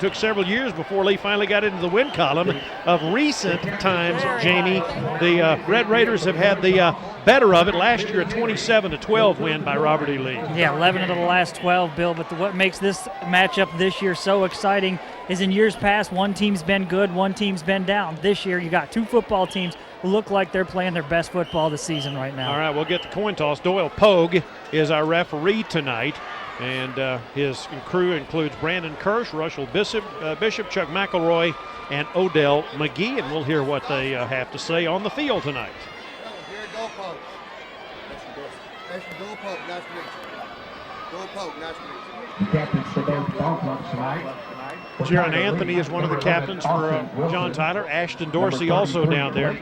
Took several years before Lee finally got into the win column. Of recent times, Jamie, the Red Raiders have had the better of it. Last year, a 27-12 win by Robert E. Lee. Yeah, 11 of the last 12, Bill. But what makes this matchup this year so exciting is in years past, one team's been good, one team's been down. This year, you got two football teams who look like they're playing their best football this season right now. All right, we'll get the coin toss. Doyle Pogue is our referee tonight. And his crew includes Brandon Kirsch, Russell Bishop, Chuck McElroy, and Odell McGee. And we'll hear what they have to say on the field tonight. Doyle Pogue. Doyle Pogue, nice to meet you. Doyle Pogue, nice to meet you. Captains for both ball clubs tonight. Jaron Anthony is one of the captains for John Tyler. Ashton Dorsey also down there,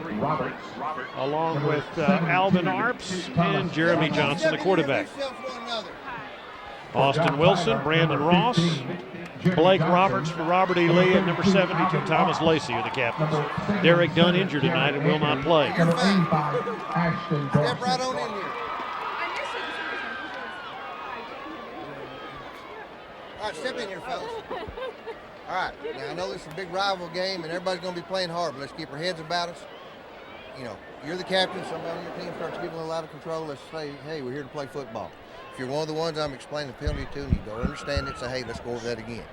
along with Alvin Arps and Jeremy Johnson, the quarterback. Austin Wilson, Brandon Ross, Blake Roberts for Robert E. Lee, and number 72, Thomas Lacey are the captains. Derek Dunn injured tonight and will not play. Step right on in here. All right, step in here, fellas. All right, now I know this is a big rival game and everybody's going to be playing hard, but let's keep our heads about us. You know, you're the captain, somebody on your team starts getting a little out of control, let's say, hey, we're here to play football. If you're one of the ones I'm explaining the penalty to and you don't understand it, say, hey, let's go over that again.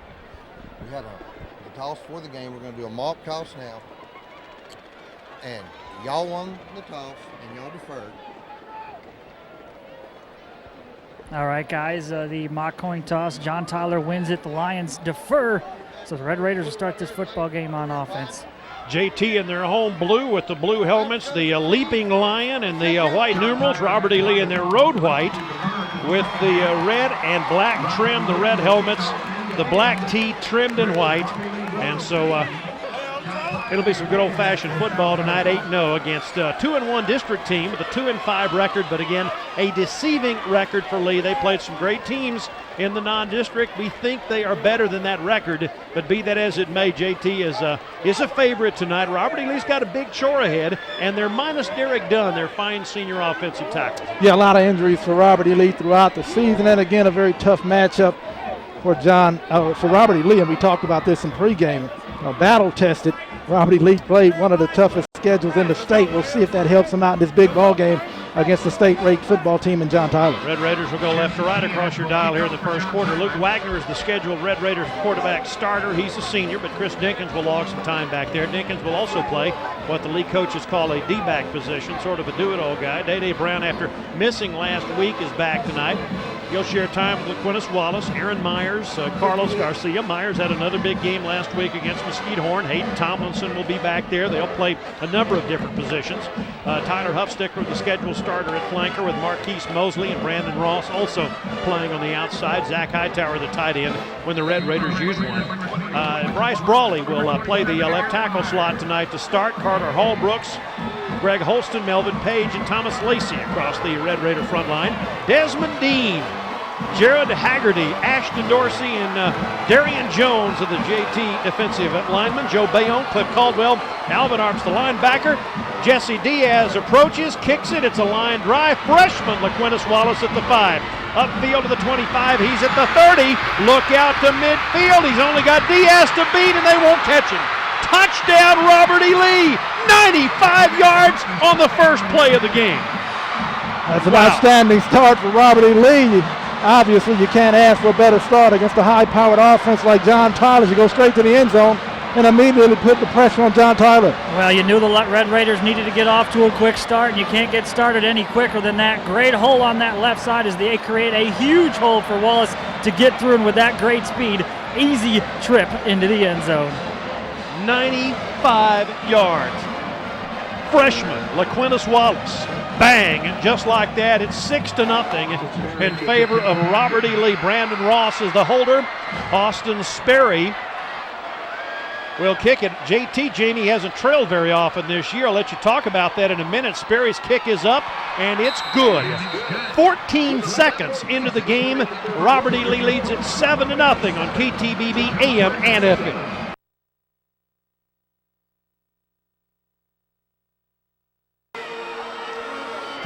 We had a toss for the game. We're going to do a mock toss now. And y'all won the toss and y'all deferred. All right, guys, the mock coin toss. John Tyler wins it. The Lions defer. So the Red Raiders will start this football game on offense. JT in their home blue with the blue helmets, the leaping lion and the white numerals. Robert E. Lee in their road white with the red and black trim, the red helmets, the black tee trimmed in white. And so it'll be some good old-fashioned football tonight, 8-0 against a 2-1 district team with a 2-5 record, but again, a deceiving record for Lee. They played some great teams in the non-district. We think they are better than that record, but be that as it may, JT is a favorite tonight. Robert E. Lee's got a big chore ahead, and they're minus Derek Dunn, their fine senior offensive tackle. Yeah, a lot of injuries for Robert E. Lee throughout the season, and again, a very tough matchup for Robert E. Lee, and we talked about this in pregame. Battle-tested. Robert E. Lee played one of the toughest schedules in the state. We'll see if that helps him out in this big ball game against the state-ranked football team in John Tyler. Red Raiders will go left to right across your dial here in the first quarter. Luke Wagner is the scheduled Red Raiders quarterback starter. He's a senior, but Chris Dinkins will log some time back there. Dinkins will also play what the league coaches call a D-back position, sort of a do-it-all guy. Day-Day Brown, after missing last week, is back tonight. He'll share time with LaQuintus Wallace, Aaron Myers, Carlos Garcia. Myers had another big game last week against Mesquite Horn. Hayden Tomlinson will be back there. They'll play a number of different positions. Tyler Huffsticker, the scheduled starter at flanker, with Marquise Mosley and Brandon Ross also playing on the outside. Zach Hightower, the tight end, when the Red Raiders use one. Bryce Brawley will play the left tackle slot tonight to start. Carter Hallbrooks, Greg Holston, Melvin Page, and Thomas Lacey across the Red Raider front line. Desmond Dean, Jared Haggerty, Ashton Dorsey, and Darian Jones of the JT defensive lineman. Joe Bayonne, Cliff Caldwell, Alvin Arps, the linebacker. Jesse Diaz approaches, kicks it. It's a line drive. Freshman LaQuintus Wallace at the 5. Upfield to the 25. He's at the 30. Look out to midfield. He's only got Diaz to beat, and they won't catch him. Touchdown, Robert E. Lee. 95 yards on the first play of the game. That's an outstanding start for Robert E. Lee. Obviously, you can't ask for a better start against a high-powered offense like John Tyler. You go straight to the end zone and immediately put the pressure on John Tyler. Well, you knew the Red Raiders needed to get off to a quick start, and you can't get started any quicker than that. Great hole on that left side as they create a huge hole for Wallace to get through, and with that great speed, easy trip into the end zone. 95 yards. Freshman LaQuintus Wallace. Bang, just like that. It's 6-0 in favor of Robert E. Lee. Brandon Ross is the holder. Austin Sperry will kick it. JT, Jamie, hasn't trailed very often this year. I'll let you talk about that in a minute. Sperry's kick is up, and it's good. 14 seconds into the game, Robert E. Lee leads it 7-0 on KTBB AM and FM.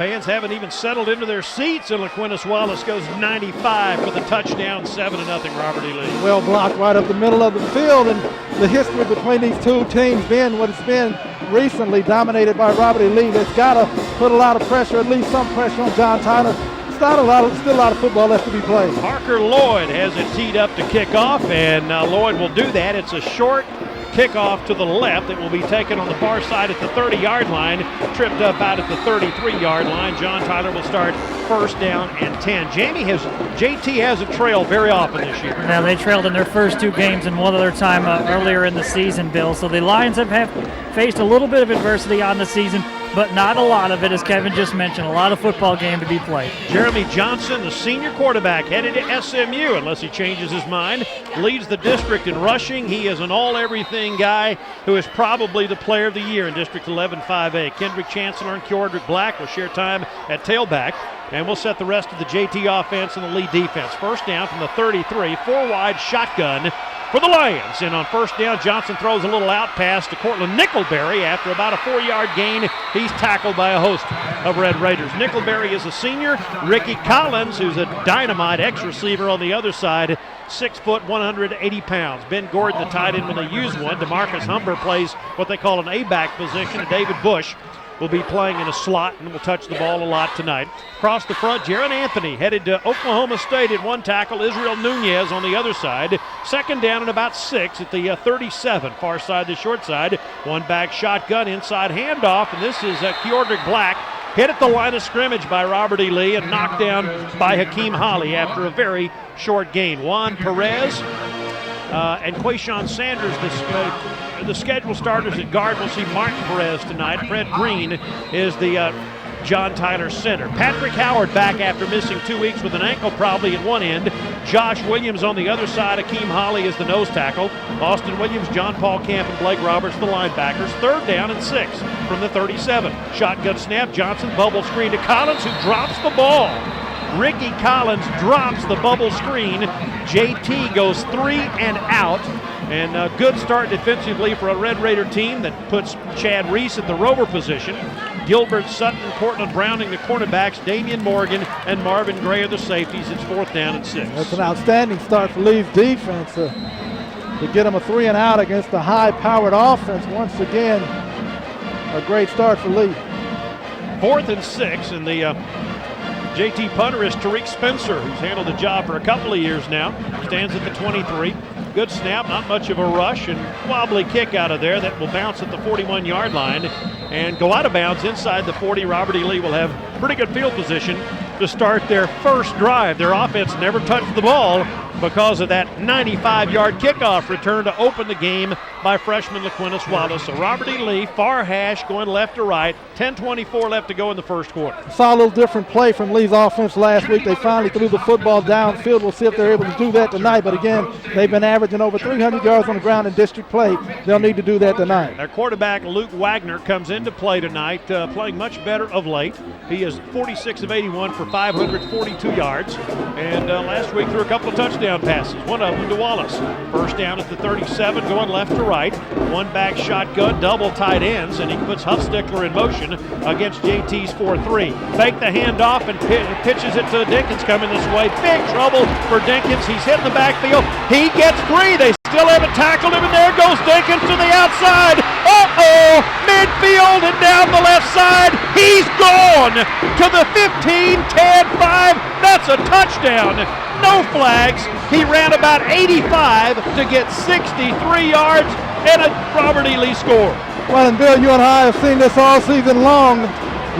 Fans haven't even settled into their seats, and Laquinus Wallace goes 95 with a touchdown, 7-0 Robert E. Lee. Well blocked right up the middle of the field, and the history between these two teams being what it's been recently, dominated by Robert E. Lee. That's got to put a lot of pressure, at least some pressure on John Tyler. Still a lot of football left to be played. Parker Lloyd has it teed up to kick off, and Lloyd will do that. It's a short kickoff to the left. It will be taken on the far side at the 30-yard line, tripped up out at the 33-yard line. John Tyler will start first down and 10. JT hasn't trailed very often this year. Now, they trailed in their first 2 games and one other time earlier in the season, Bill. So the Lions have faced a little bit of adversity on the season, but not a lot of it, as Kevin just mentioned. A lot of football game to be played. Jeremy Johnson, the senior quarterback, headed to SMU, unless he changes his mind, leads the district in rushing. He is an all-everything guy who is probably the player of the year in District 11 5A. Kendrick Chancellor and Keordrick Black will share time at tailback, and we'll set the rest of the JT offense and the Lee defense. First down from the 33, 4-wide shotgun for the Lions. And on first down, Johnson throws a little out pass to Cortland Nickelberry. After about a 4-yard gain, he's tackled by a host of Red Raiders. Nickelberry is a senior. Ricky Collins, who's a dynamite ex-receiver on the other side, 6 foot, 180 pounds. Ben Gordon, the tight end when they use one. DeMarcus Humber plays what they call an A-back position. David Bush will be playing in a slot and will touch the ball a lot tonight. Across the front, Jaron Anthony headed to Oklahoma State at one tackle. Israel Nunez on the other side. Second down and about 6 at the 37, far side to short side. One back shotgun, inside handoff, and this is Keordrick Black. Hit at the line of scrimmage by Robert E. Lee and knocked down by Hakeem Holly after a very short gain. Juan Perez and Quayshawn Sanders, the schedule starters at guard. We'll see Martin Perez tonight. Fred Green is the John Tyler center. Patrick Howard back after missing 2 weeks with an ankle probably at one end. Josh Williams on the other side. Hakeem Holly is the nose tackle. Austin Williams, John Paul Camp, and Blake Roberts the linebackers. Third down and 6 from the 37. Shotgun snap. Johnson bubble screen to Collins, who drops the ball. Ricky Collins drops the bubble screen. JT goes 3 and out. And a good start defensively for a Red Raider team that puts Chad Reese at the rover position. Gilbert Sutton, Cortland Browning, the cornerbacks. Damian Morgan and Marvin Gray are the safeties. It's 4th down and 6. That's an outstanding start for Lee's defense to get them a 3 and out against the high-powered offense. Once again, a great start for Lee. 4th and 6, and the JT punter is Tariq Spencer, who's handled the job for a couple of years now. Stands at the 23. Good snap, not much of a rush, and wobbly kick out of there that will bounce at the 41-yard line and go out of bounds inside the 40. Robert E. Lee will have pretty good field position to start their first drive. Their offense never touched the ball because of that 95-yard kickoff return to open the game by freshman Laquinus Wallace. So Robert E. Lee, far hash, going left to right. 10:24 left to go in the first quarter. Saw a little different play from Lee's offense last week. They finally threw the football downfield. We'll see if they're able to do that tonight. But again, they've been averaging over 300 yards on the ground in district play. They'll need to do that tonight. Their quarterback, Luke Wagner, comes into play tonight, playing much better of late. He is 46 of 81 for 542 yards. And last week threw a couple of touchdown passes, one of them to Wallace. First down at the 37, going left to right. One back shotgun, double tight ends, and he puts Huffstickler in motion against JT's 4-3. Fake the handoff and pitches it to Dinkins coming this way. Big trouble for Dinkins. He's hitting the backfield. He gets free. They still haven't tackled him, and there goes Dinkins to the outside. Uh-oh! Midfield and down the left side. He's gone to the 15, 10, 5. That's a touchdown. No flags. He ran about 85 to get 63 yards and a Robert E. Lee score. Well, and Bill, you and I have seen this all season long.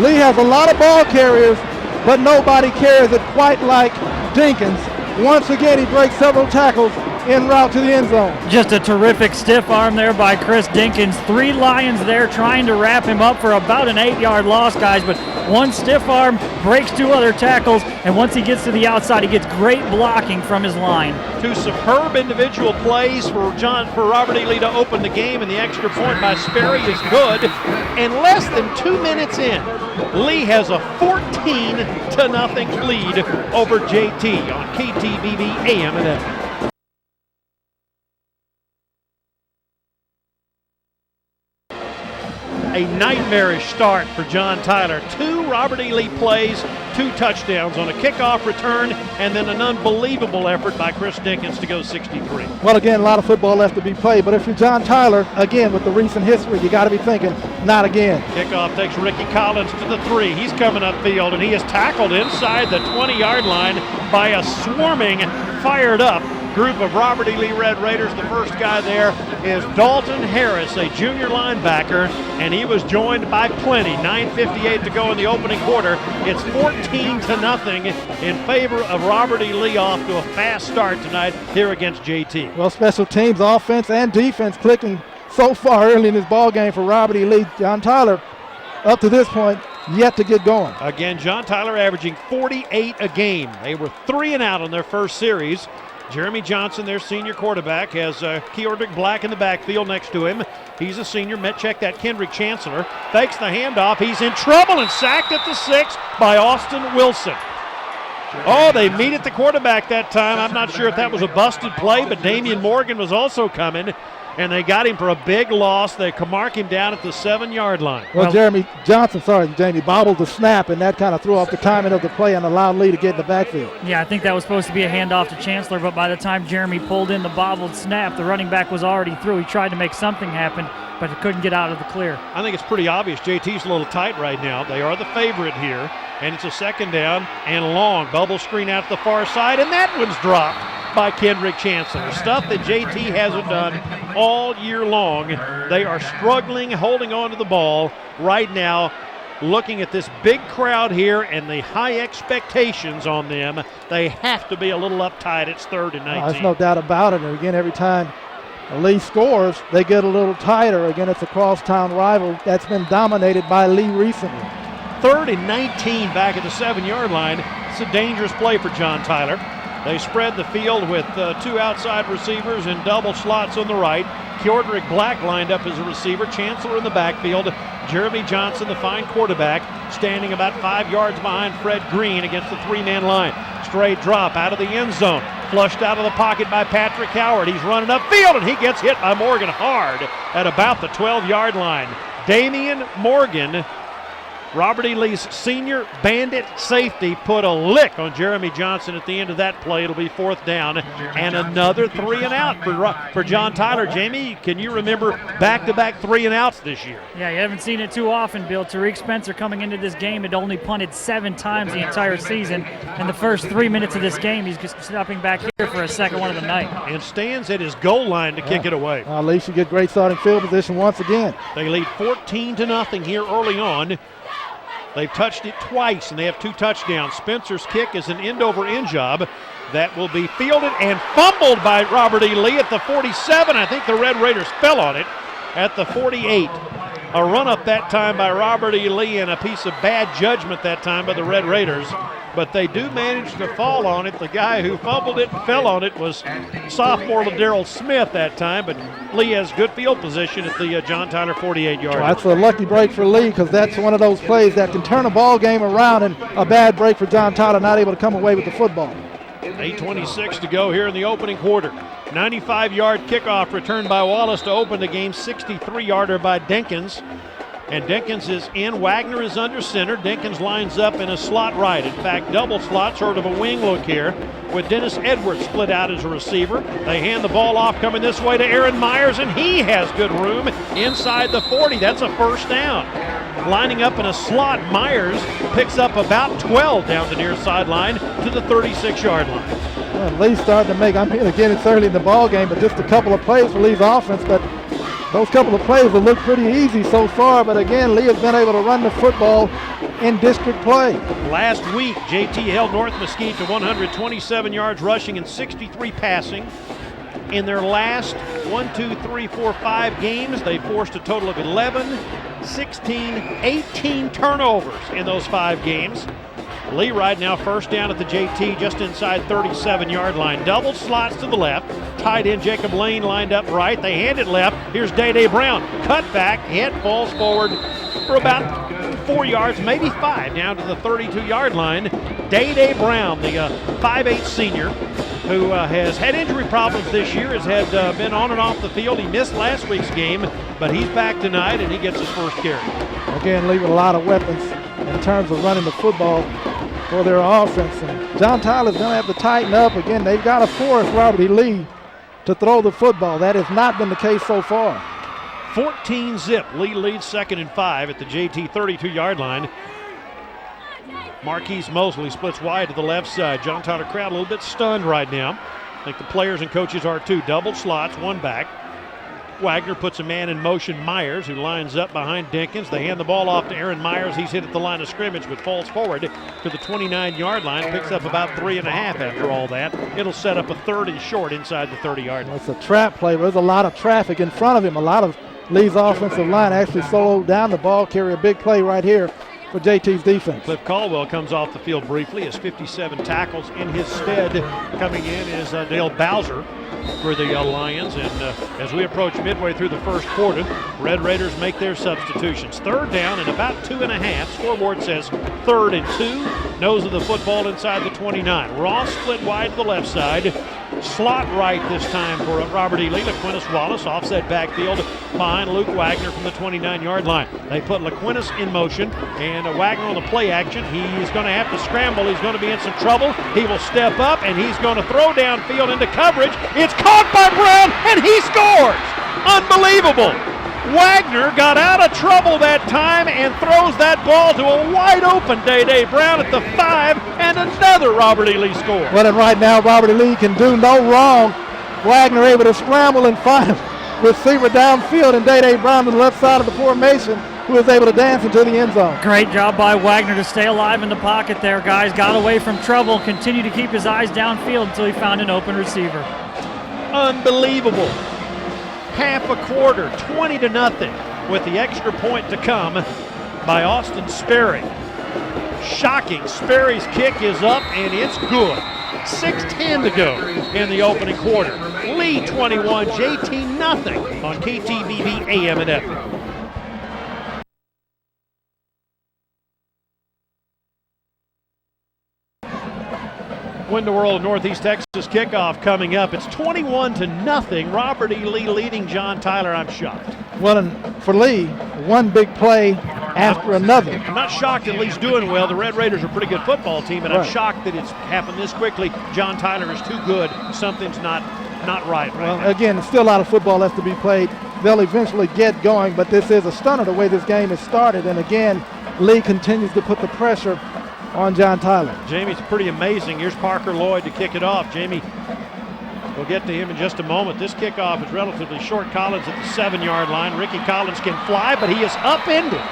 Lee has a lot of ball carriers, but nobody carries it quite like Dinkins. Once again, he breaks several tackles en route to the end zone. Just a terrific stiff arm there by Chris Dinkins. 3 Lions there trying to wrap him up for about an 8-yard loss, guys, but one stiff arm breaks 2 other tackles, and once he gets to the outside, he gets great blocking from his line. 2 superb individual plays for Robert E. Lee to open the game, and the extra point by Sperry is good. And less than 2 minutes in, Lee has a 14-0 lead over JT on KTVB AM and FM. A a nightmarish start for John Tyler. 2 Robert E. Lee plays, 2 touchdowns on a kickoff return, and then an unbelievable effort by Chris Dinkins to go 63. Well, again, a lot of football left to be played, but if you're John Tyler, again, with the recent history, you got to be thinking, not again. Kickoff takes Ricky Collins to the 3. He's coming upfield, and he is tackled inside the 20-yard line by a swarming, fired-up group of Robert E. Lee Red Raiders. The first guy there is Dalton Harris, a junior linebacker, and he was joined by plenty. 9:58 to go in the opening quarter. It's 14-0 in favor of Robert E. Lee, off to a fast start tonight here against JT. Well, special teams, offense and defense clicking so far early in this ball game for Robert E. Lee. John Tyler, up to this point, yet to get going. Again, John Tyler averaging 48 a game. They were 3 and out on their first series. Jeremy Johnson, their senior quarterback, has Keordrick Black in the backfield next to him. He's a senior. Check that, Kendrick Chancellor. Fakes the handoff. He's in trouble and sacked at the 6 by Austin Wilson. Oh, they meet at the quarterback that time. I'm not sure if that was a busted play, but Damian Morgan was also coming, and they got him for a big loss. They can mark him down at the 7-yard line. Well, Jamie, bobbled the snap, and that kind of threw off the timing of the play and allowed Lee to get in the backfield. Yeah, I think that was supposed to be a handoff to Chancellor, but by the time Jeremy pulled in the bobbled snap, the running back was already through. He tried to make something happen, but it couldn't get out of the clear. I think it's pretty obvious JT's a little tight right now. They are the favorite here, and it's a 2nd down and long. Bubble screen out to the far side, and that one's dropped by Kendrick Chancellor. Stuff that JT hasn't done all year long. They are struggling, holding on to the ball right now. Looking at this big crowd here and the high expectations on them, they have to be a little uptight. It's 3rd and 19. There's no doubt about it. And again, every time Lee scores, they get a little tighter. Again, it's a crosstown rival that's been dominated by Lee recently. 3rd and 19 back at the 7-yard line. It's a dangerous play for John Tyler. They spread the field with 2 outside receivers and double slots on the right. Keordrick Black lined up as a receiver. Chancellor in the backfield. Jeremy Johnson, the fine quarterback, standing about 5 yards behind Fred Green against the 3-man line. Straight drop out of the end zone. Flushed out of the pocket by Patrick Howard. He's running upfield, and he gets hit by Morgan hard at about the 12-yard line. Damian Morgan, Robert E. Lee's senior bandit safety, put a lick on Jeremy Johnson at the end of that play. It'll be 4th down and another 3 and out for John Tyler. Jamie, can you remember back-to-back 3 and outs this year? Yeah, you haven't seen it too often, Bill. Tariq Spencer coming into this game had only punted 7 times the entire season. In the first 3 minutes of this game, he's just stepping back here for a second one of the night. And stands at his goal line to kick it away. Lee should get great starting field position once again. They lead 14-0 here early on. They've touched it twice, and they have 2 touchdowns. Spencer's kick is an end-over-end job. That will be fielded and fumbled by Robert E. Lee at the 47. I think the Red Raiders fell on it at the 48. A run-up that time by Robert E. Lee, and a piece of bad judgment that time by the Red Raiders. But they do manage to fall on it. The guy who fumbled it and fell on it was sophomore Darrell Smith that time, but Lee has good field position at the John Tyler 48-yard line. That's a lucky break for Lee, because that's one of those plays that can turn a ball game around, and a bad break for John Tyler, not able to come away with the football. 8:26 to go here in the opening quarter. 95-yard kickoff returned by Wallace to open the game. 63-yarder by Dinkins. And Dinkins is in. Wagner is under center. Dinkins lines up in a slot right. In fact, double slot, sort of a wing look here, with Dennis Edwards split out as a receiver. They hand the ball off coming this way to Aaron Myers, and he has good room inside the 40. That's a 1st down. Lining up in a slot, Myers picks up about 12 down the near sideline to the 36-yard line. Well, Lee's starting to make, again, it's early in the ball game, but just a couple of plays for Lee's offense, but those couple of plays will look pretty easy so far, but again, Lee has been able to run the football in district play. Last week, JT held North Mesquite to 127 yards rushing and 63 passing. In their last 5 games, they forced a total of 11, 16, 18 turnovers in those 5 games. Lee right now 1st down at the JT, just inside 37-yard line. Double slots to the left. Tight end Jacob Lane lined up right. They hand it left. Here's Day Brown. Cut back. Head falls forward for about 4 yards, maybe 5, down to the 32-yard line. Day Brown, the 5'8 senior, who has had injury problems this year, has had been on and off the field. He missed last week's game, but he's back tonight, and he gets his first carry. Again, leaving a lot of weapons in terms of running the football for their offense. And John Tyler's going to have to tighten up. Again, they've got to force Robert E. Lee to throw the football. That has not been the case so far. 14-zip. Lee leads 2nd and 5 at the JT 32-yard line. Marquise Mosley splits wide to the left side. John Tyler crowd a little bit stunned right now. I think the players and coaches are too. Double slots, one back. Wagner puts a man in motion, Myers, who lines up behind Dinkins. They hand the ball off to Aaron Myers. He's hit at the line of scrimmage, but falls forward to the 29-yard line. Picks up about 3.5 after all that. It'll set up a 3rd and short inside the 30-yard line. It's a trap play. There's a lot of traffic in front of him. A lot of Lee's offensive line actually slowed down the ball, carry a big play right here for JT's defense. Cliff Caldwell comes off the field briefly as 57 tackles. In his stead coming in is Dale Bowser for the Lions. And as we approach midway through the first quarter, Red Raiders make their substitutions. 3rd down and about 2.5. Scoreboard says 3rd and 2. Nose of the football inside the 29. Ross split wide to the left side. Slot right this time for Robert E. Lee. LaQuintus Wallace offset backfield behind Luke Wagner from the 29-yard line. They put LaQuintus in motion, and Wagner on the play action. He's going to have to scramble. He's going to be in some trouble. He will step up, and he's going to throw downfield into coverage. It's caught by Brown, and he scores! Unbelievable! Wagner got out of trouble that time and throws that ball to a wide-open Day Brown at the 5, and another Robert E. Lee score. Well, and right now, Robert E. Lee can do no wrong. Wagner able to scramble and find a receiver downfield, and Day Brown to the left side of the formation, who is able to dance into the end zone. Great job by Wagner to stay alive in the pocket there, guys. Got away from trouble, continued to keep his eyes downfield until he found an open receiver. Unbelievable. Half a quarter, 20-0, with the extra point to come by Austin Sperry. Shocking. Sperry's kick is up, and it's good. 6:10 to go in the opening quarter. Lee 21, JT nothing on KTVB AM and FM. Win the World Northeast Texas kickoff coming up. It's 21-0. Robert E. Lee leading John Tyler. I'm shocked. Well, and for Lee, one big play after another. I'm not shocked that Lee's doing well. The Red Raiders are a pretty good football team, and I'm shocked that it's happened this quickly. John Tyler is too good. Something's not right. Well, again, still a lot of football left to be played. They'll eventually get going, but this is a stunner the way this game has started. And again, Lee continues to put the pressure on John Tyler. Jamie's pretty amazing. Here's Parker Lloyd to kick it off. Jamie, we'll get to him in just a moment. This kickoff is relatively short. Collins at the 7-yard line. Ricky Collins can fly, but he is upended.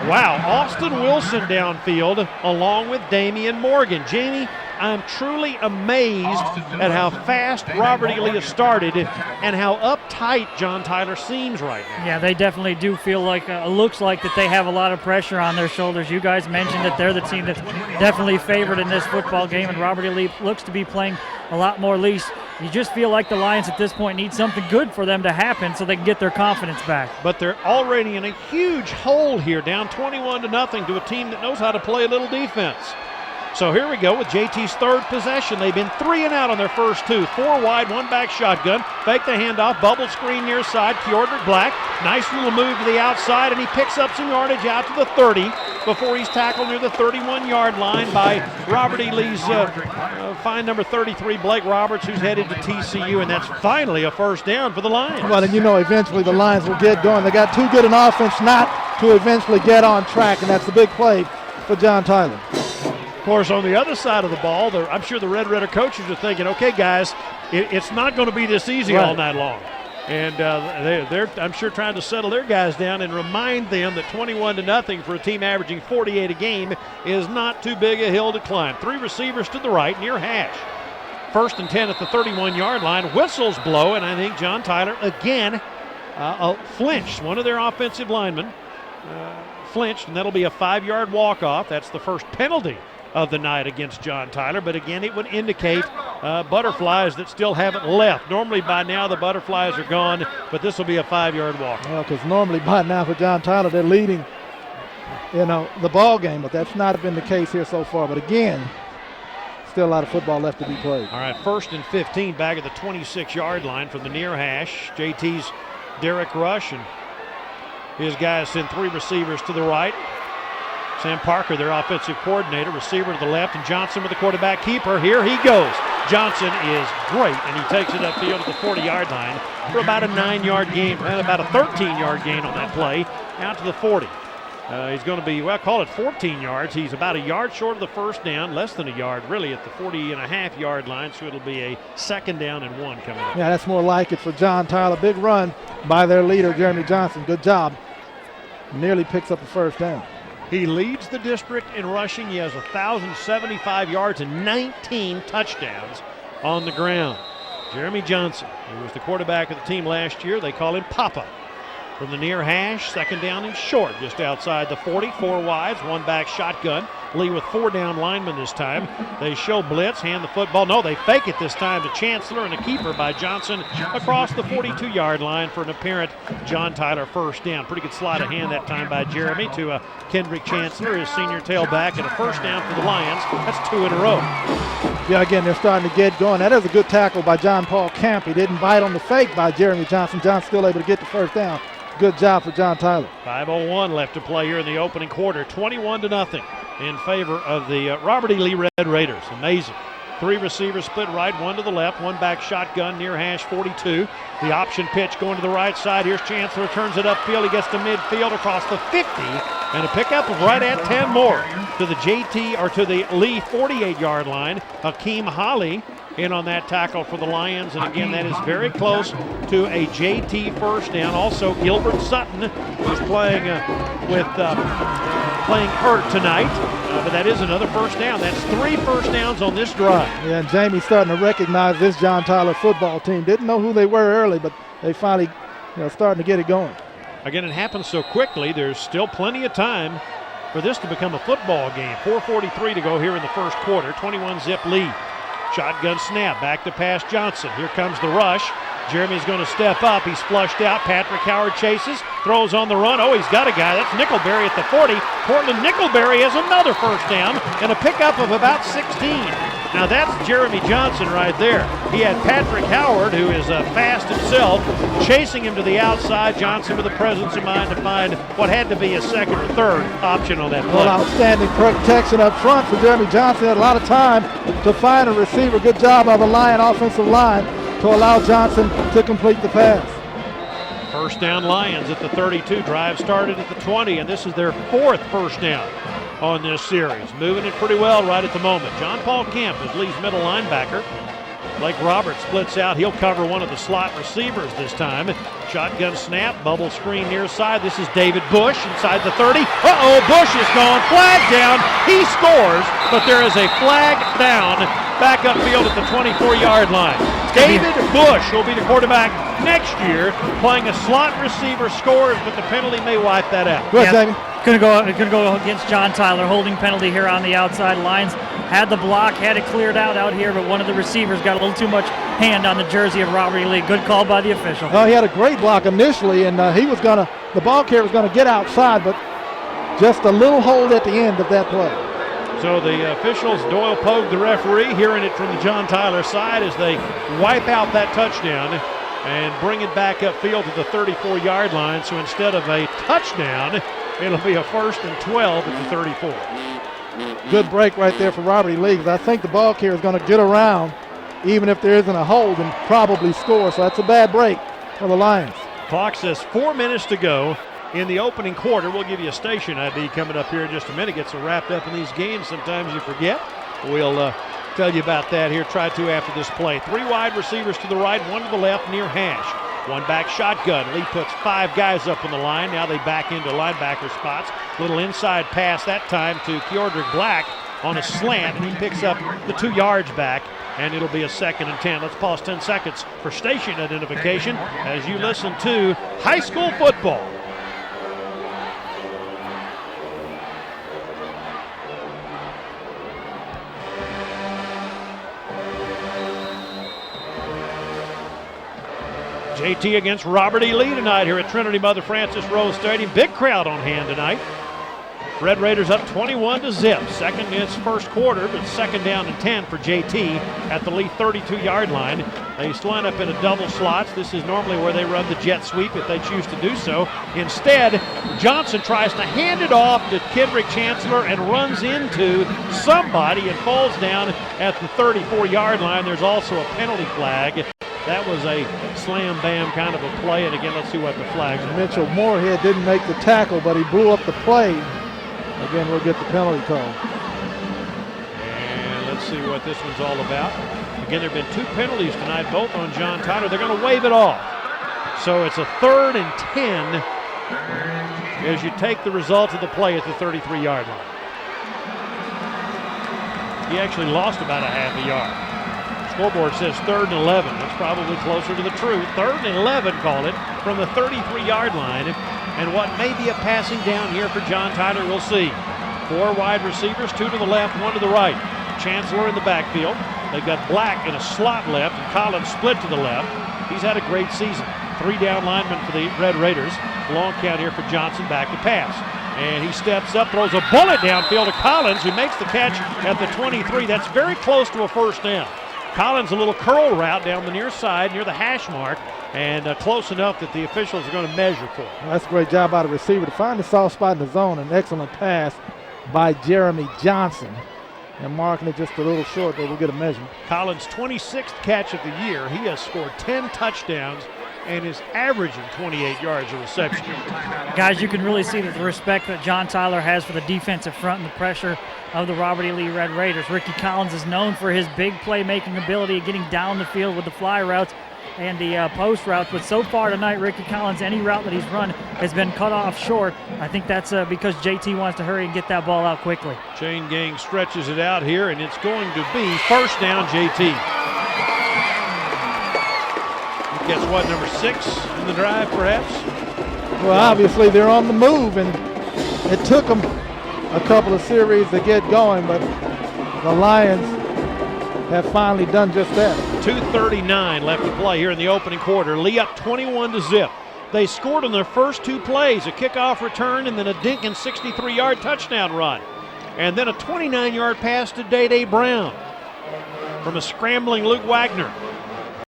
Wow, Austin Wilson downfield along with Damian Morgan. Jamie, I'm truly amazed at how fast Robert E. Lee has started and how uptight John Tyler seems right now. Yeah, they definitely do feel like, looks like that they have a lot of pressure on their shoulders. You guys mentioned that they're the team that's definitely favored in this football game, and Robert E. Lee looks to be playing a lot more loose. You just feel like the Lions at this point need something good for them to happen so they can get their confidence back. But they're already in a huge hole here, down 21-0 to a team that knows how to play a little defense. So here we go with JT's 3rd possession. They've been 3 and out on their first 2. 4 wide, 1 back shotgun. Fake the handoff, bubble screen near side. Keordrick Black, nice little move to the outside, and he picks up some yardage out to the 30 before he's tackled near the 31-yard line by Robert E. Lee's fine number 33, Blake Roberts, who's headed to TCU, and that's finally a first down for the Lions. Well, and you know eventually the Lions will get going. They got too good an offense not to eventually get on track, and that's the big play for John Tyler. Of course, on the other side of the ball, I'm sure the Red Raider coaches are thinking, okay, guys, it's not going to be this easy all night long. And they're, I'm sure, trying to settle their guys down and remind them that 21-0 for a team averaging 48 a game is not too big a hill to climb. 3 receivers to the right, near hash. 1st and 10 at the 31-yard line. Whistles blow, and I think John Tyler again flinched. One of their offensive linemen flinched, and that'll be a 5-yard walk-off. That's the first penalty of the night against John Tyler, but again, it would indicate butterflies that still haven't left. Normally by now the butterflies are gone, but this will be a 5-yard walk. Well, because normally by now for John Tyler, they're leading, the ball game, but that's not been the case here so far. But again, still a lot of football left to be played. All right, 1st and 15 back at the 26-yard line from the near hash. JT's Derek Rush, and his guys send 3 receivers to the right. Sam Parker, their offensive coordinator, receiver to the left, and Johnson with the quarterback keeper. Here he goes. Johnson is great, and he takes it upfield at the 40-yard line for about a 9-yard gain, and about a 13-yard gain on that play, out to the 40. He's going to be, well, call it 14 yards. He's about a yard short of the first down, less than a yard, really, at the 40.5-yard line, so it'll be a 2nd down and 1 coming up. Yeah, that's more like it for John Tyler. Big run by their leader, Jeremy Johnson. Good job. Nearly picks up the first down. He leads the district in rushing. He has 1,075 yards and 19 touchdowns on the ground. Jeremy Johnson, who was the quarterback of the team last year, they call him Papa. From the near hash, 2nd down and short, just outside the 40, 4 wides, 1 back shotgun. Lee with 4 down linemen this time. They show blitz, hand the football. No, they fake it this time to Chancellor, and a keeper by Johnson across the 42-yard line for an apparent John Tyler first down. Pretty good sleight of hand that time by Jeremy to Kendrick Chancellor, his senior tailback, and a first down for the Lions. That's 2 in a row. Yeah, again, they're starting to get going. That is a good tackle by John Paul Camp. He didn't bite on the fake by Jeremy Johnson. John's still able to get the first down. Good job for John Tyler. 5:01 left to play here in the opening quarter. 21-0 in favor of the Robert E. Lee Red Raiders. Amazing. 3 receivers split right, 1 to the left, 1 back shotgun near hash 42. The option pitch going to the right side. Here's Chancellor, turns it upfield. He gets to midfield across the 50, and a pickup of right at 10 more to the JT or to the Lee 48-yard line. Hakeem Holly in on that tackle for the Lions, and again, that is very close to a JT first down. Also, Gilbert Sutton is playing playing hurt tonight, but that is another first down. That's 3 first downs on this drive. Yeah, and Jamie's starting to recognize this John Tyler football team. Didn't know who they were early, but they finally, starting to get it going. Again, it happens so quickly. There's still plenty of time for this to become a football game. 4:43 to go here in the first quarter. 21-zip lead. Shotgun snap, back to pass Johnson. Here comes the rush. Jeremy's going to step up. He's flushed out. Patrick Howard chases, throws on the run. Oh, he's got a guy. That's Nickelberry at the 40. Portland Nickelberry has another first down and a pickup of about 16. Now that's Jeremy Johnson right there. He had Patrick Howard, who is fast himself, chasing him to the outside. Johnson with the presence of mind to find what had to be a 2nd or 3rd option on that play. Well, outstanding protection up front for Jeremy Johnson. Had a lot of time to find a receiver. Good job by the Lion offensive line to allow Johnson to complete the pass. First down Lions at the 32. Drive started at the 20, and this is their 4th first down on this series. Moving it pretty well right at the moment. John Paul Camp is Lee's middle linebacker. Blake Roberts splits out. He'll cover one of the slot receivers this time. Shotgun snap, bubble screen near side. This is David Bush inside the 30. Uh-oh, Bush is gone. Flag down. He scores, but there is a flag down back upfield at the 24-yard line. David Bush will be the quarterback next year, playing a slot receiver, scores, but the penalty may wipe that out. Go ahead, Jamie. Going to go against John Tyler. Holding penalty here on the outside. Lions had the block, had it cleared out here, but one of the receivers got a little too much hand on the jersey of Robert E. Lee. Good call by the official. He had a great block initially, and the ball carrier was going to get outside, but just a little hold at the end of that play. So the officials, Doyle Pogue, the referee, hearing it from the John Tyler side as they wipe out that touchdown and bring it back upfield to the 34-yard line. So instead of a touchdown, it'll be a 1st and 12 at the 34. Good break right there for Robert E. Lee. I think the ball carrier is going to get around, even if there isn't a hold, and probably score. So that's a bad break for the Lions. Clock says 4 minutes to go in the opening quarter. We'll give you a station ID coming up here in just a minute. Gets so wrapped up in these games, sometimes you forget. We'll tell you about that here. Try to after this play. 3 wide receivers to the right, 1 to the left near hash. 1 back shotgun. Lee puts 5 guys up on the line. Now they back into linebacker spots. Little inside pass that time to Keordrick Black on a slant, and he picks up the 2 yards back, and it'll be a 2nd and 10. Let's pause 10 seconds for station identification as you listen to high school football. JT against Robert E. Lee tonight here at Trinity Mother Frances Rose Stadium. Big crowd on hand tonight. Red Raiders up 21-0. Second in its first quarter, but second down and 10 for JT at the Lee 32-yard line. They line up in a double slots. This is normally where they run the jet sweep if they choose to do so. Instead, Johnson tries to hand it off to Kendrick Chancellor and runs into somebody and falls down at the 34-yard line. There's also a penalty flag. That was a slam-bam kind of a play, and again, let's see what the flag is. Mitchell Moorhead didn't make the tackle, but he blew up the play. Again, we'll get the penalty call. And let's see what this one's all about. Again, there have been 2 penalties tonight, both on John Tyler. They're going to wave it off. So it's a 3rd and 10 as you take the result of the play at the 33-yard line. He actually lost about a half a yard. Scoreboard says 3rd and 11. That's probably closer to the truth. 3rd and 11, call it, from the 33-yard line. And what may be a passing down here for John Tyler, we'll see. 4 wide receivers, 2 to the left, 1 to the right. Chancellor in the backfield. They've got Black in a slot left and Collins split to the left. He's had a great season. 3 down linemen for the Red Raiders. Long count here for Johnson, back to pass. And he steps up, throws a bullet downfield to Collins, who makes the catch at the 23. That's very close to a first down. Collins, a little curl route down the near side near the hash mark, and close enough that the officials are going to measure for it. Well, that's a great job by the receiver to find the soft spot in the zone. An excellent pass by Jeremy Johnson. And marking it just a little short, but we'll get a measurement. Collins' 26th catch of the year. He has scored 10 touchdowns and is averaging 28 yards of reception. Guys, you can really see that the respect that John Tyler has for the defensive front and the pressure of the Robert E. Lee Red Raiders. Ricky Collins is known for his big playmaking ability, getting down the field with the fly routes and the post routes, but so far tonight, Ricky Collins, any route that he's run has been cut off short. I think that's because JT wants to hurry and get that ball out quickly. Chain Gang stretches it out here, and it's going to be first down, JT. He gets what, number 6 in the drive, perhaps? Well, obviously they're on the move, and it took them a couple of series to get going, but the Lions have finally done just that. 2:39 left to play here in the opening quarter. Lee up 21-0. They scored on their first 2 plays, a kickoff return and then a Dinkins 63-yard touchdown run. And then a 29-yard pass to Day Brown from a scrambling Luke Wagner.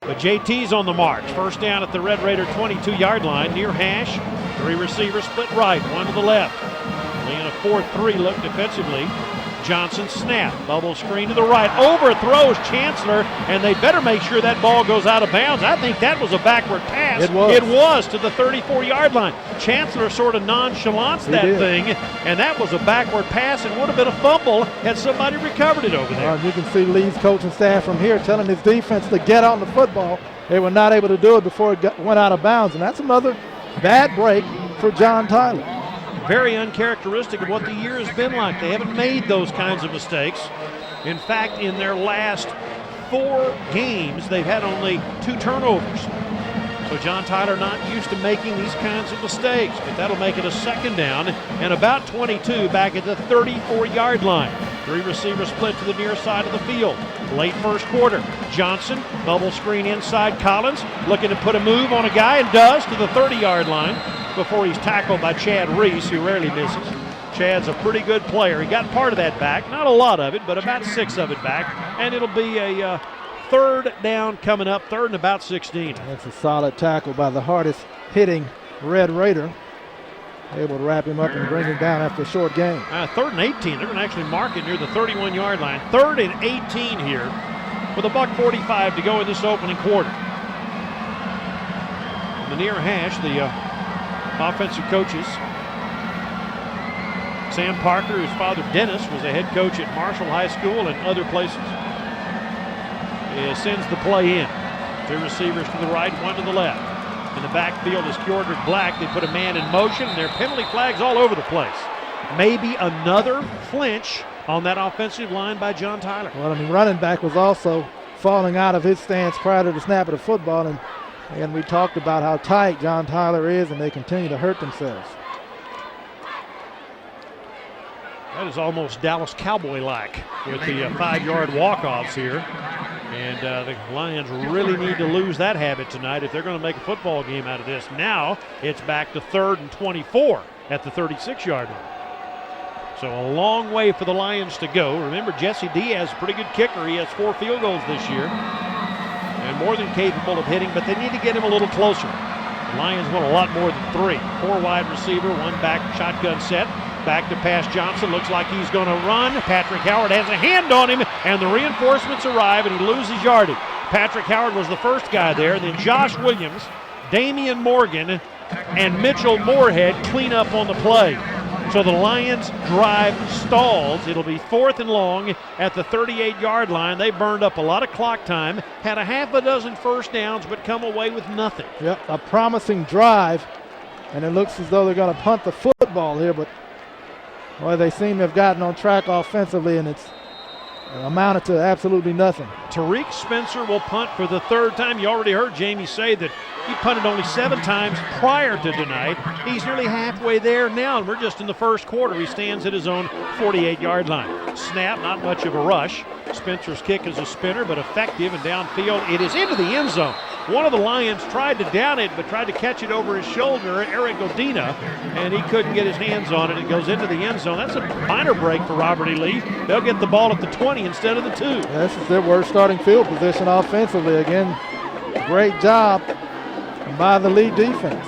But JT's on the march. First down at the Red Raider 22-yard line, near hash. 3 receivers split right, 1 to the left. Lee in a 4-3 look defensively. Johnson snap, bubble screen to the right, overthrows Chancellor, and they better make sure that ball goes out of bounds. I think that was a backward pass. It was to the 34-yard line. Chancellor sort of nonchalants that thing, and that was a backward pass and would have been a fumble had somebody recovered it over there. You can see Lee's coaching staff from here telling his defense to get on the football. They were not able to do it before it went out of bounds, and that's another bad break for John Tyler. Very uncharacteristic of what the year has been like. They haven't made those kinds of mistakes. In fact, in their last 4 games, they've had only 2 turnovers. So John Tyler not used to making these kinds of mistakes, but that'll make it a second down and about 22 back at the 34-yard line. 3 receivers split to the near side of the field. Late first quarter. Johnson, bubble screen inside Collins, looking to put a move on a guy and does to the 30-yard line before he's tackled by Chad Reese, who rarely misses. Chad's a pretty good player. He got part of that back, not a lot of it, but about 6 of it back, and it'll be a 3rd down coming up, 3rd and about 16. That's a solid tackle by the hardest hitting Red Raider. Able to wrap him up and bring him down after a short game. 3rd and 18. They're going to actually mark it near the 31-yard line. 3rd and 18 here with $1:45 to go in this opening quarter. On the near hash, the offensive coaches. Sam Parker, whose father Dennis was a head coach at Marshall High School and other places, sends the play in. 2 receivers to the right, 1 to the left. In the backfield is Kjordrick Black. They put a man in motion, and there are penalty flags all over the place. Maybe another flinch on that offensive line by John Tyler. Well, I mean, running back was also falling out of his stance prior to the snap of the football, and we talked about how tight John Tyler is, and they continue to hurt themselves. That is almost Dallas Cowboy-like with the 5-yard walk-offs here. And the Lions really need to lose that habit tonight if they're going to make a football game out of this. Now it's back to 3rd and 24 at the 36-yard line. So a long way for the Lions to go. Remember, Jesse Diaz, a pretty good kicker. He has 4 field goals this year and more than capable of hitting, but they need to get him a little closer. The Lions want a lot more than 3. 4 wide receiver, 1 back shotgun set. Back to pass Johnson. Looks like he's going to run. Patrick Howard has a hand on him, and the reinforcements arrive, and he loses yardage. Patrick Howard was the first guy there. Then Josh Williams, Damian Morgan, and Mitchell Moorhead clean up on the play. So the Lions drive stalls. It'll be 4th and long at the 38-yard line. They burned up a lot of clock time, had a half a dozen first downs, but come away with nothing. Yep, a promising drive, and it looks as though they're going to punt the football here, but boy, they seem to have gotten on track offensively, and it's amounted to absolutely nothing. Tariq Spencer will punt for the 3rd time. You already heard Jamie say that he punted only 7 times prior to tonight. He's nearly halfway there now, and we're just in the first quarter. He stands at his own 48-yard line. Snap, not much of a rush. Spencer's kick is a spinner, but effective, and downfield it is into the end zone. One of the Lions tried to down it, but tried to catch it over his shoulder, Eric Godina, and he couldn't get his hands on it. It goes into the end zone. That's a minor break for Robert E. Lee. They'll get the ball at the 20 instead of the 2. This is their worst starting field position offensively. Again, great job by the Lee defense.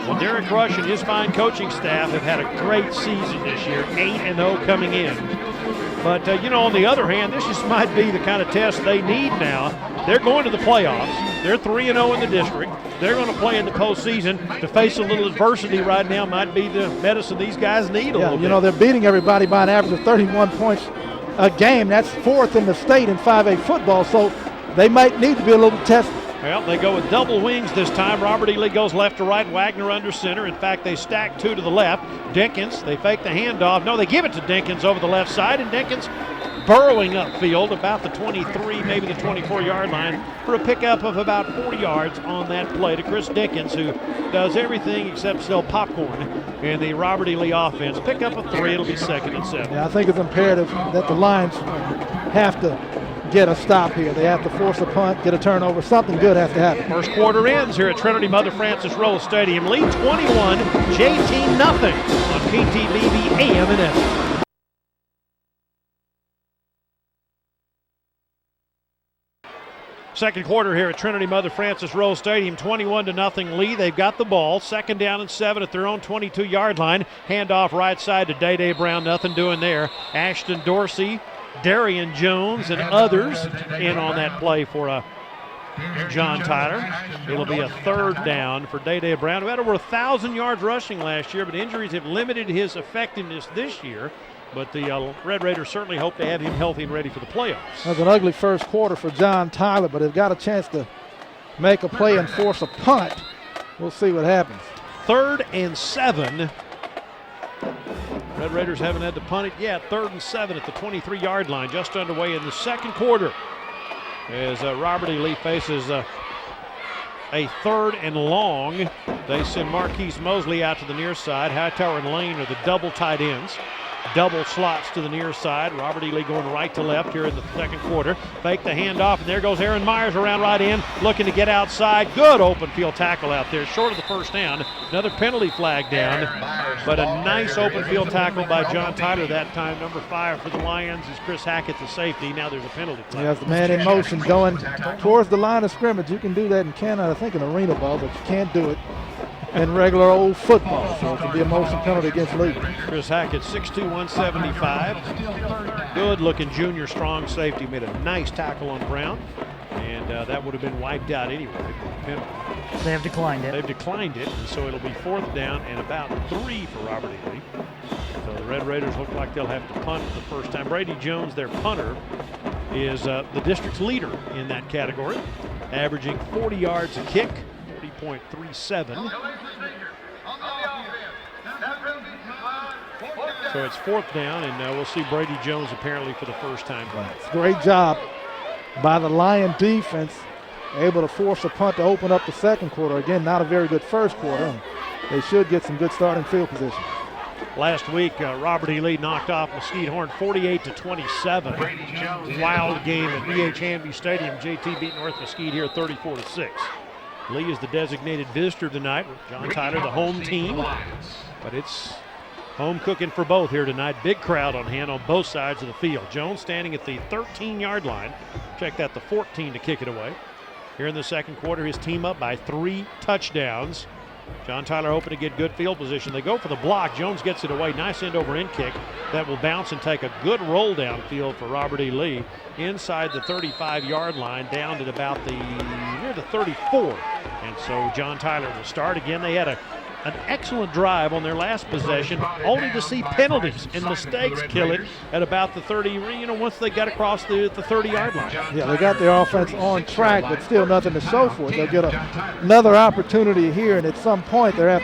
Well, Derek Rush and his fine coaching staff have had a great season this year, 8-0 coming in. But, on the other hand, this just might be the kind of test they need now. They're going to the playoffs. They're 3-0 in the district. They're going to play in the postseason. To face a little adversity right now might be the medicine these guys need a little bit. They're beating everybody by an average of 31 points a game. That's 4th in the state in 5A football, so they might need to be a little tested. Well, they go with double wings this time. Robert E. Lee goes left to right, Wagner under center. In fact, they stack 2 to the left. Dinkins, they fake the handoff. No, they give it to Dinkins over the left side, and Dinkins burrowing upfield about the 23, maybe the 24-yard line for a pickup of about 40 yards on that play to Chris Dinkins, who does everything except sell popcorn in the Robert E. Lee offense. Pick up a 3. It'll be 2nd and 7. Yeah, I think it's imperative that the Lions have to get a stop here. They have to force a punt, get a turnover. Something good has to happen. First quarter ends here at Trinity Mother Frances Rose Stadium. Lee 21, JT nothing on KTVB AM and FM. Second quarter here at Trinity Mother Frances Rose Stadium, 21-0 Lee. They've got the ball. 2nd down and 7 at their own 22-yard line. Handoff right side to Day Brown. Nothing doing there. Ashton Dorsey, Darian Jones, and others in on that play for John Tyler. It'll be a 3rd down for Day Brown, who had over 1,000 yards rushing last year, but injuries have limited his effectiveness this year. But the Red Raiders certainly hope to have him healthy and ready for the playoffs. That was an ugly first quarter for John Tyler, but they've got a chance to make a play and force a punt. We'll see what happens. 3rd and 7. Red Raiders haven't had to punt it yet. 3rd and 7 at the 23-yard line, just underway in the second quarter. As Robert E. Lee faces a 3rd and long. They send Marquise Mosley out to the near side. Hightower and Lane are the double tight ends. Double slots to the near side. Robert E. Lee going right to left here in the second quarter. Fake the handoff, and there goes Aaron Myers around right in, looking to get outside. Good open field tackle out there, short of the first down. Another penalty flag down, but a nice open field tackle by John Tyler that time. Number 5 for the Lions is Chris Hackett, the safety. Now there's a penalty flag. He has the man in motion going towards the line of scrimmage. You can do that in Canada, I think in arena ball, but you can't do it in regular old football, so it can be a motion penalty against Lee. Chris Hackett, 6'2", 175. Good-looking junior strong safety. Made a nice tackle on Brown, and that would have been wiped out anyway. They have declined it. They've declined it, and so it'll be 4th down and about 3 for Robert E. Lee. So the Red Raiders look like they'll have to punt for the first time. Brady Jones, their punter, is the district's leader in that category, averaging 40 yards a kick. 40.37. So it's 4th down, and we'll see Brady Jones apparently for the first time. Great job by the Lion defense, able to force a punt to open up the second quarter. Again, not a very good first quarter. And they should get some good starting field position. Last week, Robert E. Lee knocked off Mesquite Horn 48-27. Wild game at B.H. Hanby Stadium. JT beat North Mesquite here 34-6. Lee is the designated visitor tonight with John Tyler, the home team. But it's Home cooking for both here tonight. Big crowd on hand on both sides of the field. Jones standing at the 13-yard line. Check that, the 14 to kick it away. Here in the second quarter, his team up by 3 touchdowns. John Tyler hoping to get good field position. They go for the block. Jones gets it away. Nice end-over-end kick that will bounce and take a good roll downfield for Robert E. Lee inside the 35-yard line down to about near the 34. And so John Tyler will start. Again, they had an excellent drive on their last possession, only to see penalties and mistakes kill it at about the 30, once they got across the 30-yard line. Yeah, they got their offense on track, but still nothing to show for it. They'll get another opportunity here, and at some point they're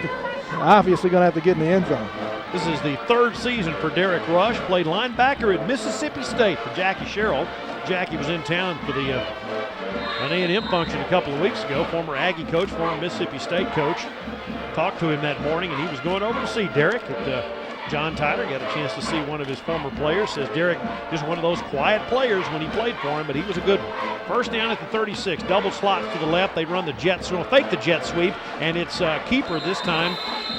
obviously going to have to get in the end zone. This is the 3rd season for Derek Rush. Played linebacker at Mississippi State for Jackie Sherrill. Jackie was in town for an A&M function a couple of weeks ago. Former Aggie coach, former Mississippi State coach. Talked to him that morning, and he was going over to see Derek at John Tyler. Got a chance to see one of his former players. Says Derek just one of those quiet players when he played for him, but he was a good one. First down at the 36. Double slots to the left. They run the jet sweep, fake the jet sweep, and it's keeper this time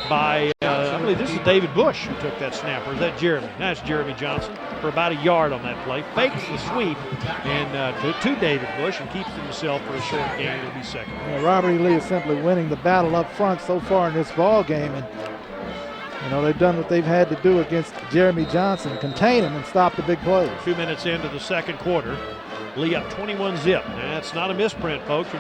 by, I believe this is David Bush who took that snap. Or is that Jeremy? That's Jeremy Johnson for about a yard on that play. Fakes the sweep and to David Bush and keeps himself for a short gain. It'll be second. Yeah, Robert E. Lee is simply winning the battle up front so far in this ball game, and they've done what they've had to do against Jeremy Johnson, contain him and stop the big plays. 2 minutes into the second quarter, Lee up 21-zip. That's not a misprint, folks.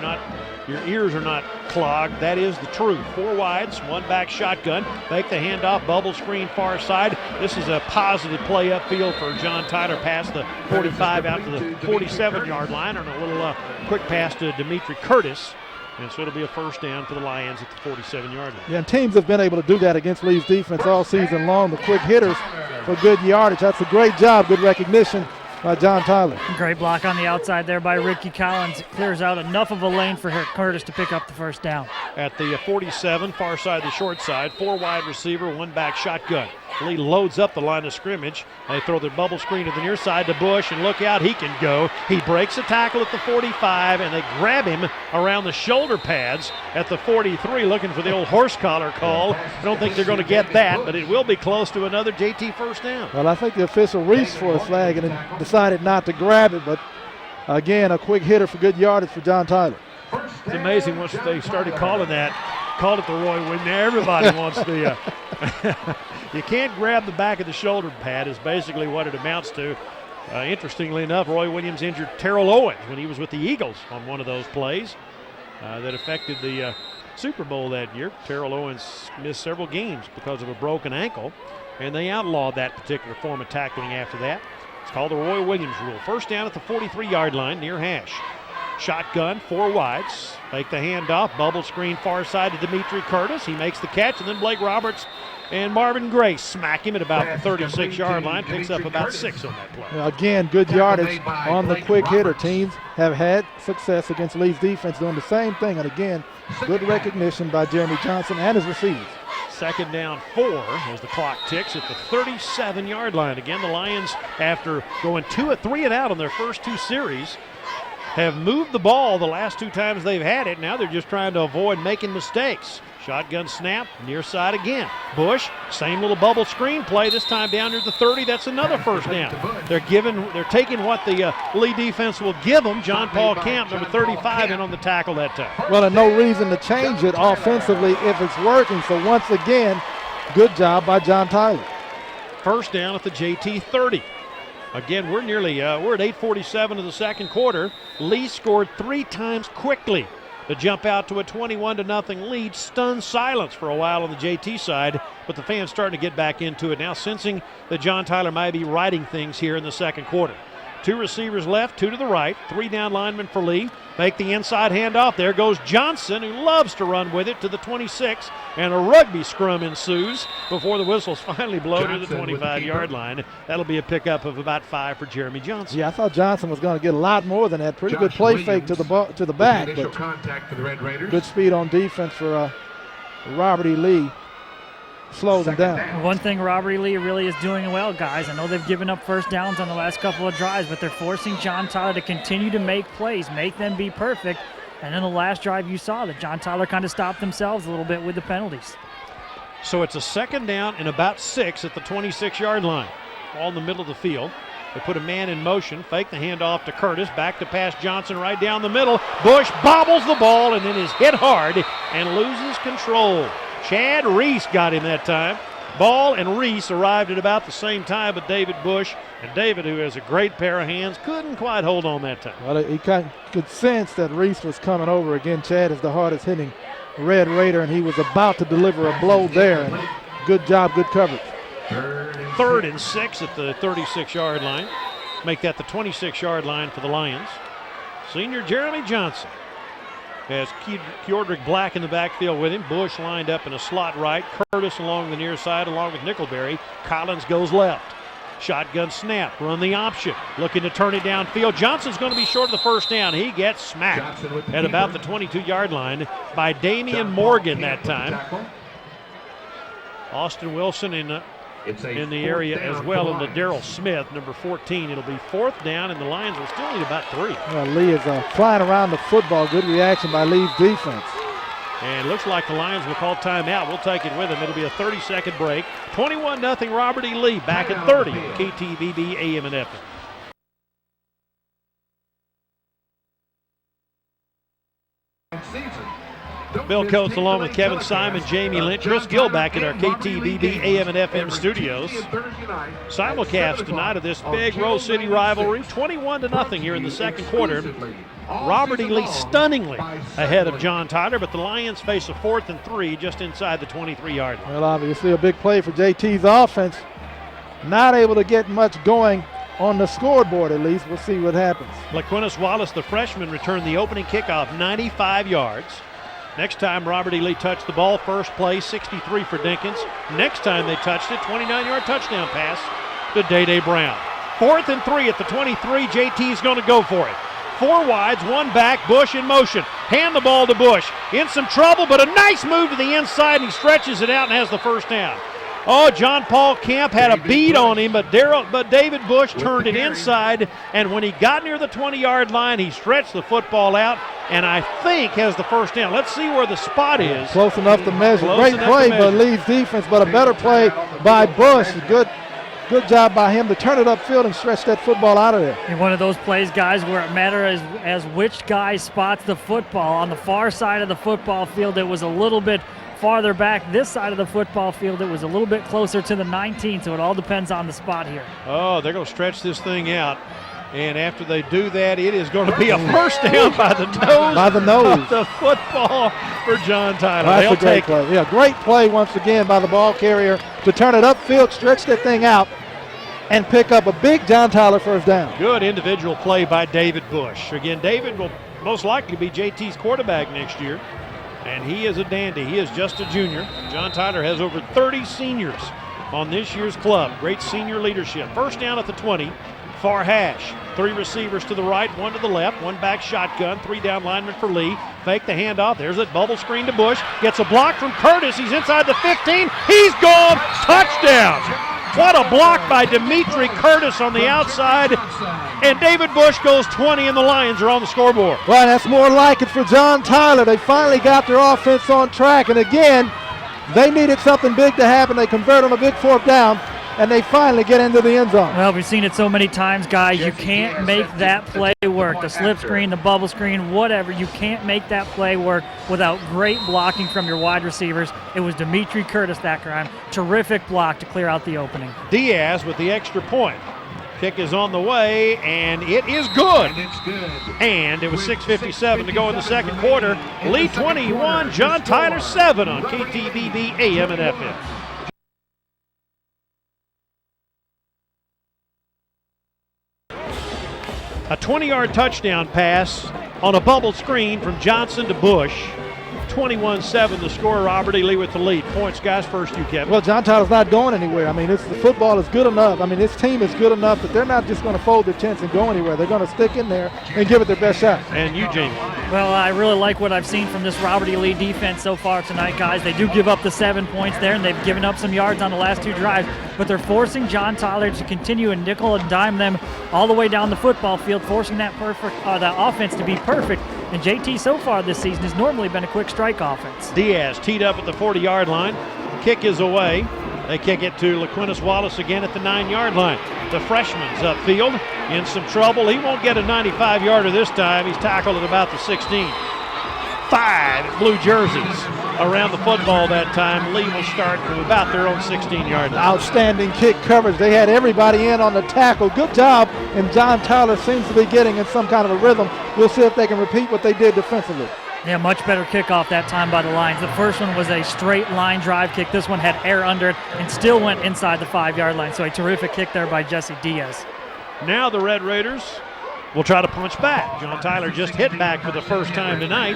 Your ears are not clogged. That is the truth. 4 wides, 1 back shotgun. Make the handoff, bubble screen far side. This is a positive play upfield for John Tyler past the 45 out to the 47-yard line, and a little quick pass to Dimitri Curtis. And so it'll be a first down for the Lions at the 47-yard line. Yeah, and teams have been able to do that against Lee's defense all season long. The quick hitters for good yardage. That's a great job, good recognition by John Tyler. Great block on the outside there by Ricky Collins. Clears out enough of a lane for Curtis to pick up the first down. At the 47, far side, the short side, 4 wide receiver, 1 back shotgun. Lee loads up the line of scrimmage. They throw the bubble screen to the near side to Bush, and look out, he can go. He breaks a tackle at the 45, and they grab him around the shoulder pads at the 43, looking for the old horse collar call. I don't think they're going to get that, but it will be close to another JT first down. Well, I think the official reached for a flag and then decided not to grab it, but again, a quick hitter for good yardage for John Tyler. It's amazing once they started calling it the Roy Williams. Everybody wants the you can't grab the back of the shoulder pad is basically what it amounts to. Interestingly enough, Roy Williams injured Terrell Owens when he was with the Eagles on one of those plays that affected the Super Bowl that year. Terrell Owens missed several games because of a broken ankle, and they outlawed that particular form of tackling after that. It's called the Roy Williams rule. First down at the 43-yard line near hash. Shotgun, 4 wides. Fake the handoff. Bubble screen far side to Dimitri Curtis. He makes the catch, and then Blake Roberts and Marvin Grace smack him at about the 36-yard line. Picks up about 6 on that play. Again, good yardage on the quick hitter. Teams have had success against Lee's defense doing the same thing. And again, good recognition by Jeremy Johnson and his receivers. Second down 4 as the clock ticks at the 37-yard line. Again, the Lions, after going 2 of 3 and out on their first 2 series, have moved the ball the last 2 times they've had it. Now they're just trying to avoid making mistakes. Shotgun snap, near side again. Bush, same little bubble screen play, this time down near the 30. That's another first down. They're taking what the Lee defense will give them. John Paul Camp, number 35, in on the tackle that time. Well, and no reason to change it offensively if it's working. So once again, good job by John Tyler. First down at the JT 30. Again, we're at 8:47 of the second quarter. Lee scored 3 times quickly to jump out to a 21-0 lead. Stunned silence for a while on the JT side, but the fans starting to get back into it now, sensing that John Tyler might be riding things here in the second quarter. 2 receivers left, 2 to the right, 3 down linemen for Lee. Make the inside handoff. There goes Johnson, who loves to run with it to the 26, and a rugby scrum ensues before the whistles finally blow to the 25-yard line. That'll be a pickup of about 5 for Jeremy Johnson. Yeah, I thought Johnson was going to get a lot more than that. Pretty good play fake to the back, but good speed on defense for Robert E. Lee. Slows them down. One thing Robert E. Lee really is doing well, guys. I know they've given up first downs on the last couple of drives, but they're forcing John Tyler to continue to make plays, make them be perfect. And then the last drive you saw that John Tyler kind of stopped themselves a little bit with the penalties. So it's a second down and about 6 at the 26-yard line. Ball in the middle of the field. They put a man in motion, fake the handoff to Curtis, back to pass Johnson right down the middle. Bush bobbles the ball and then is hit hard and loses control. Chad Reese got him that time. Ball and Reese arrived at about the same time, but David Bush, and David, who has a great pair of hands, couldn't quite hold on that time. Well, he could sense that Reese was coming over. Again, Chad is the hardest hitting Red Raider, and he was about to deliver a blow there. And good job, good coverage. 3rd and 6 at the 36-yard line. Make that the 26-yard line for the Lions. Senior Jeremy Johnson has Keordrick Black in the backfield with him. Bush lined up in a slot right. Curtis along the near side along with Nickelberry. Collins goes left. Shotgun snap, run the option. Looking to turn it downfield. Johnson's going to be short of the first down. He gets smacked at about the 22-yard line by Damian Morgan that time. Austin Wilson in the area as well, and the Darrell Smith, number 14. It'll be 4th down, and the Lions will still need about 3. Well, Lee is flying around the football. Good reaction by Lee's defense. And it looks like the Lions will call timeout. We'll take it with them. It'll be a 30-second break. 21-0 Robert E. Lee back at 30. KTVB AM and FM. Bill Coates along with Kevin Simon, Jamie Lynch, Chris Gill back at our KTVB AM and FM studios. Simulcast tonight of this big Rose City rivalry, 21-0 here in the second quarter. Robert E. Lee stunningly ahead of John Tyler, but the Lions face a 4th and 3 just inside the 23-yard line. Well, obviously a big play for JT's offense. Not able to get much going on the scoreboard, at least. We'll see what happens. LaQuintus Wallace, the freshman, returned the opening kickoff 95 yards. Next time Robert E. Lee touched the ball, first play, 63 for Dinkins. Next time they touched it, 29-yard touchdown pass to Day Brown. 4th and 3 at the 23. JT's going to go for it. 4 wides, 1 back, Bush in motion. Hand the ball to Bush. In some trouble, but a nice move to the inside, and he stretches it out and has the first down. Oh, John Paul Kemp had a beat on him, but David Bush turned it inside, and when he got near the 20-yard line, he stretched the football out, and I think has the first down. Let's see where the spot is. Close enough to measure. Great play by Lee's defense, but a better play by Bush. Good job by him to turn it upfield and stretch that football out of there. And one of those plays, guys, where it matters as which guy spots the football. On the far side of the football field, it was a little bit farther back. This side of the football field, it was a little bit closer to the 19, so it all depends on the spot here. Oh, they're going to stretch this thing out. And after they do that, it is going to be a first down by the nose. Of the football for John Tyler. That's a great play. Yeah, great play once again by the ball carrier to turn it upfield, stretch that thing out, and pick up a big John Tyler first down. Good individual play by David Bush. Again, David will most likely be JT's quarterback next year, and he is a dandy. He is just a junior. John Tyler has over 30 seniors on this year's club. Great senior leadership. First down at the 20. Far hash. 3 receivers to the right, 1 to the left, 1 back shotgun, 3 down linemen for Lee. Fake the handoff. There's that bubble screen to Bush. Gets a block from Curtis. He's inside the 15. He's gone. Touchdown. What a block by Dimitri Curtis on the outside. And David Bush goes 20, and the Lions are on the scoreboard. Well, that's more like it for John Tyler. They finally got their offense on track. And again, they needed something big to happen. They convert on a big 4th down, and they finally get into the end zone. Well, we've seen it so many times, guys. You can't make that play work. The slip screen, the bubble screen, whatever. You can't make that play work without great blocking from your wide receivers. It was Dimitri Curtis that time. Terrific block to clear out the opening. Diaz with the extra point. Kick is on the way, and it is good. And it was 6:57 to go in the second quarter. Lee 21, John Tyler 7 on KTVB AM and FM. A 20-yard touchdown pass on a bubble screen from Johnson to Bush. 21-7 the score. Robert E. Lee with the lead. Points, guys. First you, Kevin. Well, John Tyler's not going anywhere. I mean, the football is good enough. I mean, this team is good enough that they're not just going to fold their tents and go anywhere. They're going to stick in there and give it their best shot. And you, Jamie. Well, I really like what I've seen from this Robert E. Lee defense so far tonight, guys. They do give up the 7 points there, and they've given up some yards on the last 2 drives, but they're forcing John Tyler to continue and nickel and dime them all the way down the football field, forcing that offense to be perfect. And JT so far this season has normally been a quick strike offense. Diaz teed up at the 40-yard line. kick is away. They kick it to LaQuintus Wallace again at the 9-yard line. The freshman's upfield in some trouble. He won't get a 95-yarder this time. He's tackled at about the 16. 5 blue jerseys around the football that time. Lee will start from about their own 16-yard line. Outstanding kick coverage. They had everybody in on the tackle. Good job. And John Tyler seems to be getting in some kind of a rhythm. We'll see if they can repeat what they did defensively. Yeah, much better kickoff that time by the Lions. The first one was a straight line drive kick. This one had air under it and still went inside the 5-yard line. So a terrific kick there by Jesse Diaz. Now the Red Raiders will try to punch back. John Tyler just hit back for the first time tonight.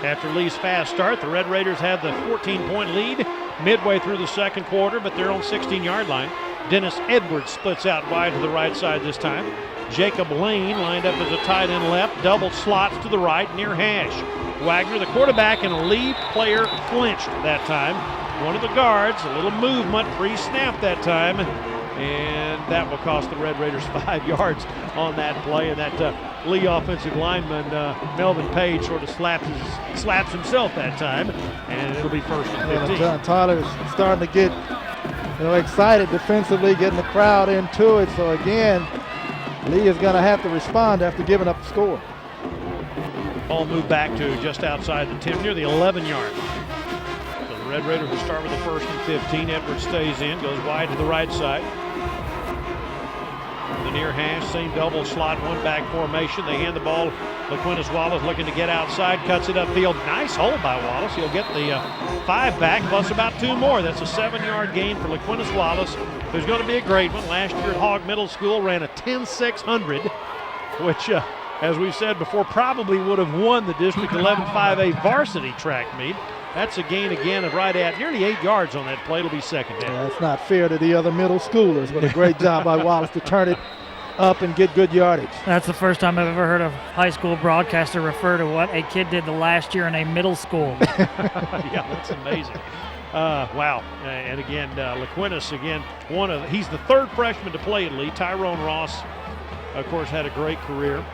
After Lee's fast start, the Red Raiders had the 14-point lead midway through the second quarter, but their own 16-yard line. Dennis Edwards splits out wide to the right side this time. Jacob Lane lined up as a tight end left, double slots to the right near hash. Wagner, the quarterback, and a Lee player flinched that time. One of the guards, a little movement pre-snap that time, and that will cost the Red Raiders 5 yards on that play. And that Lee offensive lineman, Melvin Page, sort of slaps himself that time, and it'll be first and 15. John Tyler is starting to get excited defensively, getting the crowd into it. So again, Lee is going to have to respond after giving up the score. Ball moved back to just outside the 10, near the 11-yard line. So the Red Raiders will start with the first and 15. Edwards stays in, goes wide to the right side. The near hash, same double slot, one back formation. They hand the ball. LaQuintus Wallace looking to get outside, cuts it upfield. Nice hold by Wallace. He'll get the 5 back plus about 2 more. That's a 7-yard gain for LaQuintus Wallace, who's going to be a great one. Last year at Hogg Middle School ran a 10.600, which, as we've said before, probably would have won the District 11 5A varsity track meet. That's a gain again of right at nearly 8 yards on that play. It'll be second down. Yeah, that's not fair to the other middle schoolers, but a great job by Wallace to turn it up and get good yardage. That's the first time I've ever heard a high school broadcaster refer to what a kid did the last year in a middle school. Yeah, that's amazing. Wow. And again, LaQuintus, again, he's the 3rd freshman to play at Lee. Tyrone Ross, of course, had a great career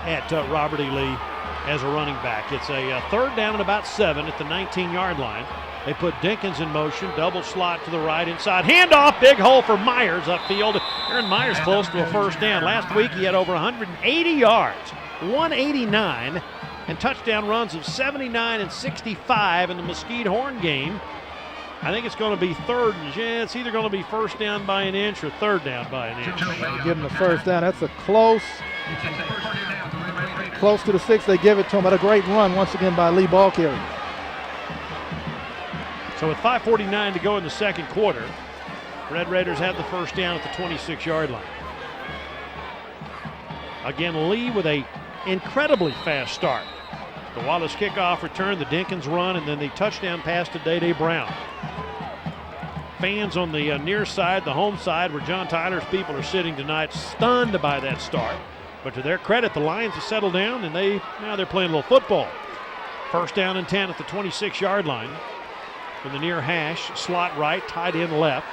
at Robert E. Lee as a running back. It's a 3rd down and about 7 at the 19-yard line. They put Dinkins in motion, double slot to the right inside. Handoff, big hole for Myers upfield. Aaron Myers close to a first down. Last week he had over 180 yards, 189, and touchdown runs of 79 and 65 in the Mesquite Horn game. I think it's going to be it's either going to be first down by an inch or 3rd down by an inch. Give him the first down. That's a close to the 6. They give it to him, but a great run once again by Lee Ballcarrier. So with 5:49 to go in the second quarter, Red Raiders have the first down at the 26-yard line. Again, Lee with a incredibly fast start. The Wallace kickoff return, the Dinkins run, and then the touchdown pass to Day Brown. Fans on the near side, the home side, where John Tyler's people are sitting tonight, stunned by that start. But to their credit, the Lions have settled down, and now they're playing a little football. First down and 10 at the 26-yard line. From the near hash, slot right, tight end left.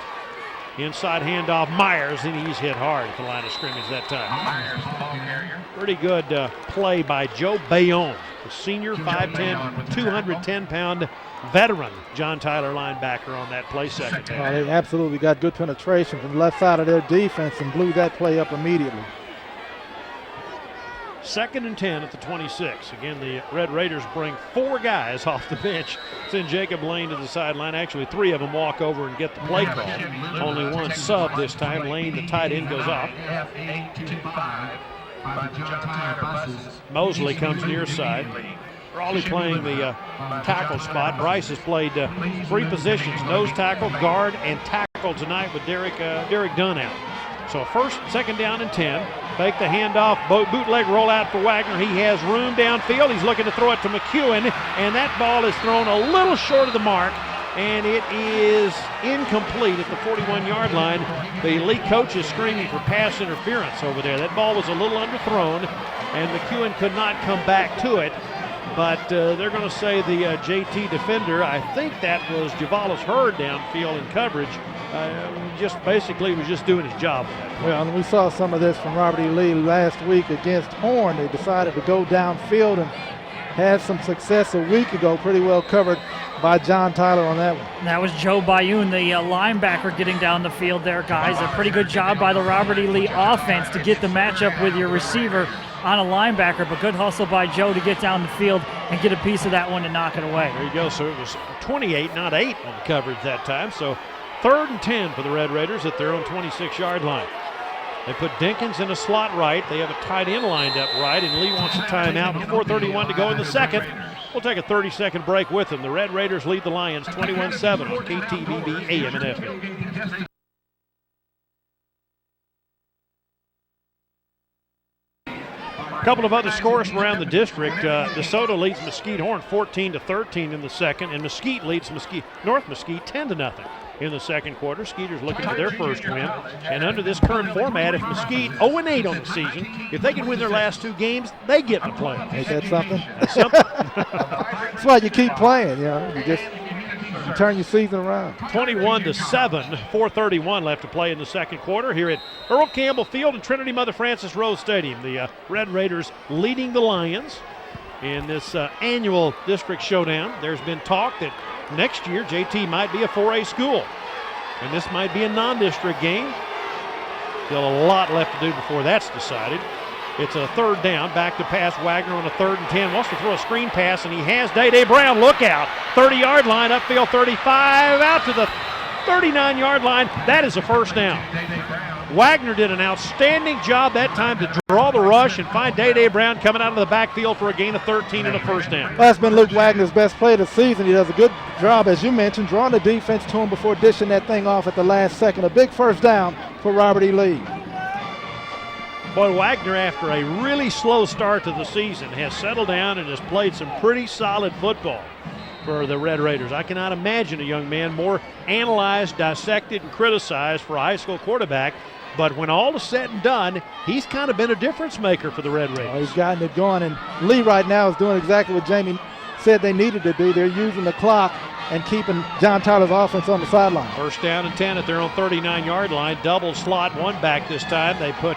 Inside handoff, Myers, and he's hit hard at the line of scrimmage that time. Pretty good play by Joe Bayonne, the senior, 5'10", 210-pound veteran John Tyler linebacker on that play second down. They absolutely got good penetration from the left side of their defense and blew that play up immediately. Second and 10 at the 26. Again, the Red Raiders bring 4 guys off the bench. Send Jacob Lane to the sideline. Actually, 3 of them walk over and get the play call. Only 1 sub this time. Lane, the tight end, goes off. Mosley comes near side. Raleigh playing the tackle spot. Bryce has played 3 positions, nose tackle, guard, and tackle tonight with Derek Dunn out. So second down and 10. Fake the handoff, bootleg rollout for Wagner. He has room downfield. He's looking to throw it to McEwen, and that ball is thrown a little short of the mark, and it is incomplete at the 41-yard line. The Lee coach is screaming for pass interference over there. That ball was a little underthrown, and McEwen could not come back to it. But they're going to say the JT defender, I think that was Javalis Hurd downfield in coverage, was just doing his job. Well, and we saw some of this from Robert E. Lee last week against Horn. They decided to go downfield and had some success a week ago, pretty well covered by John Tyler on that one. That was Joe Bayoun, the linebacker, getting down the field there, guys. A pretty good job by the Robert E. Lee offense to get the matchup with your receiver on a linebacker, but good hustle by Joe to get down the field and get a piece of that one and knock it away. There you go. So it was 28, not 8 on the coverage that time. So 3rd and 10 for the Red Raiders at their own 26-yard line. They put Dinkins in a slot right. They have a tight end lined up right, and Lee wants a timeout with 4:31 to go in the second. We'll take a 30-second break with them. The Red Raiders lead the Lions 21-7 on KTVB AM and FM. A couple of other scores from around the district. DeSoto leads Mesquite Horn 14-13 in the second, and Mesquite leads North Mesquite 10-0 in the second quarter. Skeeters looking for their first win. And under this current format, if Mesquite 0-8 on the season, if they can win their last 2 games, they get in the playoffs. Ain't that something? That's something. That's why you keep playing, you know. You turn your season around. 21-7, 4:31 left to play in the second quarter here at Earl Campbell Field and Trinity Mother Frances Rose Stadium. The Red Raiders leading the Lions in this annual district showdown. There's been talk that next year JT might be a 4A school, and this might be a non-district game. Still a lot left to do before that's decided. It's a 3rd down, back to pass Wagner on a 3rd and 10. Wants to throw a screen pass, and he has Day Brown. Look out. 30-yard line, upfield 35, out to the 39-yard line. That is a first down. Wagner did an outstanding job that time to draw the rush and find Day Brown coming out of the backfield for a gain of 13 and a first down. Well, that's been Luke Wagner's best play of the season. He does a good job, as you mentioned, drawing the defense to him before dishing that thing off at the last second. A big first down for Robert E. Lee. Boy, Wagner, after a really slow start to the season, has settled down and has played some pretty solid football for the Red Raiders. I cannot imagine a young man more analyzed, dissected, and criticized for a high school quarterback. But when all is said and done, he's kind of been a difference maker for the Red Raiders. Oh, he's gotten it going, and Lee right now is doing exactly what Jamie said they needed to do. They're using the clock and keeping John Tyler's offense on the sideline. First down and 10 at their own 39-yard line. Double slot, one back this time. They put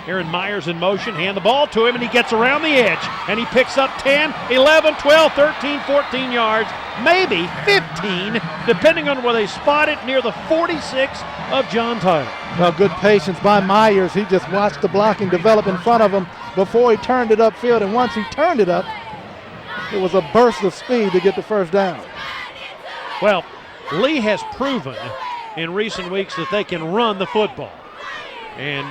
Aaron Myers in motion, hand the ball to him, and he gets around the edge. And he picks up 10, 11, 12, 13, 14 yards, maybe 15, depending on where they spot it, near the 46 of John Tyler. Well, good patience by Myers. He just watched the blocking develop in front of him before he turned it upfield. And once he turned it up, it was a burst of speed to get the first down. Well, Lee has proven in recent weeks that they can run the football. And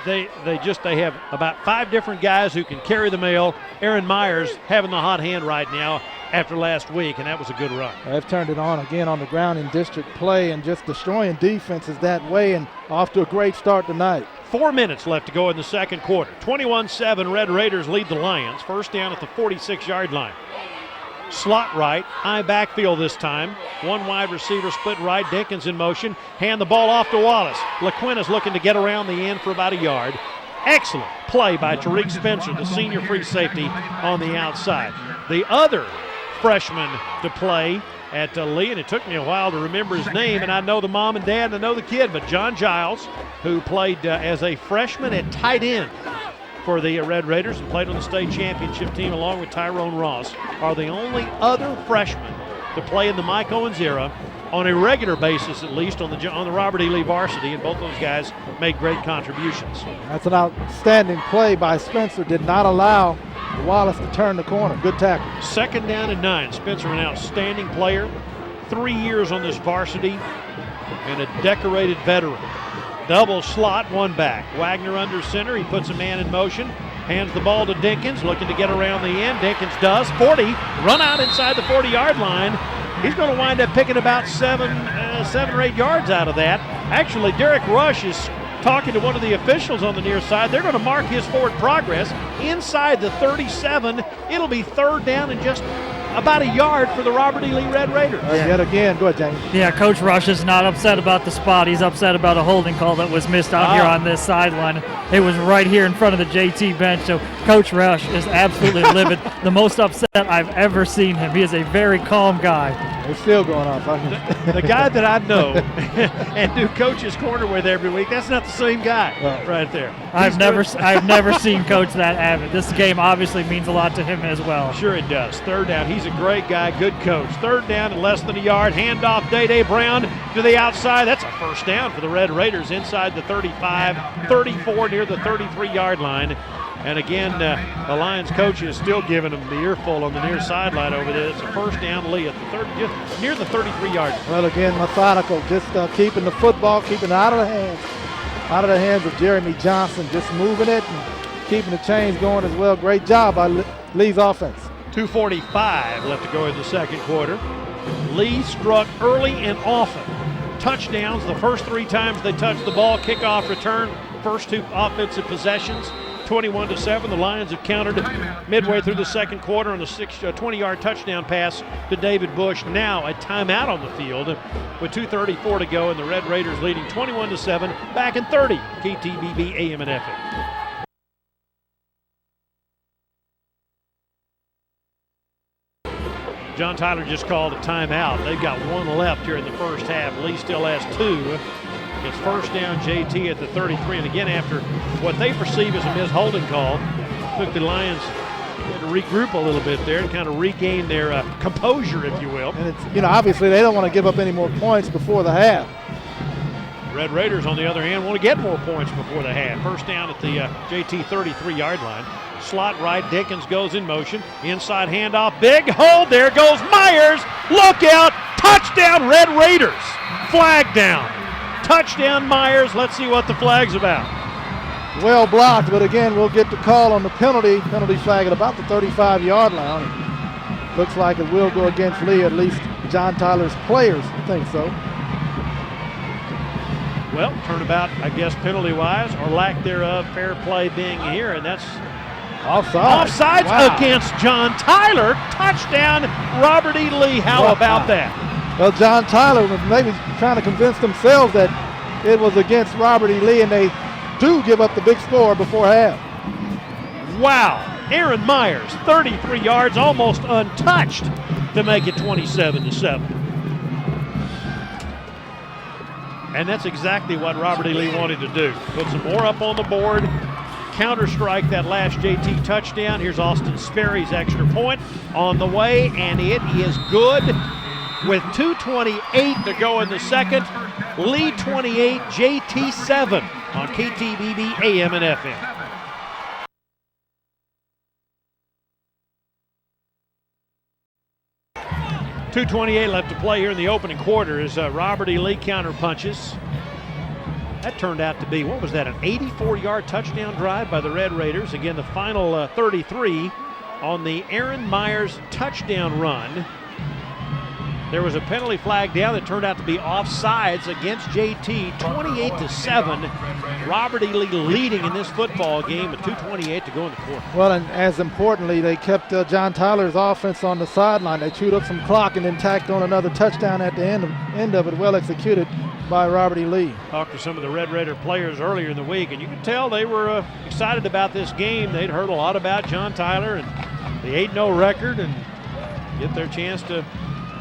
they have about 5 different guys who can carry the mail. Aaron Myers having the hot hand right now after last week, and that was a good run. They've turned it on again on the ground in district play and just destroying defenses that way, and off to a great start tonight. 4 minutes left to go in the second quarter. 21-7, Red Raiders lead the Lions. First down at the 46-yard line. Slot right, high backfield this time. One wide receiver split right, Dinkins in motion. Hand the ball off to Wallace. LaQuinn is looking to get around the end for about a yard. Excellent play by Tariq Spencer, the senior free safety on the outside. The other freshman to play at Lee, and it took me a while to remember his name, and I know the mom and dad and I know the kid, but John Giles, who played as a freshman at tight end for the Red Raiders and played on the state championship team along with Tyrone Ross, are the only other freshmen to play in the Mike Owens era on a regular basis, at least on the Robert E. Lee varsity, and both those guys made great contributions. That's an outstanding play by Spencer. Did not allow Wallace to turn the corner. Good tackle. Second down and 9. Spencer, an outstanding player, 3 years on this varsity, and a decorated veteran. Double slot, one back. Wagner under center. He puts a man in motion. Hands the ball to Dinkins, looking to get around the end. Dinkins does. 40. Run out inside the 40-yard line. He's going to wind up picking about 7 or 8 yards out of that. Actually, Derek Rush is talking to one of the officials on the near side. They're going to mark his forward progress inside the 37. It'll be third down and just about a yard for the Robert E. Lee Red Raiders. Yet again, go ahead, James. Yeah, Coach Rush is not upset about the spot. He's upset about a holding call that was missed out here on this sideline. It was right here in front of the JT bench, so Coach Rush is absolutely livid. The most upset I've ever seen him. He is a very calm guy. It's still going on. The guy that I know and do Coach's Corner with every week, that's not the same guy right there. I've never seen Coach that avid. This game obviously means a lot to him as well. Sure it does. Third down. He's a great guy, good coach. Third down and less than a yard. Handoff, Day Brown to the outside. That's a first down for the Red Raiders inside the 35, 34 near the 33-yard line. And again, the Lions coach is still giving them the earful on the near sideline over there. It's a first down, Lee, at the just near the 33-yard. Well, again, methodical, just keeping the football, keeping it out of the hands of Jeremy Johnson, just moving it and keeping the chains going as well. Great job by Lee's offense. 2:45 left to go in the second quarter. Lee struck early and often. Touchdowns the first 3 times they touched the ball, kickoff return, first 2 offensive possessions. 21-7. The Lions have countered midway through the second quarter on a 20-yard touchdown pass to David Bush. Now a timeout on the field with 2:34 to go, and the Red Raiders leading 21-7. Back in 30. KTBB AM and FM. John Tyler just called a timeout. They've got 1 left here in the first half. Lee still has 2. It's first down, JT at the 33, and again after what they perceive as a missed holding call, took the Lions to regroup a little bit there and kind of regain their composure, if you will. And it's, obviously they don't want to give up any more points before the half. Red Raiders, on the other hand, want to get more points before the half. First down at the JT 33-yard line. Slot right, Dinkins goes in motion. Inside handoff, big hold, there goes Myers. Look out, touchdown Red Raiders. Flag down. Touchdown Myers. Let's see what the flag's about. Well blocked, but again, we'll get the call on the penalty flag at about the 35-yard line. Looks like it will go against Lee, at least John Tyler's players think so. Well, turnabout, I guess, penalty-wise, or lack thereof, fair play being here, and that's offsides against John Tyler. Touchdown, Robert E. Lee. How about that? Well, John Tyler was maybe trying to convince themselves that it was against Robert E. Lee, and they do give up the big score before half. Wow. Aaron Myers, 33 yards, almost untouched to make it 27-7. And that's exactly what Robert E. Lee wanted to do. Put some more up on the board, counter-strike that last JT touchdown. Here's Austin Sperry's extra point on the way, and it is good. With 2:28 to go in the second, Lee 28, JT 7 on KTBB AM and FM. .228 left to play here in the opening quarter as Robert E. Lee counter punches. That turned out to be, what was that, an 84-yard touchdown drive by the Red Raiders. Again, the final 33 on the Aaron Myers touchdown run. There was a penalty flag down that turned out to be offsides against JT, 28-7. Robert E. Lee leading in this football game with 2:28 to go in the quarter. Well, and as importantly, they kept John Tyler's offense on the sideline. They chewed up some clock and then tacked on another touchdown at the end of it, well executed by Robert E. Lee. Talked to some of the Red Raider players earlier in the week, and you could tell they were excited about this game. They'd heard a lot about John Tyler and the 8-0 record, and get their chance to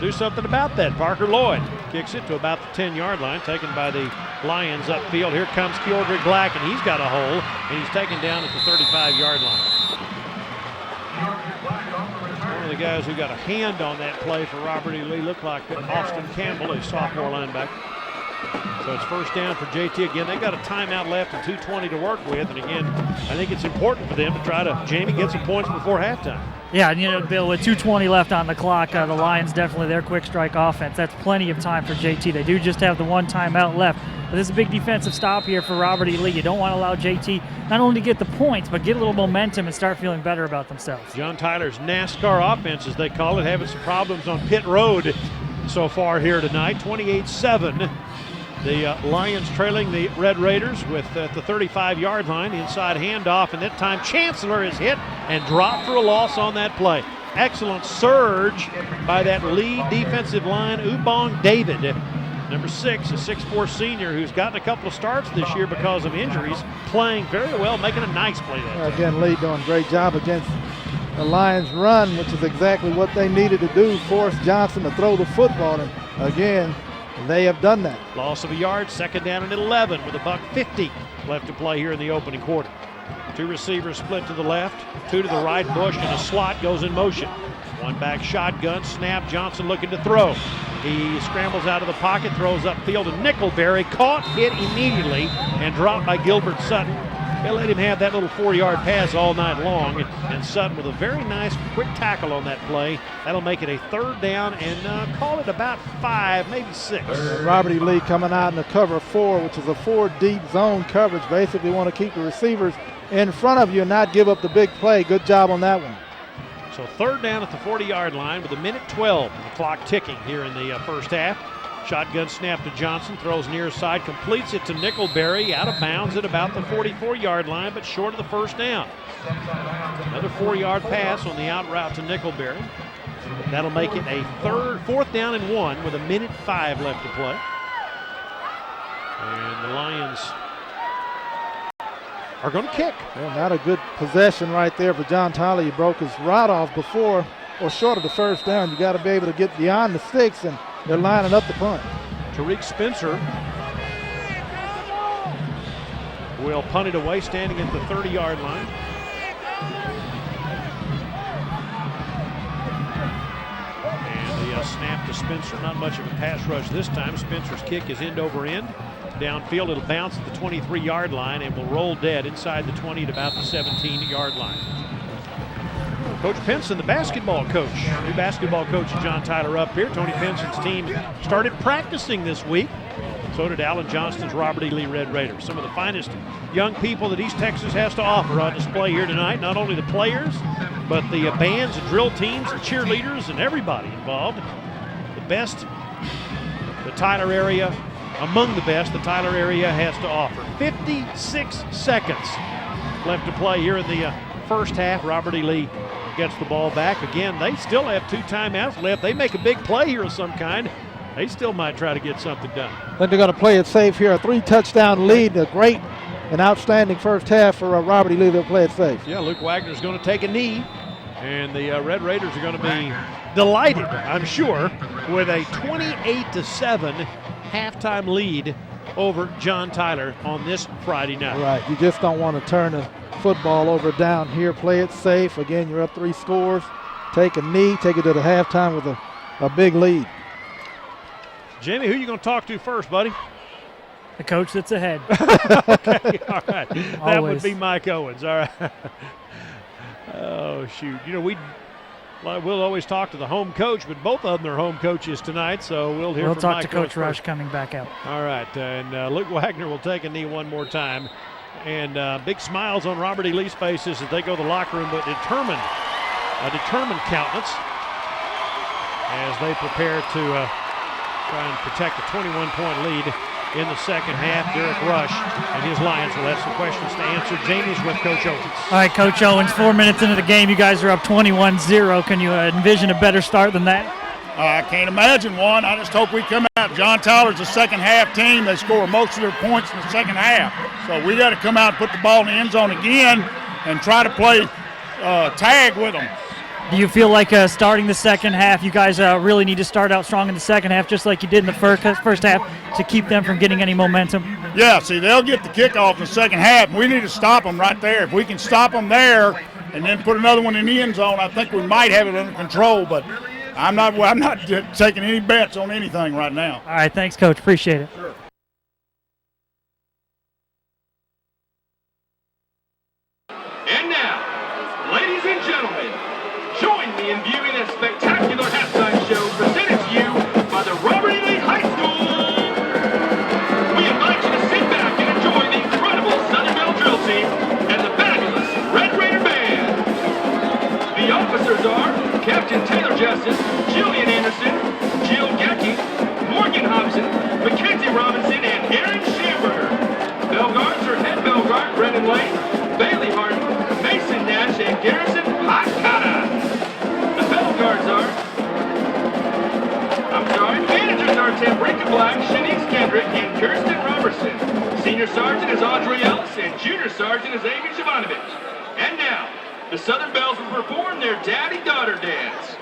do something about that. Parker Lloyd kicks it to about the 10-yard line, taken by the Lions upfield. Here comes Keldrick Black, and he's got a hole, and he's taken down at the 35-yard line. One of the guys who got a hand on that play for Robert E. Lee looked like Austin Campbell, a sophomore linebacker. So it's first down for JT. Again, they've got a timeout left and 2:20 to work with. And again, I think it's important for them to try to, Jamie, get some points before halftime. Yeah, and Bill, with 2:20 left on the clock, the Lions definitely their quick strike offense. That's plenty of time for JT. They do just have the one timeout left. But this is a big defensive stop here for Robert E. Lee. You don't want to allow JT not only to get the points, but get a little momentum and start feeling better about themselves. John Tyler's NASCAR offense, as they call it, having some problems on pit road so far here tonight. 28-7. The Lions trailing the Red Raiders with the 35-yard line, inside handoff, and that time Chancellor is hit and dropped for a loss on that play. Excellent surge by that Lee defensive line, Ubong David, Number 6, a 6'4 senior who's gotten a couple of starts this year because of injuries, playing very well, making a nice play that time. Again, Lee doing a great job against the Lions' run, which is exactly what they needed to do, force Johnson to throw the football. And again, they have done that. Loss of a yard, 2nd down and 11 with $1:50 left to play here in the opening quarter. 2 receivers split to the left, 2 to the right. Bush in a slot goes in motion. 1 back shotgun, snap, Johnson looking to throw. He scrambles out of the pocket, throws upfield to Nickelberry, caught, hit immediately, and dropped by Gilbert Sutton. They let him have that little 4-yard pass all night long, and Sutton with a very nice quick tackle on that play. That'll make it a 3rd down and call it about 5, maybe 6. Robert E. Lee coming out in the cover 4, which is a 4 deep zone coverage. Basically want to keep the receivers in front of you and not give up the big play. Good job on that one. So 3rd down at the 40-yard line with 1:12 and the clock ticking here in the first half. Shotgun snap to Johnson, throws near side, completes it to Nickelberry, out of bounds at about the 44-yard line, but short of the 1st down. Another 4-yard pass on the out route to Nickelberry. That'll make it a 4th down and 1 with 1:05 left to play. And the Lions are going to kick. Well, not a good possession right there for John Tyler. He broke his route off before or short of the 1st down. You got to be able to get beyond the sticks, and they're lining up the punt. Tariq Spencer will punt it away, standing at the 30-yard line. And the snap to Spencer, not much of a pass rush this time. Spencer's kick is end over end. Downfield, it'll bounce at the 23-yard line and will roll dead inside the 20 at about the 17-yard line. Coach Pinson, the basketball coach, new basketball coach John Tyler up here. Tony Pinson's team started practicing this week. So did Alan Johnston's Robert E. Lee Red Raiders. Some of the finest young people that East Texas has to offer on display here tonight. Not only the players, but the bands and drill teams and cheerleaders and everybody involved. The best the Tyler area, among the best the Tyler area has to offer. 56 seconds left to play here in the first half. Robert E. Lee gets the ball back. Again, they still have 2 timeouts left. They make a big play here of some kind. They still might try to get something done. I think they're going to play it safe here. A 3-touchdown lead. A great and outstanding first half for Robert E. Lee. They'll play it safe. Yeah, Luke Wagner's going to take a knee, and the Red Raiders are going to be delighted, I'm sure, with a 28-7 halftime lead over John Tyler on this Friday night. Right. You just don't want to turn the football over down here. Play it safe. Again, you're up 3 scores. Take a knee. Take it to the halftime with a big lead. Jamie, who are you going to talk to first, buddy? The coach that's ahead. Okay, all right. That would Always. be Mike Owens. All right. Oh, shoot. You know, we'll always talk to the home coach, but both of them are home coaches tonight, so we'll hear We'll from talk Mike to Coach Owens Rush first. coming back out. All right, and Luke Wagner will take a knee one more time. And big smiles on Robert E. Lee's faces as they go to the locker room, but a determined countenance as they prepare to try and protect a 21-point lead in the second half. Derek Rush and his Lions will have some questions to answer. Jamie's with Coach Owens. All right, Coach Owens, 4 minutes into the game, you guys are up 21-0. Can you envision a better start than that? I can't imagine one. I just hope we come out. John Tyler's a second half team. They score most of their points in the second half. So we got to come out and put the ball in the end zone again and try to play tag with them. Do you feel like starting the second half, you guys really need to start out strong in the second half, just like you did in the first half, to keep them from getting any momentum? Yeah, see, they'll get the kickoff in the second half. We need to stop them right there. If we can stop them there and then put another one in the end zone, I think we might have it under control. But I'm not taking any bets on anything right now. All right, thanks, Coach. Appreciate it. Sure. And now, ladies and gentlemen, join me in viewing a spectacular halftime show presented to you by the Robert E. Lee High School. We invite you to sit back and enjoy the incredible Southern Belle drill team and the fabulous Red Raider Band. The officers are Captain Taylor Justice, Jillian Anderson, Jill Gecke, Morgan Hobson, Mackenzie Robinson, the Southern Belles will perform their daddy-daughter dance.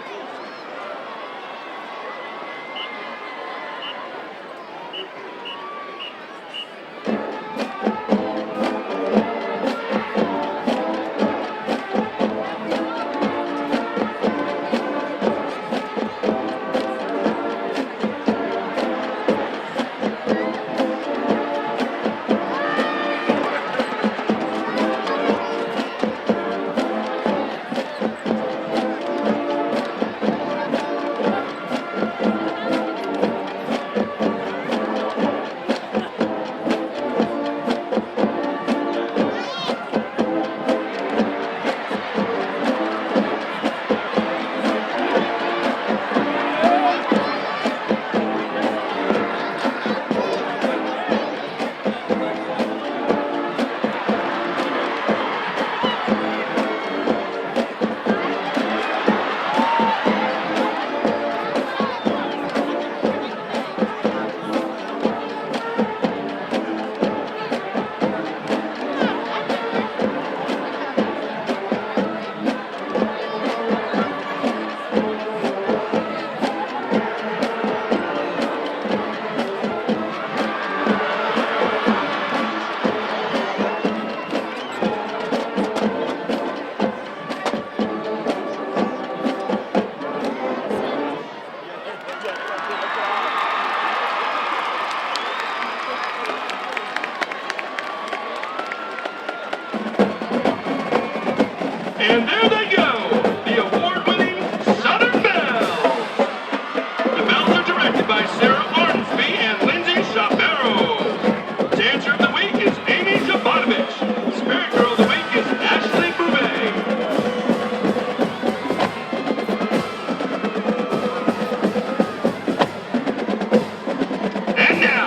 And there they go, the award-winning Southern Belles. The Belles are directed by Sarah Arnsby and Lindsay Shapiro. Dancer of the Week is Amy Zabatovich. Spirit Girl of the Week is Ashley Bouvet. And now,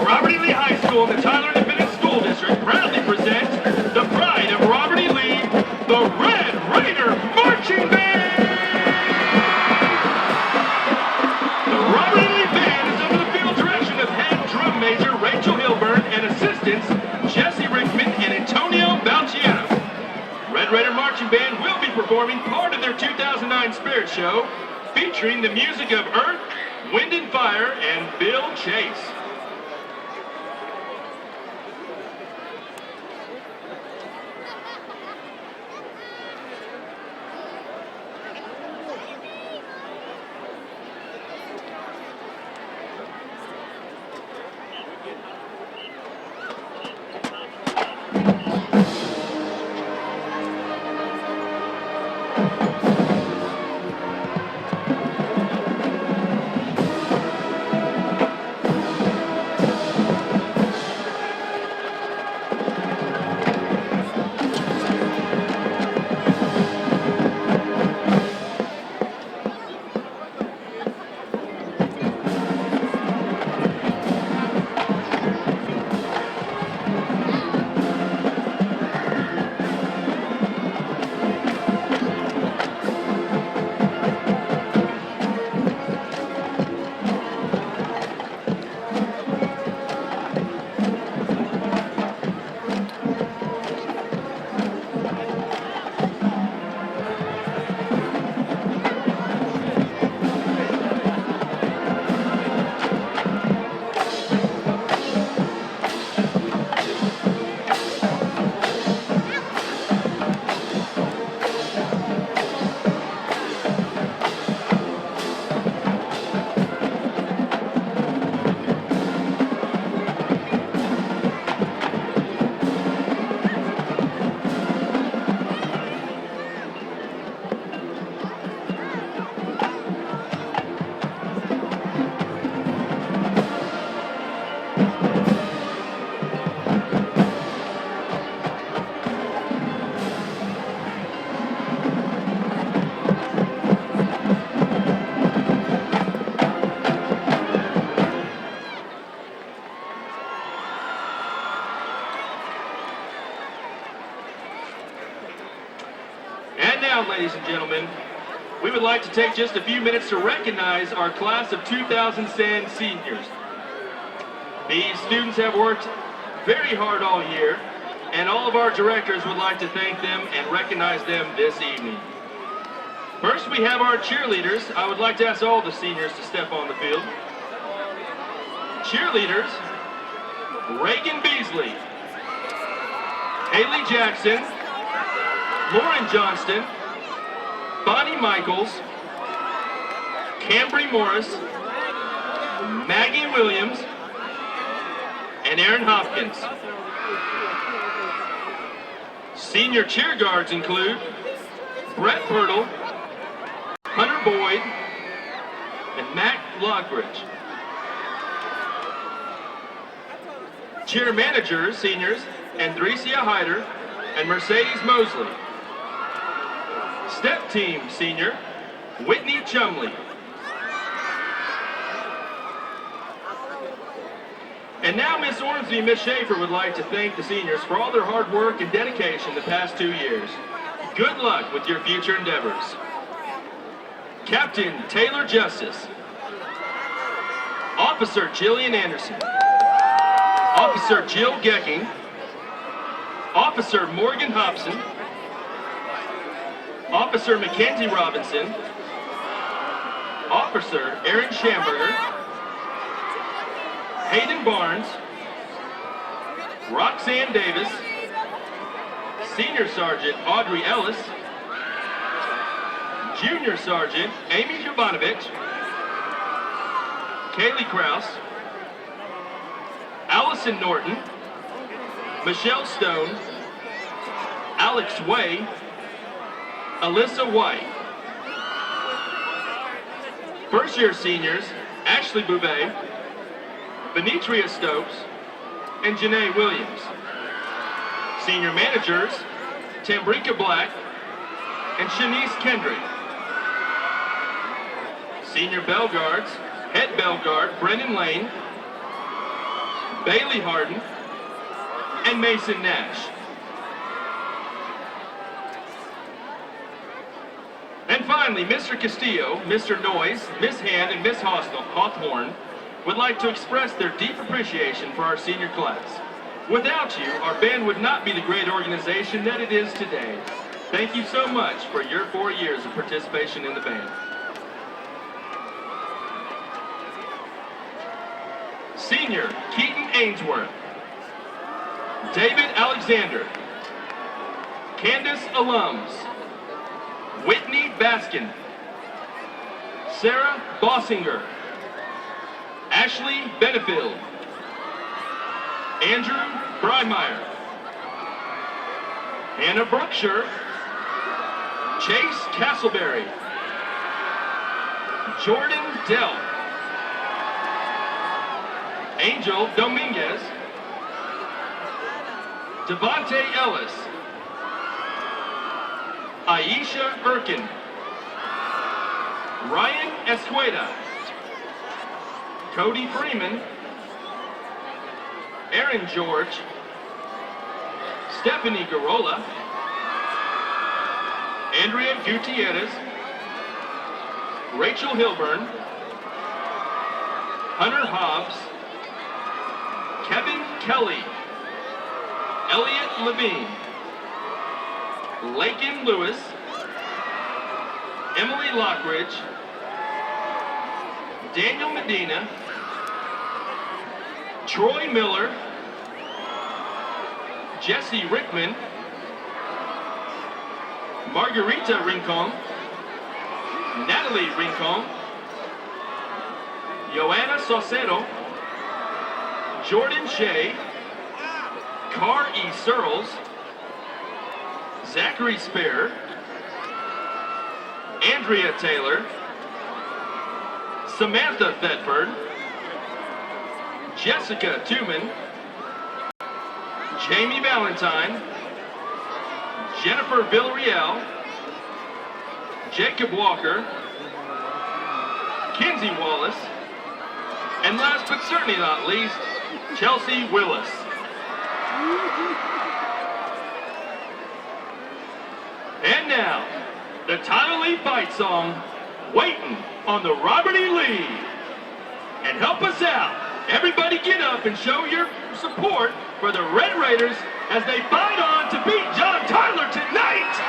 Robert E. Lee High School and the Tyler Independent School District proudly present the pride of Robert E. Lee, the Red Raider Marching Band! The Robert E. Lee Band is under the field direction of head drum major Rachel Hilburn and assistants Jesse Rickman and Antonio Balciano. Red Raider Marching Band will be performing part of their 2009 Spirit Show, featuring the music of Earth, Wind and Fire, and Bill Chase. Now, ladies and gentlemen, we would like to take just a few minutes to recognize our class of 2010 seniors. These students have worked very hard all year, and all of our directors would like to thank them and recognize them this evening. First, we have our cheerleaders. I would like to ask all the seniors to step on the field. Cheerleaders, Reagan Beasley, Haley Jackson, Lauren Johnston, Bonnie Michaels, Cambry Morris, Maggie Williams, and Aaron Hopkins. Senior cheer guards include Brett Pirtle, Hunter Boyd, and Matt Lockridge. Cheer managers, seniors, Andresia Hyder and Mercedes Mosley. Step team, senior, Whitney Chumley. And now Miss Ormsby and Miss Schaefer would like to thank the seniors for all their hard work and dedication the past 2 years. Good luck with your future endeavors. Captain Taylor Justice. Officer Jillian Anderson. Officer Jill Gecking. Officer Morgan Hobson. Officer Mackenzie Robinson. Officer Aaron Schamberger. Hayden Barnes. Roxanne Davis. Senior Sergeant Audrey Ellis. Junior Sergeant Amy Jovanovich. Kaylee Kraus. Allison Norton. Michelle Stone. Alex Way. Alyssa White. First year seniors, Ashley Bouvet, Benitria Stokes, and Janae Williams. Senior managers, Tambrika Black and Shanice Kendrick. Senior bell guards, head bell guard Brendan Lane, Bailey Harden, and Mason Nash. And finally, Mr. Castillo, Mr. Noyes, Miss Hand, and Miss Hawthorne would like to express their deep appreciation for our senior class. Without you, our band would not be the great organization that it is today. Thank you so much for your 4 years of participation in the band. Senior, Keaton Ainsworth, David Alexander, Candace Alums, Whitney Baskin, Sarah Bossinger, Ashley Benefield, Andrew Breimeyer, Hannah Brookshire, Chase Castleberry, Jordan Dell, Angel Dominguez, Devontae Ellis, Aisha Erkin, Ryan Escueda, Cody Freeman, Aaron George, Stephanie Garola, Andrea Gutierrez, Rachel Hilburn, Hunter Hobbs, Kevin Kelly, Elliot Levine, Lakin Lewis, Emily Lockridge, Daniel Medina, Troy Miller, Jesse Rickman, Margarita Rincon, Natalie Rincon, Joanna Saucedo, Jordan Shea, Carr E. Searles, Zachary Spear, Andrea Taylor, Samantha Thetford, Jessica Tuman, Jamie Valentine, Jennifer Villarreal, Jacob Walker, Kinsey Wallace, and last but certainly not least, Chelsea Willis. And now, the Tyler Lee fight song, Waiting on the Robert E. Lee. And help us out. Everybody get up and show your support for the Red Raiders as they fight on to beat John Tyler tonight.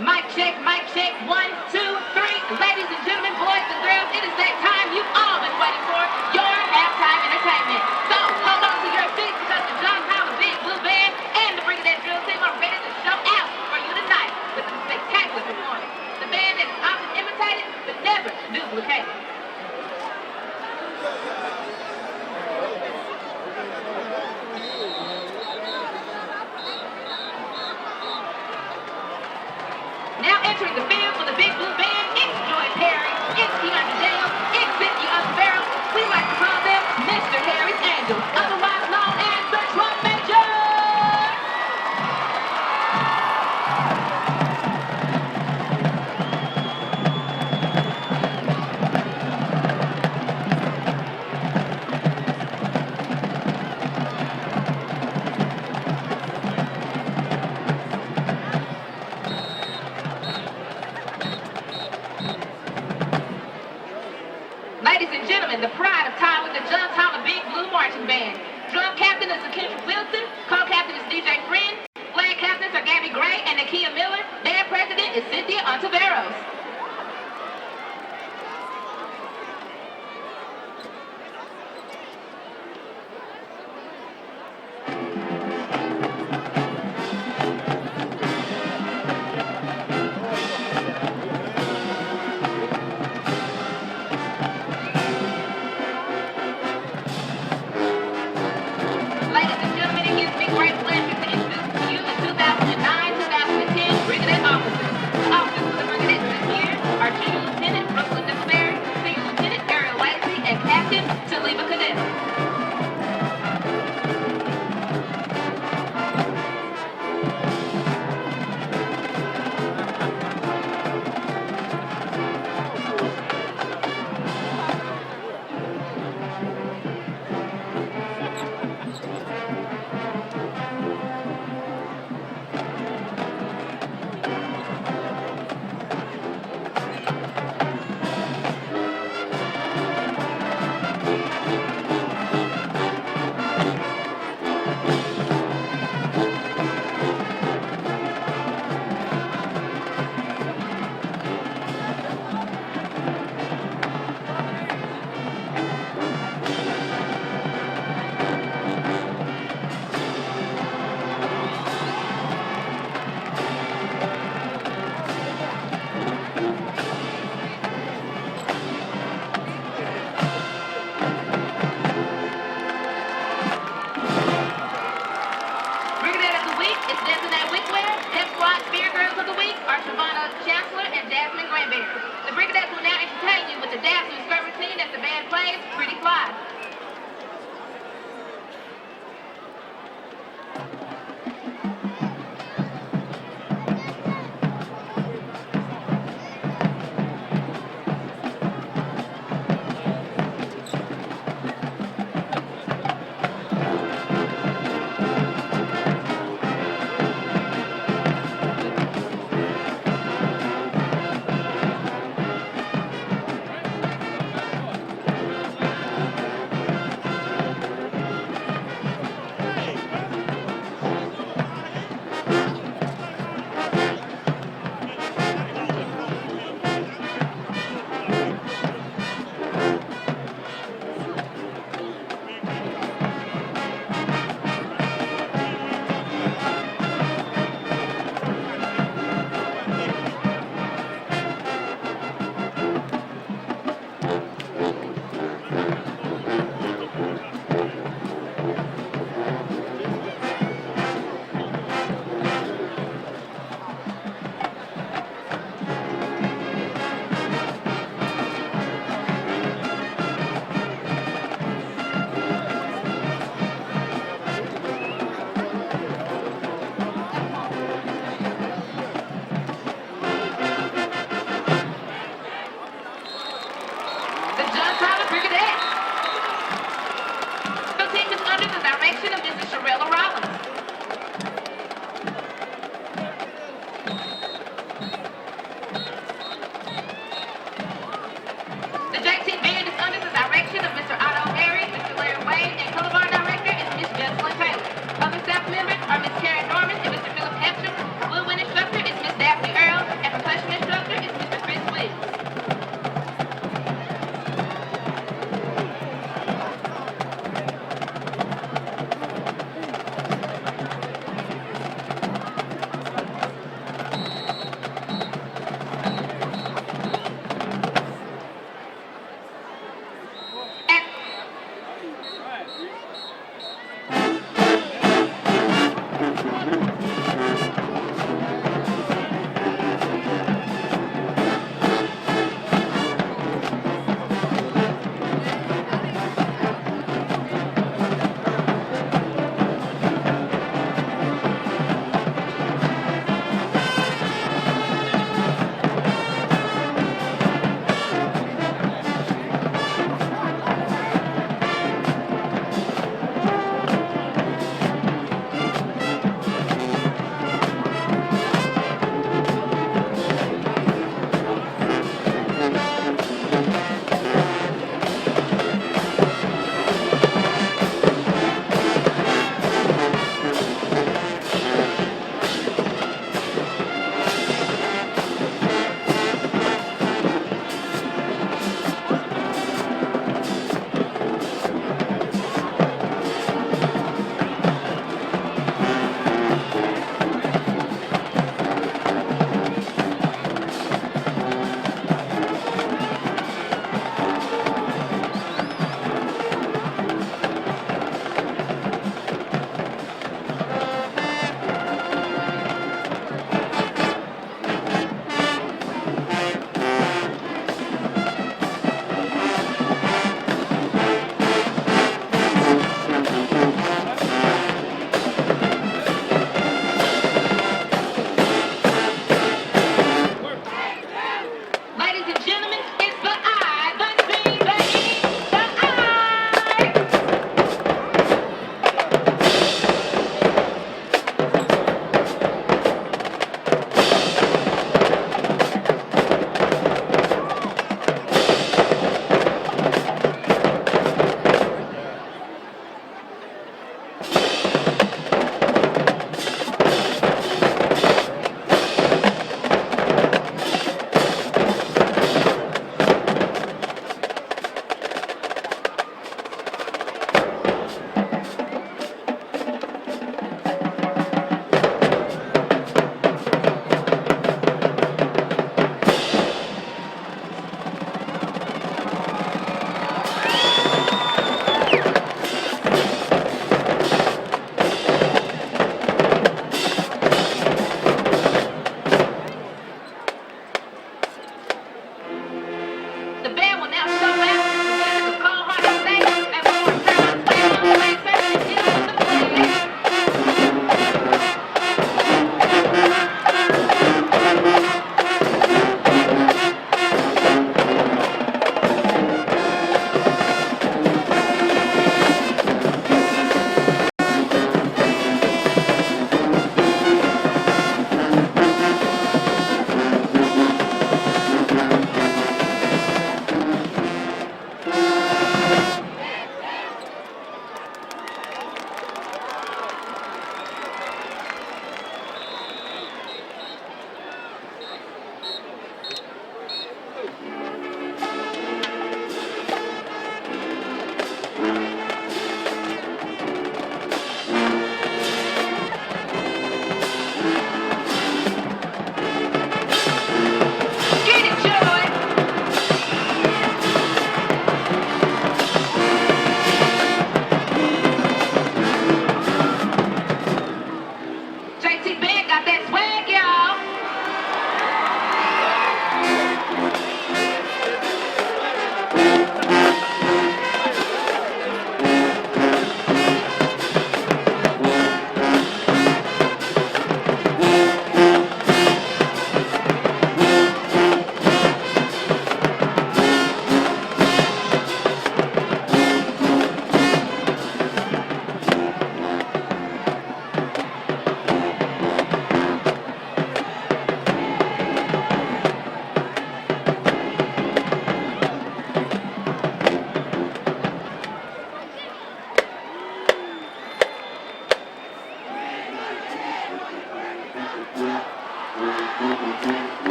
Mic check, 1, 2, 3. Ladies and gentlemen, boys and girls, it is that time you've all been waiting for, your halftime entertainment. So hold on to your seats because the John Tyler Big Blue Band and the Brigadier Drill Team are ready to show out for you tonight with a spectacular performance. The band that is often imitated but never duplicated. Now entering the field for the Big Blue Band, it's Joy Perry, it's Keandre Dale, it's Vicky Otavero. We like to call them Mr. Harry's Angels, otherwise known as the Drum Major. Ladies and gentlemen, the pride of time with the John Tyler Big Blue Marching Band. Drum captain is Kendrick Wilson, co-captain is DJ Friend, flag captains are Gabby Gray and Nakia Miller, band president is Cynthia Ontiveros. Ladies and gentlemen, it gives me great pleasure to introduce to you the 2009-2010 Brigadier officers. The officers for the Brigadier this year are Junior Lieutenant Brooklyn Nickelberry, Senior Lieutenant Ariel Lacey, and Captain Taliba Cadell. Brigadier of the Week is Desiree Wickware. Pep Squad Spear Girls of the Week are Shavonna Chancellor and Jasmine Granberry. The Brigadiers will now entertain you with the dancing skirt routine as the band plays Pretty Fly.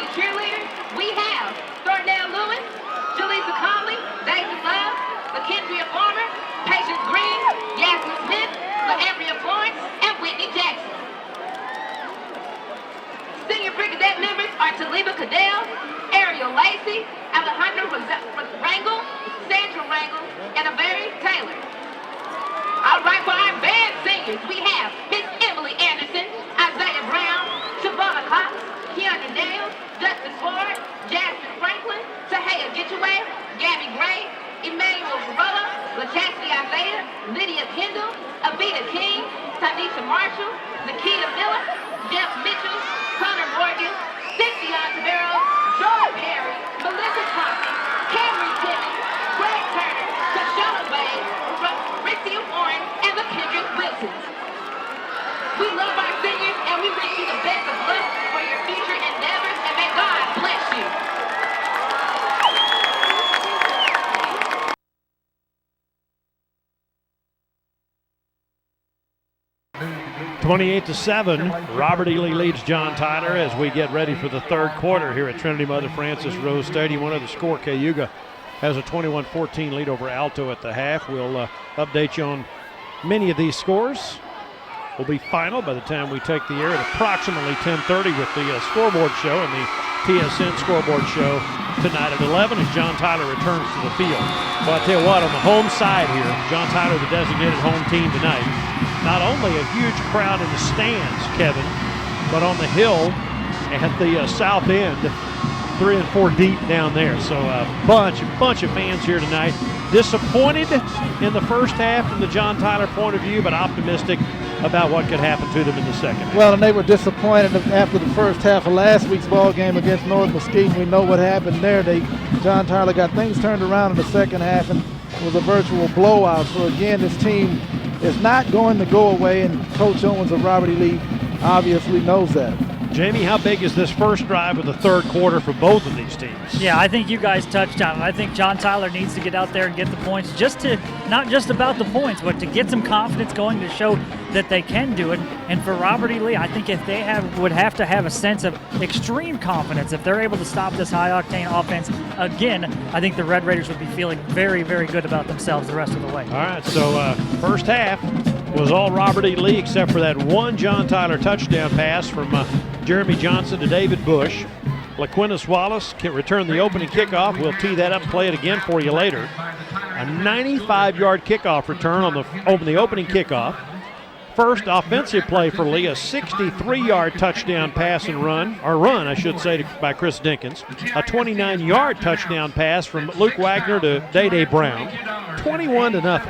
the cheerleaders, we have Thornell Lewis, Jaleesa Conley, Daisy Love, LaKendria Farmer, Patience Green, Yasmin Smith, LaAmbria Florence, and Whitney Jackson. Senior Brigadier members are Taliba Cadell, Ariel Lacey, Alejandra Rangel, Sandra Rangel, and Avery Taylor. All right, for our band singers, we have Miss Emily Anderson, Isaiah Brown, Shavonna Cox, Keanu Daniels, Justin Ford, Jasmine Franklin, Tahaya Gitchaway, Gabby Gray, Emmanuel Varela, LaChastity Isaiah, Lydia Kendall, Abita King, Tanisha Marshall, Nikita Miller, Jeff Mitchell, Connor Morgan, Cynthia Tavero, Joy Perry, Melissa Thompson, Cameron Timmons, Greg Turner, Tashana Wade, Rixia Warren, and the Kendrick Wilsons. We love our singers and we wish you the best of luck for your future endeavors, and may God bless you. 28-7, Robert E. Lee leads John Tyler as we get ready for the third quarter here at Trinity Mother Frances Rose Stadium. One of the score, Cayuga has a 21-14 lead over Alto at the half. We'll update you on many of these scores. Will be final by the time we take the air at approximately 10:30 with the scoreboard show and the TSN scoreboard show tonight at 11 as John Tyler returns to the field. Well, I tell you what, on the home side here, John Tyler, the designated home team tonight, not only a huge crowd in the stands, Kevin, but on the hill at the south end, 3 and 4 deep down there. So a bunch of fans here tonight. Disappointed in the first half from the John Tyler point of view, but optimistic about what could happen to them in the second half. Well, and they were disappointed after the first half of last week's ball game against North Mesquite. We know what happened there. John Tyler got things turned around in the second half, and it was a virtual blowout. So again, this team is not going to go away, and Coach Owens of Robert E. Lee obviously knows that. Jamie, how big is this first drive of the third quarter for both of these teams? Yeah, I think you guys touched on it. I think John Tyler needs to get out there and get the points, not just about the points, but to get some confidence going to show that they can do it. And for Robert E. Lee, I think if they would have to have a sense of extreme confidence, if they're able to stop this high-octane offense again, I think the Red Raiders would be feeling very, very good about themselves the rest of the way. All right, so first half was all Robert E. Lee except for that one John Tyler touchdown pass from Jeremy Johnson to David Bush. LaQuintus Wallace can return the opening kickoff. We'll tee that up and play it again for you later. A 95-yard kickoff return on the opening kickoff. First offensive play for Lee, a 63-yard touchdown pass and run I should say, by Chris Dinkins. A 29-yard touchdown pass from Luke Wagner to Day-Day Brown. 21-0.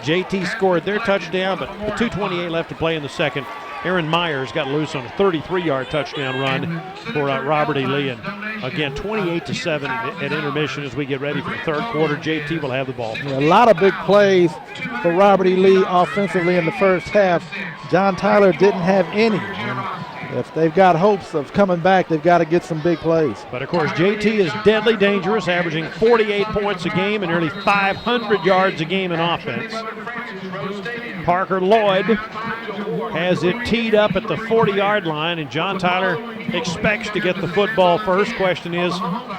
JT scored their touchdown, but 2:28 left to play in the second. Aaron Myers got loose on a 33-yard touchdown run for Robert E. Lee. And again, 28-7 at intermission as we get ready for the third quarter. JT will have the ball. Yeah, a lot of big plays for Robert E. Lee offensively in the first half. John Tyler didn't have any. And if they've got hopes of coming back, they've got to get some big plays. But of course, JT is deadly dangerous, averaging 48 points a game and nearly 500 yards a game in offense. Parker Lloyd has it teed up at the 40-yard line, and John Tyler expects to get the football first. Question is,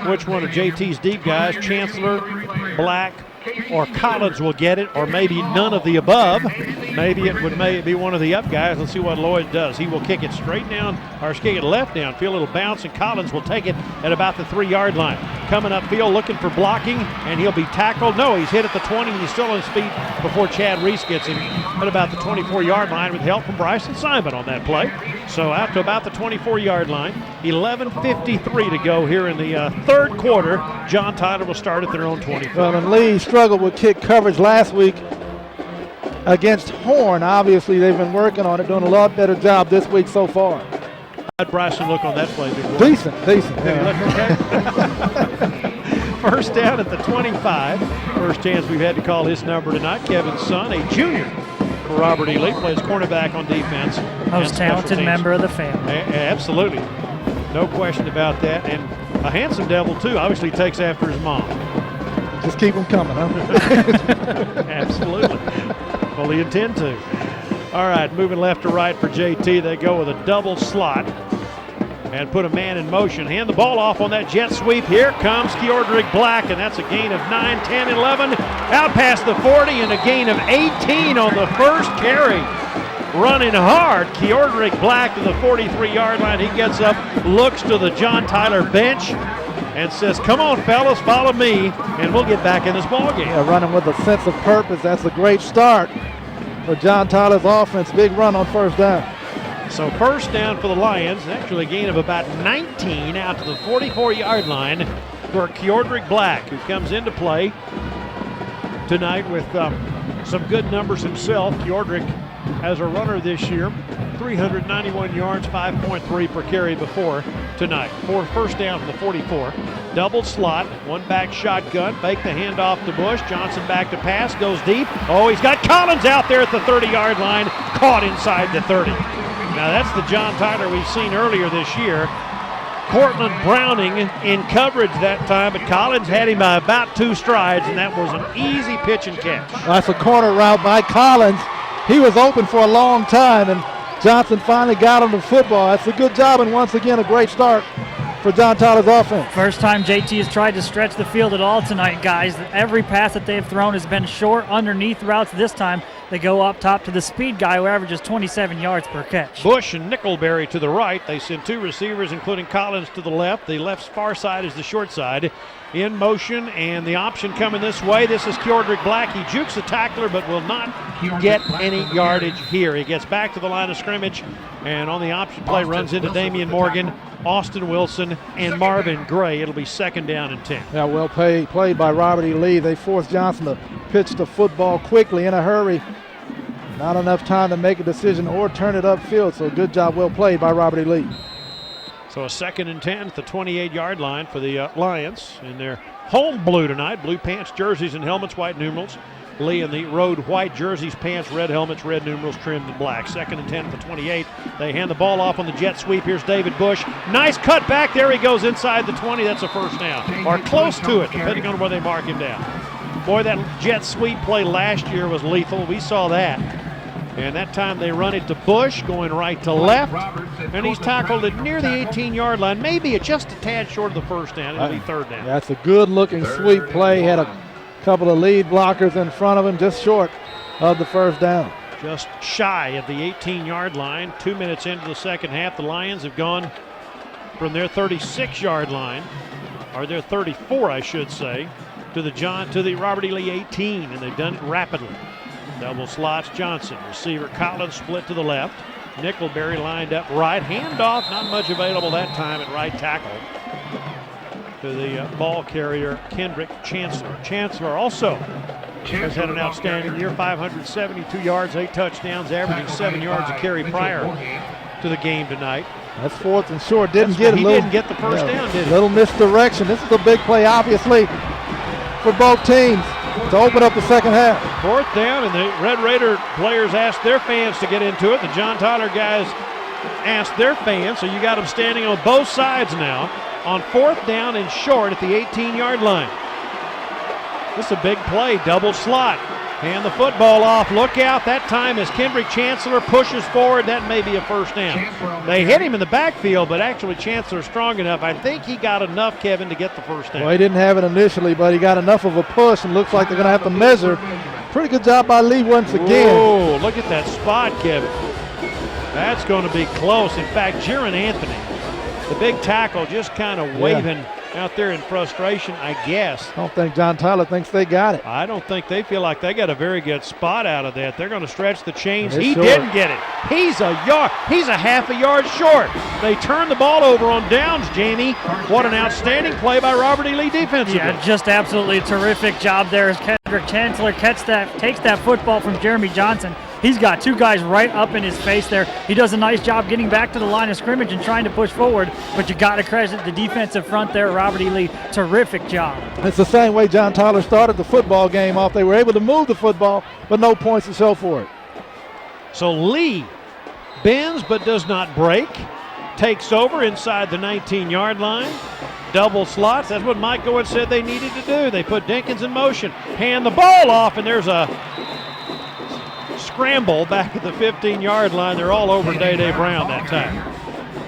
which one of JT's deep guys, Chancellor, Black, or Collins will get it, or maybe none of the above. Maybe it would be one of the up guys. Let's see what Lloyd does. He will kick it straight down, or kick it left downfield. It'll bounce, and Collins will take it at about the 3-yard line. Coming upfield, looking for blocking, and he'll be tackled. No, he's hit at the 20, and he's still on his feet before Chad Reese gets him at about the 24-yard line with help from Bryson Simon on that play. So out to about the 24-yard line. 11:53 to go here in the third quarter. John Tyler will start at their own 24. Well, and Lee struggled with kick coverage last week against Horn. Obviously, they've been working on it, doing a lot better job this week so far. How'd Bryson look on that play? Decent. Yeah. First down at the 25. First chance we've had to call his number tonight. Kevin Sun, a junior for Robert E. Lee, plays cornerback on defense. Most talented member of the family. Absolutely. No question about that. And a handsome devil, too. Obviously takes after his mom. Just keep them coming, huh? Absolutely. Fully intend to. All right, moving left to right for JT. They go with a double slot. and put a man in motion. Hand the ball off on that jet sweep. Here comes Keordrick Black, and that's a gain of 9, 10, 11. Out past the 40 and a gain of 18 on the first carry. Running hard, Keordrick Black to the 43-yard line. He gets up, looks to the John Tyler bench, and says, come on, fellas, follow me, and we'll get back in this ballgame. Yeah, running with a sense of purpose. That's a great start for John Tyler's offense. Big run on first down. So first down for the Lions, actually a gain of about 19 out to the 44-yard line for Keordrick Black, who comes into play tonight with some good numbers himself. Keordrick, as a runner this year, 391 yards, 5.3 per carry before tonight. First down from the 44. Double slot, one back shotgun, fake the handoff to Bush. Johnson back to pass, goes deep. Oh, he's got Collins out there at the 30-yard line, caught inside the 30. Now that's the John Tyler we've seen earlier this year. Cortland Browning in coverage that time, but Collins had him by about 2 strides, and that was an easy pitch and catch. That's a corner route by Collins. He was open for a long time, and Johnson finally got him the football. That's a good job, and once again, a great start for John Tyler's offense. First time JT has tried to stretch the field at all tonight, guys. Every pass that they've thrown has been short, underneath routes. This time, they go up top to the speed guy, who averages 27 yards per catch. Bush and Nickelberry to the right. They send 2 receivers, including Collins, to the left. The left far side is the short side. In motion, and the option coming this way. This is Keordrick Black. He jukes the tackler, but will not get any yardage here. He gets back to the line of scrimmage, and on the option play runs into Damian Morgan, Austin Wilson, and Marvin Gray. It'll be second down and 10. Yeah, well played by Robert E. Lee. They forced Johnson to pitch the football quickly in a hurry. Not enough time to make a decision or turn it upfield, so good job, well played by Robert E. Lee. So a second and 10 at the 28-yard line for the Lions in their home blue tonight. Blue pants, jerseys, and helmets, white numerals. Lee in the road white jerseys, pants, red helmets, red numerals, trimmed in black. Second and 10 at the 28. They hand the ball off on the jet sweep. Here's David Bush. Nice cut back. There he goes inside the 20. That's a first down, or close to it, depending on where they mark him down. Boy, that jet sweep play last year was lethal. We saw that. And that time they run it to Bush, going right to left. And he's tackled it near the 18-yard line, maybe just a tad short of the first down. It'll be third down. That's a good-looking sweep play. Had a couple of lead blockers in front of him, just short of the first down. Just shy of the 18-yard line. 2 minutes into the second half, the Lions have gone from their 36-yard line, or their 34, I should say, to the Robert E. Lee 18, and they've done it rapidly. Double slots Johnson. Receiver Collins split to the left. Nickelberry lined up right. Handoff, not much available that time at right tackle to the ball carrier, Kendrick Chancellor. Chancellor also has had an outstanding year, 572 yards, 8 touchdowns, averaging 7 yards a carry prior to the game tonight. That's fourth and short. Didn't get the first down, did he? Little misdirection. This is a big play, obviously, for both teams to open up the second half. Fourth down, and the Red Raider players asked their fans to get into it. The John Tyler guys asked their fans, so you got them standing on both sides now on fourth down and short at the 18-yard line. This is a big play, double slot. Hand the football off. Look out. That time as Kendrick Chancellor pushes forward, that may be a first down. They hit him in the backfield, but actually Chancellor strong enough. I think he got enough, Kevin, to get the first down. Well, he didn't have it initially, but he got enough of a push, and looks like they're going to have to measure. Pretty good job by Lee once again. Whoa, look at that spot, Kevin. That's going to be close. In fact, Jaron Anthony, the big tackle, just kind of waving out there in frustration, I guess. I don't think John Tyler thinks they got it. I don't think they feel like they got a very good spot out of that. They're going to stretch the chains. They're he short. didn't get it. He's a half a yard short. They turn the ball over on downs, Jamie. What an outstanding play by Robert E. Lee defensively. Yeah, just absolutely terrific job there as Kendrick Chancellor takes that football from Jeremy Johnson. He's got 2 guys right up in his face there. He does a nice job getting back to the line of scrimmage and trying to push forward, but you got to credit the defensive front there, Robert E. Lee. Terrific job. It's the same way John Tyler started the football game off. They were able to move the football, but no points to show for it. So Lee bends but does not break. Takes over inside the 19-yard line. Double slots. That's what Mike Gowen said they needed to do. They put Dinkins in motion. Hand the ball off, and there's a scramble back at the 15-yard line. They're all over Day Brown that time.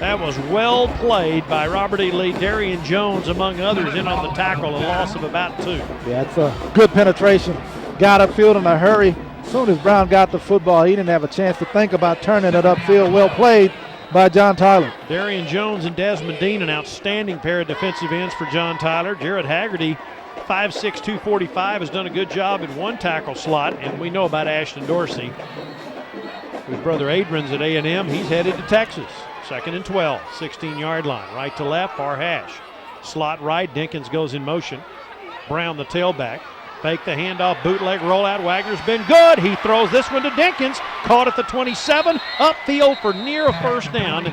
That was well played by Robert E. Lee. Darian Jones, among others, in on the tackle, a loss of about 2. Yeah, it's a good penetration. Got upfield in a hurry. As soon as Brown got the football, he didn't have a chance to think about turning it upfield. Well played by John Tyler. Darian Jones and Desmond Dean, an outstanding pair of defensive ends for John Tyler. Jared Haggerty, 5'6", 245, has done a good job in one tackle slot, and we know about Ashton Dorsey, whose brother Adrian's at A&M. He's headed to Texas. 2nd and 12, 16-yard line. Right to left, far hash. Slot right, Dinkins goes in motion. Brown, the tailback. Fake the handoff, bootleg rollout. Wagner's been good. He throws this one to Dinkins. Caught at the 27, upfield for near a first down.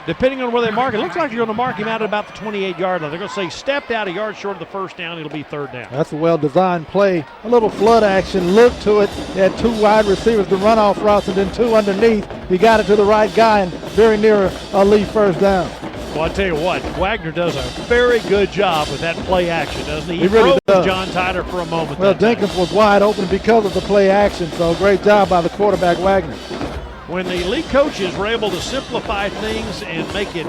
Depending on where they mark it, looks like you're going to mark him out at about the 28-yard line. They're going to say stepped out a yard short of the first down. It'll be 3rd down. That's a well-designed play. A little flood action. Look to it. He had 2 wide receivers to run off routes and then 2 underneath. He got it to the right guy and very near a Lee first down. Well, I tell you what, Wagner does a very good job with that play action, doesn't he? He really does. John Tyler for a moment. Well, Dinkins was wide open because of the play action, so great job by the quarterback, Wagner. When the league coaches were able to simplify things and make it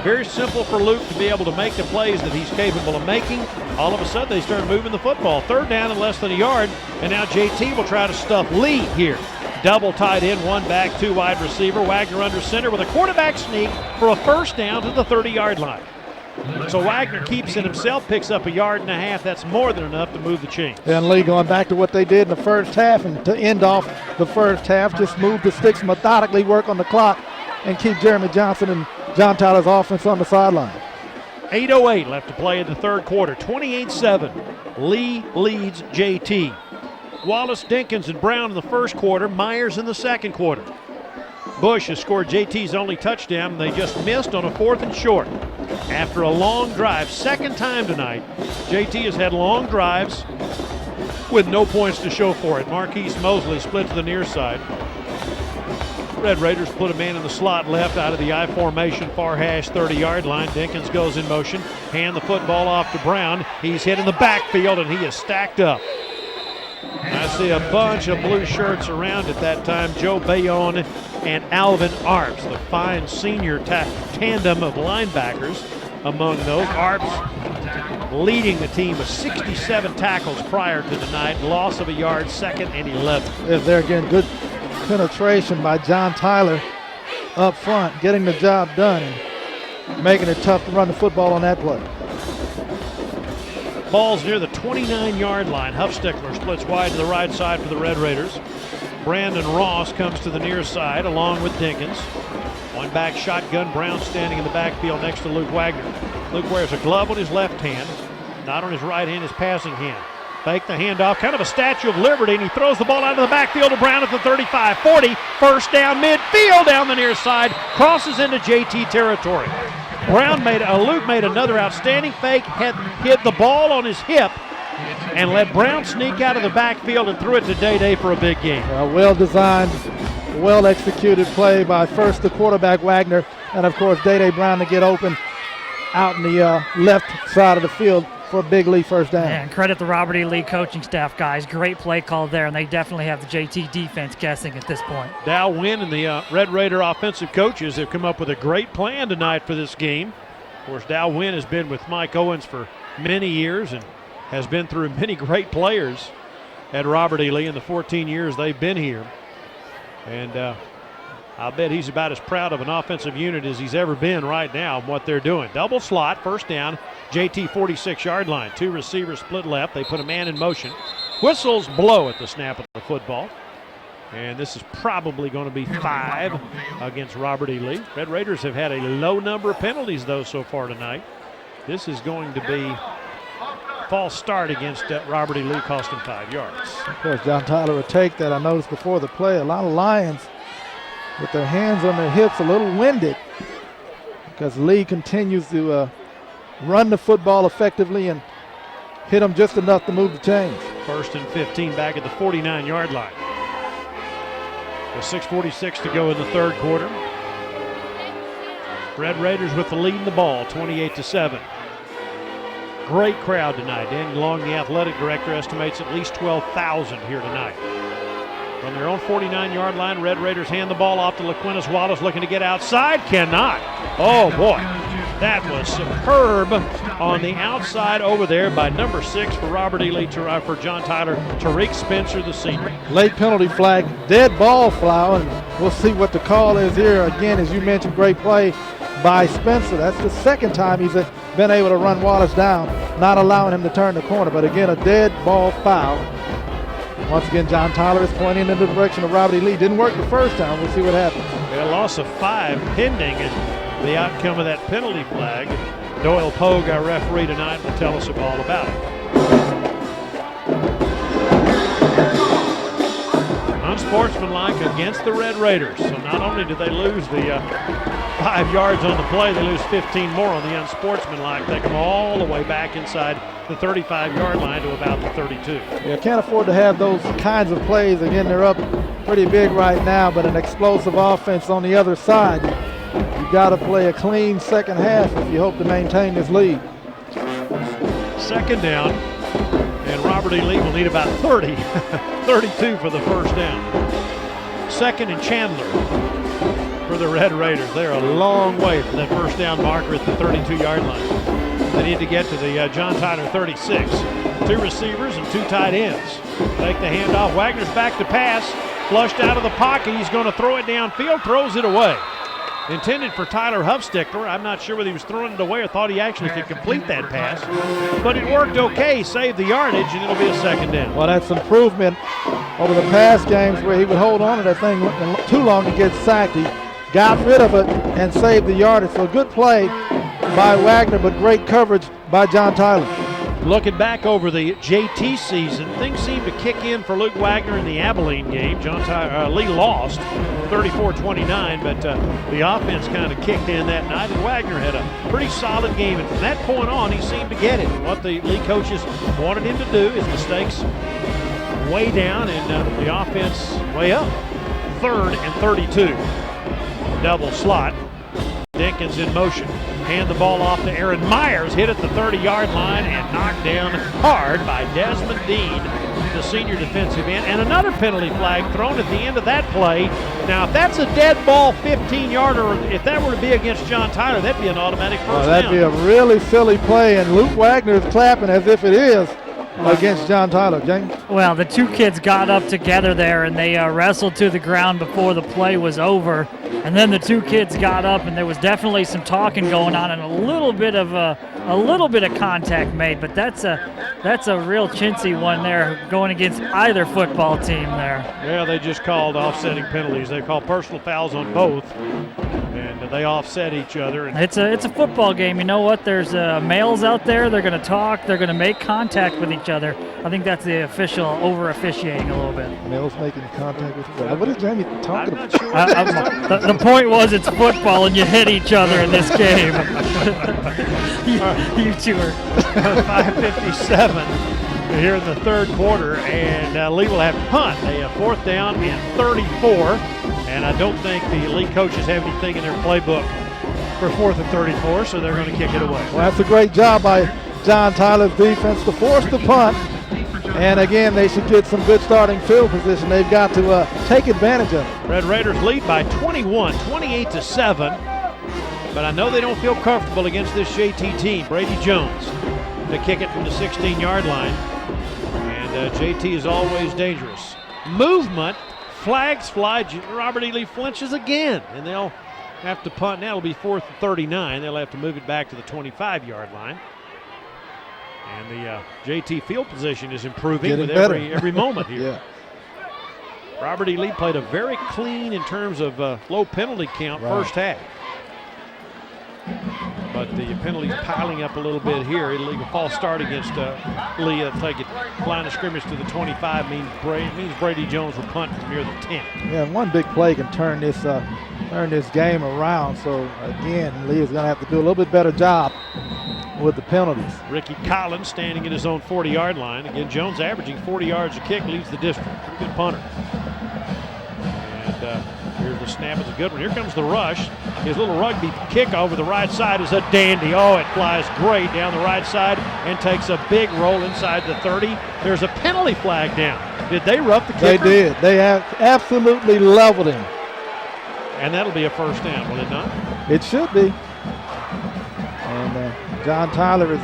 very simple for Luke to be able to make the plays that he's capable of making, all of a sudden they started moving the football. 3rd down and less than a yard, and now JT will try to stuff Lee here. Double tight end, 1 back, 2 wide receiver. Wagner under center with a quarterback sneak for a first down to the 30-yard line. So Wagner keeps it himself, picks up 1.5 yards. That's more than enough to move the chains. And Lee going back to what they did in the first half, and to end off the first half, just move the sticks methodically, work on the clock, and keep Jeremy Johnson and John Tyler's offense on the sideline. 8:08 left to play in the 3rd quarter. 28-7. Lee leads JT. Wallace, Dinkins, and Brown in the 1st quarter. Myers in the 2nd quarter. Bush has scored JT's only touchdown. They just missed on a 4th and short. After a long drive, 2nd time tonight, JT has had long drives with no points to show for it. Marquise Mosley split to the near side. Red Raiders put a man in the slot left out of the I formation, far hash 30-yard line. Dinkins goes in motion, hand the football off to Brown. He's hit in the backfield and he is stacked up. I see a bunch of blue shirts around at that time. Joe Bayonne and Alvin Arps, the fine senior tandem of linebackers among those. Arps leading the team with 67 tackles prior to tonight. Loss of 1 yard, 2nd and 11. There again, good penetration by John Tyler up front, getting the job done and making it tough to run the football on that play. Ball's near the 29-yard line. Huffstickler splits wide to the right side for the Red Raiders. Brandon Ross comes to the near side along with Dinkins. 1 back shotgun. Brown standing in the backfield next to Luke Wagner. Luke wears a glove on his left hand, not on his right hand, his passing hand. Fake the handoff, kind of a Statue of Liberty, and he throws the ball out of the backfield to Brown at the 35, 40. First down midfield down the near side, crosses into JT territory. Luke made another outstanding fake, hit the ball on his hip, and let Brown sneak out of the backfield and threw it to Day for a big game. Well-designed, well-executed play by first the quarterback Wagner, and of course Day Brown to get open out in the left side of the field for a big Lee first down. Yeah, and credit the Robert E. Lee coaching staff, guys. Great play call there, and they definitely have the JT defense guessing at this point. Dow Wynn and the Red Raider offensive coaches have come up with a great plan tonight for this game. Of course, Dow Wynn has been with Mike Owens for many years and has been through many great players at Robert E. Lee in the 14 years they've been here. And I'll bet he's about as proud of an offensive unit as he's ever been right now and what they're doing. Double slot, first down, JT 46-yard line. 2 receivers split left. They put a man in motion. Whistles blow at the snap of the football. And this is probably going to be 5 against Robert E. Lee. Red Raiders have had a low number of penalties, though, so far tonight. This is going to be false start against Robert E. Lee, costing 5 yards. Of course, John Tyler would take that. I noticed before the play, a lot of Lions with their hands on their hips, a little winded, because Lee continues to run the football effectively and hit them just enough to move the chains. 1st and 15 back at the 49-yard line. With 6:46 to go in the 3rd quarter. Red Raiders with the lead in the ball, 28-7. Great crowd tonight. Danny Long, the athletic director, estimates at least 12,000 here tonight. From their own 49-yard line, Red Raiders hand the ball off to LaQuintus Wallace, looking to get outside. Cannot. Oh, boy. That was superb on the outside over there by number 6 for Robert E. Lee, for John Tyler, Tariq Spencer, the senior. Late penalty flag, dead ball foul, and we'll see what the call is here. Again, as you mentioned, great play by Spencer. That's the second time he's been able to run Wallace down, not allowing him to turn the corner. But again, a dead ball foul. Once again, John Tyler is pointing in the direction of Robert E. Lee. Didn't work the first time. We'll see what happens. A loss of 5 pending the outcome of that penalty flag. Doyle Pogue, our referee tonight, will tell us all about it. Unsportsmanlike against the Red Raiders. So not only did they lose the 5 yards on the play, they lose 15 more on the unsportsmanlike. They come all the way back inside the 35-yard line to about the 32. Yeah, can't afford to have those kinds of plays. Again, they're up pretty big right now, but an explosive offense on the other side. You've got to play a clean second half if you hope to maintain this lead. Second down, and Robert E. Lee will need about 30, 32 for the first down. Second and Chandler for the Red Raiders. They're a long way from that first down marker at the 32-yard line. They need to get to the John Tyler 36. 2 receivers and 2 tight ends. Take the handoff. Wagner's back to pass. Flushed out of the pocket. He's going to throw it downfield. Throws it away. Intended for Tyler Huffstickler. I'm not sure whether he was throwing it away or thought he actually could complete that pass. But it worked okay. Saved the yardage, and it'll be a second down. Well, that's improvement over the past games where he would hold on to that thing too long to get sacked. He got rid of it and saved the yardage. So a good play by Wagner, but great coverage by John Tyler. Looking back over the JT season, things seemed to kick in for Luke Wagner in the Abilene game. Lee lost 34-29, but the offense kind of kicked in that night, and Wagner had a pretty solid game. And from that point on, he seemed to get it. And what the Lee coaches wanted him to do is mistakes way down and the offense way up. 3rd and 32. Double slot. Dinkins in motion. Hand the ball off to Aaron Myers, hit at the 30-yard line and knocked down hard by Desmond Dean, the senior defensive end. And another penalty flag thrown at the end of that play. Now, if that's a dead ball 15-yarder, if that were to be against John Tyler, that'd be an automatic first down. That'd be a really silly play, and Luke Wagner is clapping as if it is against John Tyler. James? Well, the 2 kids got up together there, and they wrestled to the ground before the play was over. And then the 2 kids got up, and there was definitely some talking going on, and a little bit of contact made. But that's a real chintzy one there, going against either football team there. Yeah, they just called offsetting penalties. They called personal fouls on both, and they offset each other. It's a football game. You know what? There's males out there. They're going to talk. They're going to make contact with each other. I think that's the official over-officiating a little bit. Males making contact with each other. What is Jamie talking about? Sure the point was it's football and you hit each other in this game. you 2 are 5:57 here in the 3rd quarter, and Lee will have to punt. A 4th down and 34, and I don't think the Lee coaches have anything in their playbook for 4th and 34, so they're going to kick it away. Well, that's a great job by John Tyler's defense to force the punt. And again, they should get some good starting field position. They've got to take advantage of it. Red Raiders lead by 21, 28-7. But I know they don't feel comfortable against this JT team. Brady Jones to kick it from the 16-yard line. And JT is always dangerous. Movement, flags fly. Robert E. Lee flinches again. And they'll have to punt. Now it'll be 4th and 39. They'll have to move it back to the 25-yard line. And the JT field position is improving with every moment here. Yeah. Robert E. Lee played a very clean in terms of low penalty count first half. But the penalties piling up a little bit here. Illegal false start against Lee. Take it line of scrimmage to the 25 means Brady Jones will punt from near the 10. Yeah, and one big play can turn this game around. So again, Lee is going to have to do a little bit better job with the penalties. Ricky Collins standing at his own 40-yard line. Again, Jones averaging 40 yards a kick, leads the district. Pretty good punter. And here's the snap. It's a good one. Here comes the rush. His little rugby kick over the right side is a dandy. Oh, it flies great down the right side and takes a big roll inside the 30. There's a penalty flag down. Did they rough the They kicker? did. They have absolutely leveled him. And that'll be a first down, will it not? It should be. And John Tyler is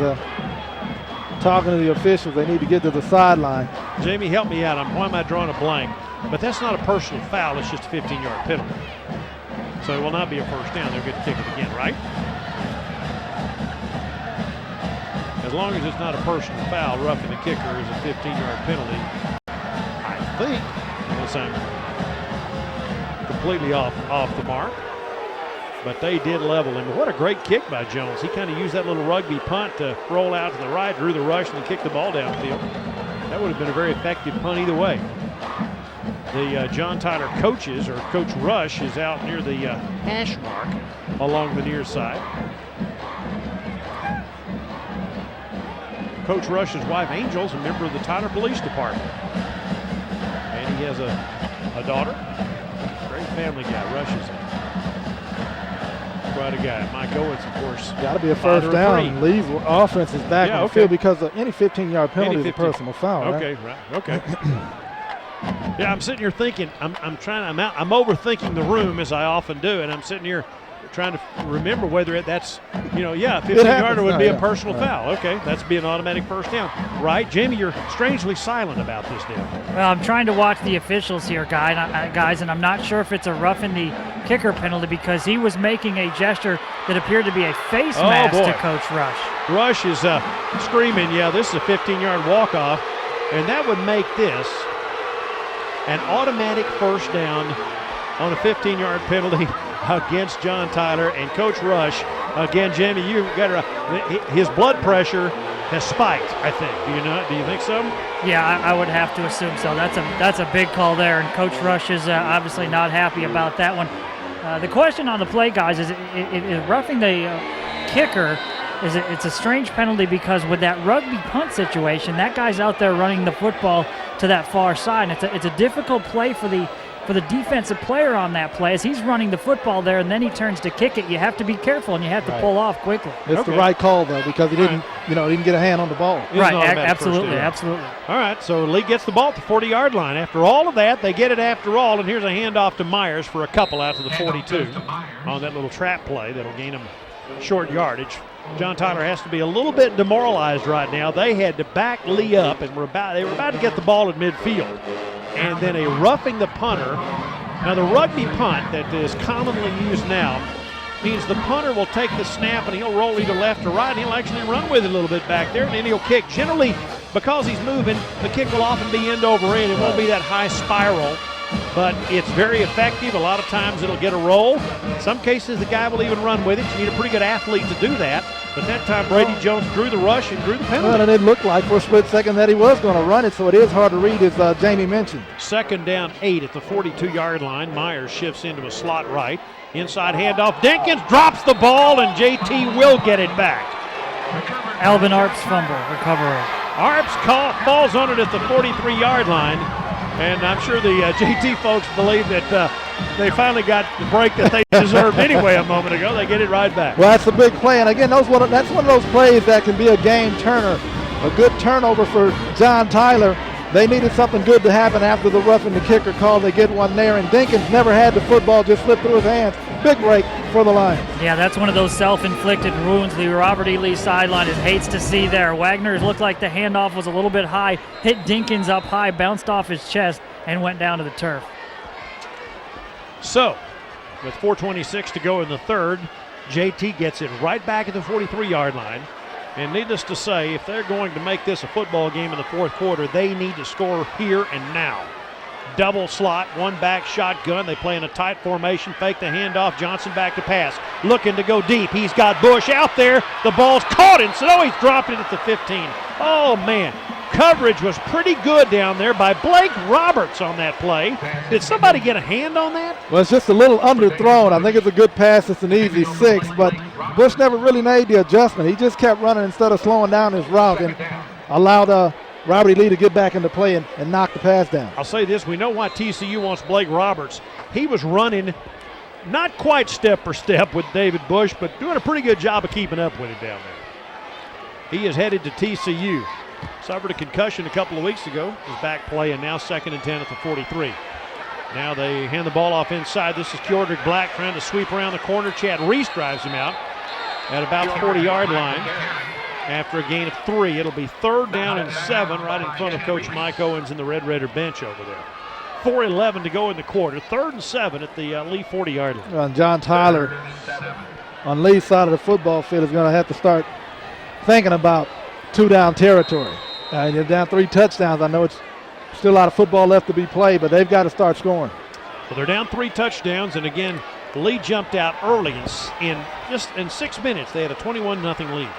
talking to the officials. They need to get to the sideline. Jamie, help me out. Why am I drawing a blank? But that's not a personal foul. It's just a 15-yard penalty. So it will not be a first down. They'll get to kick it again, right? As long as it's not a personal foul, roughing the kicker is a 15-yard penalty. I think, unless I'm completely off the mark. But they did level him. What a great kick by Jones. He kind of used that little rugby punt to roll out to the right, drew the rush, and then kicked the ball downfield. That would have been a very effective punt either way. The John Tyler coaches, or Coach Rush, is out near the hash mark along the near side. Coach Rush's wife, Angel's a member of the Tyler Police Department. And he has a daughter. Great family guy. Rush is quite a guy. Mike Owens, of course. Got to be a first down. Lee's offense is back on the field because of any 15-yard penalty is a personal foul. Okay, right? Okay. Yeah, I'm sitting here thinking. I'm overthinking the room as I often do, and I'm sitting here trying to remember whether that's, a 15-yarder would be a personal foul. Okay, that's be an automatic first down, right? Jamie, you're strangely silent about this deal. Well, I'm trying to watch the officials here, guys, and I'm not sure if it's a roughing the kicker penalty because he was making a gesture that appeared to be a face mask to Coach Rush. Rush is screaming, yeah, this is a 15-yard walk-off, and that would make this an automatic first down on a 15-yard penalty against John Tyler. And Coach Rush, again, Jamie, you got his blood pressure has spiked, I think. Do you think so? Yeah, I would have to assume so. That's a big call there, and Coach Rush is obviously not happy about that one. The question on the play, guys, is roughing the kicker. It's a strange penalty because with that rugby punt situation, that guy's out there running the football to that far side, and it's a difficult play for the defensive player on that play as he's running the football there, and then he turns to kick it. You have to be careful, and you have to pull off quickly. It's the right call though because he didn't get a hand on the ball. Right, absolutely. All right, so Lee gets the ball at the 40-yard line. After all of that, they get it after all, and here's a handoff to Myers for a couple out to the 42 on that little trap play that'll gain him short yardage. John Tyler has to be a little bit demoralized right now. They had to back Lee up, and they were about to get the ball at midfield. And then a roughing the punter. Now the rugby punt that is commonly used now means the punter will take the snap and he'll roll either left or right, and he'll actually run with it a little bit back there, and then he'll kick. Generally, because he's moving, the kick will often be end over end. It won't be that high spiral, but it's very effective. A lot of times it'll get a roll. In some cases, the guy will even run with it. You need a pretty good athlete to do that. But that time, Brady Jones drew the rush and drew the penalty. Well, and it looked like for a split second that he was going to run it, so it is hard to read, as Jamie mentioned. Second down 8 at the 42-yard line. Myers shifts into a slot right. Inside handoff. Dinkins drops the ball, and JT will get it back. Alvin Arps fumble recovery. Arps falls on it at the 43-yard line. And I'm sure the JT folks believe that they finally got the break that they deserved anyway a moment ago. They get it right back. Well, that's a big play. And again, that's one of those plays that can be a game turner. A good turnover for John Tyler. They needed something good to happen after the roughing the kicker call. They get one there, and Dinkins never had the football, just slipped through his hands. Big break for the Lions. Yeah, that's one of those self-inflicted wounds the Robert E. Lee sideline hates to see there. Wagner looked like the handoff was a little bit high, hit Dinkins up high, bounced off his chest, and went down to the turf. So, with 4:26 to go in the third, JT gets it right back at the 43-yard line. And needless to say, if they're going to make this a football game in the fourth quarter, they need to score here and now. Double slot, one back shotgun. They play in a tight formation, fake the handoff. Johnson back to pass, looking to go deep. He's got Bush out there. The ball's caught him, so he's dropped it at the 15. Oh, man. Coverage was pretty good down there by Blake Roberts on that play. Did somebody get a hand on that? Well, it's just a little underthrown. I think it's a good pass. It's an easy 6, but Bush never really made the adjustment. He just kept running instead of slowing down his route and allowed Robert E. Lee to get back into play and knock the pass down. I'll say this. We know why TCU wants Blake Roberts. He was running not quite step for step with David Bush, but doing a pretty good job of keeping up with him down there. He is headed to TCU. Suffered a concussion a couple of weeks ago. Is back playing now, 2nd and 10 at the 43. Now they hand the ball off inside. This is Keordrick Black trying to sweep around the corner. Chad Reese drives him out at about the 40-yard line after a gain of 3. It'll be 3rd down and 7 right in front of Coach Mike Owens and the Red Raider bench over there. 4:11 to go in the quarter. 3rd and 7 at the Lee 40-yard line. John Tyler on Lee's side of the football field is going to have to start thinking about 2-down territory. You're down 3 touchdowns. I know it's still a lot of football left to be played, but they've got to start scoring. Well, they're down 3 touchdowns, and again, Lee jumped out early in 6 minutes. They had a 21-0 lead.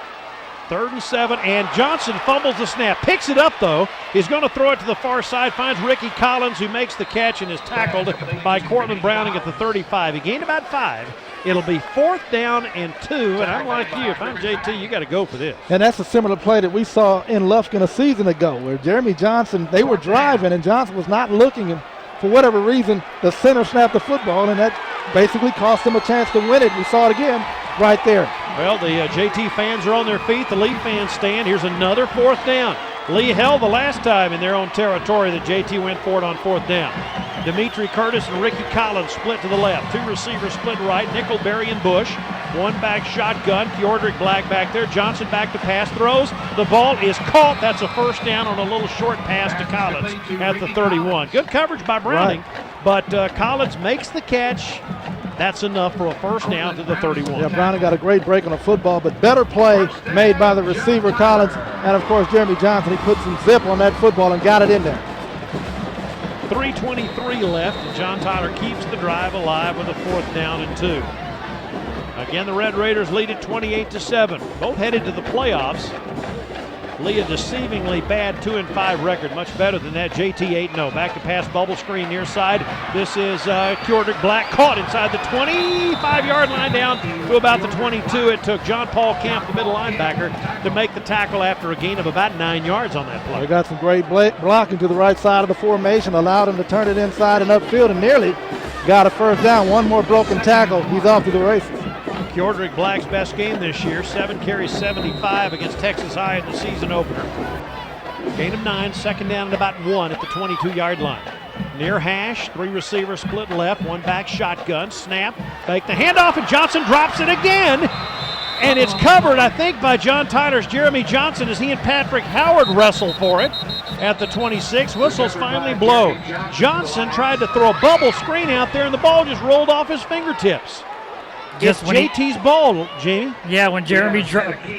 3rd and 7, and Johnson fumbles the snap. Picks it up, though. He's going to throw it to the far side. Finds Ricky Collins, who makes the catch and is tackled by Cortland Browning at the 35. He gained about 5. It'll be 4th down and 2, and I'm like you. If I'm JT, you got to go for this. And that's a similar play that we saw in Lufkin a season ago, where Jeremy Johnson, they were driving, and Johnson was not looking, and for whatever reason, the center snapped the football, and that basically cost them a chance to win it. We saw it again right there. Well, the JT fans are on their feet. The Lee fans stand. Here's another 4th down. Lee held the last time in their own territory that JT went for it on 4th down. Dimitri Curtis and Ricky Collins split to the left. 2 receivers split right. Nickelberry and Bush. 1 back shotgun. Keordrick Black back there. Johnson back to pass. Throws. The ball is caught. That's a 1st down on a little short pass to Collins at the 31. Good coverage by Browning, but Collins makes the catch. That's enough for a 1st down to the 31. Yeah, Browning got a great break on the football, but better play made by the receiver, Collins, and of course Jeremy Johnson. He put some zip on that football and got it in there. 3:23 left, and John Tyler keeps the drive alive with a 4th down and 2. Again, the Red Raiders lead it 28-7. Both headed to the playoffs. Lee, a deceivingly bad 2-5 record, much better than that. JT 8-0. Back to pass, bubble screen near side. This is Keordrick Black, caught inside the 25-yard line down to about the 22. It took John Paul Camp, the middle linebacker, to make the tackle after a gain of about 9 yards on that play. They got some great blocking to the right side of the formation, allowed him to turn it inside and upfield, and nearly got a 1st down. One more broken tackle. He's off to the races. Keordrick Black's best game this year, 7 carries, 75 against Texas High in the season opener. Gain of 9, 2nd down and about 1 at the 22-yard line. Near hash, 3 receivers split left, 1 back shotgun, snap, fake the handoff, and Johnson drops it again. And it's covered, I think, by John Tyler's Jeremy Johnson as he and Patrick Howard wrestle for it at the 26. Whistles finally blow. Johnson tried to throw a bubble screen out there, and the ball just rolled off his fingertips. It's JT's ball, Jamie. Yeah, when Jeremy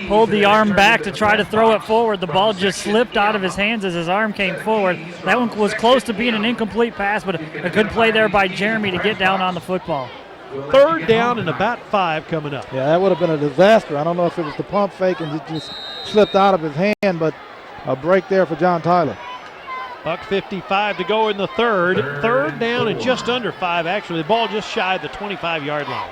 pulled the arm back to try to throw it forward, the ball just slipped out of his hands as his arm came forward. That one was close to being an incomplete pass, but a good play there by Jeremy to get down on the football. 3rd down and about 5 coming up. Yeah, that would have been a disaster. I don't know if it was the pump fake and it just slipped out of his hand, but a break there for John Tyler. $1:55 to go in the 3rd. 3rd down and just under 5, actually. The ball just shy of the 25-yard line.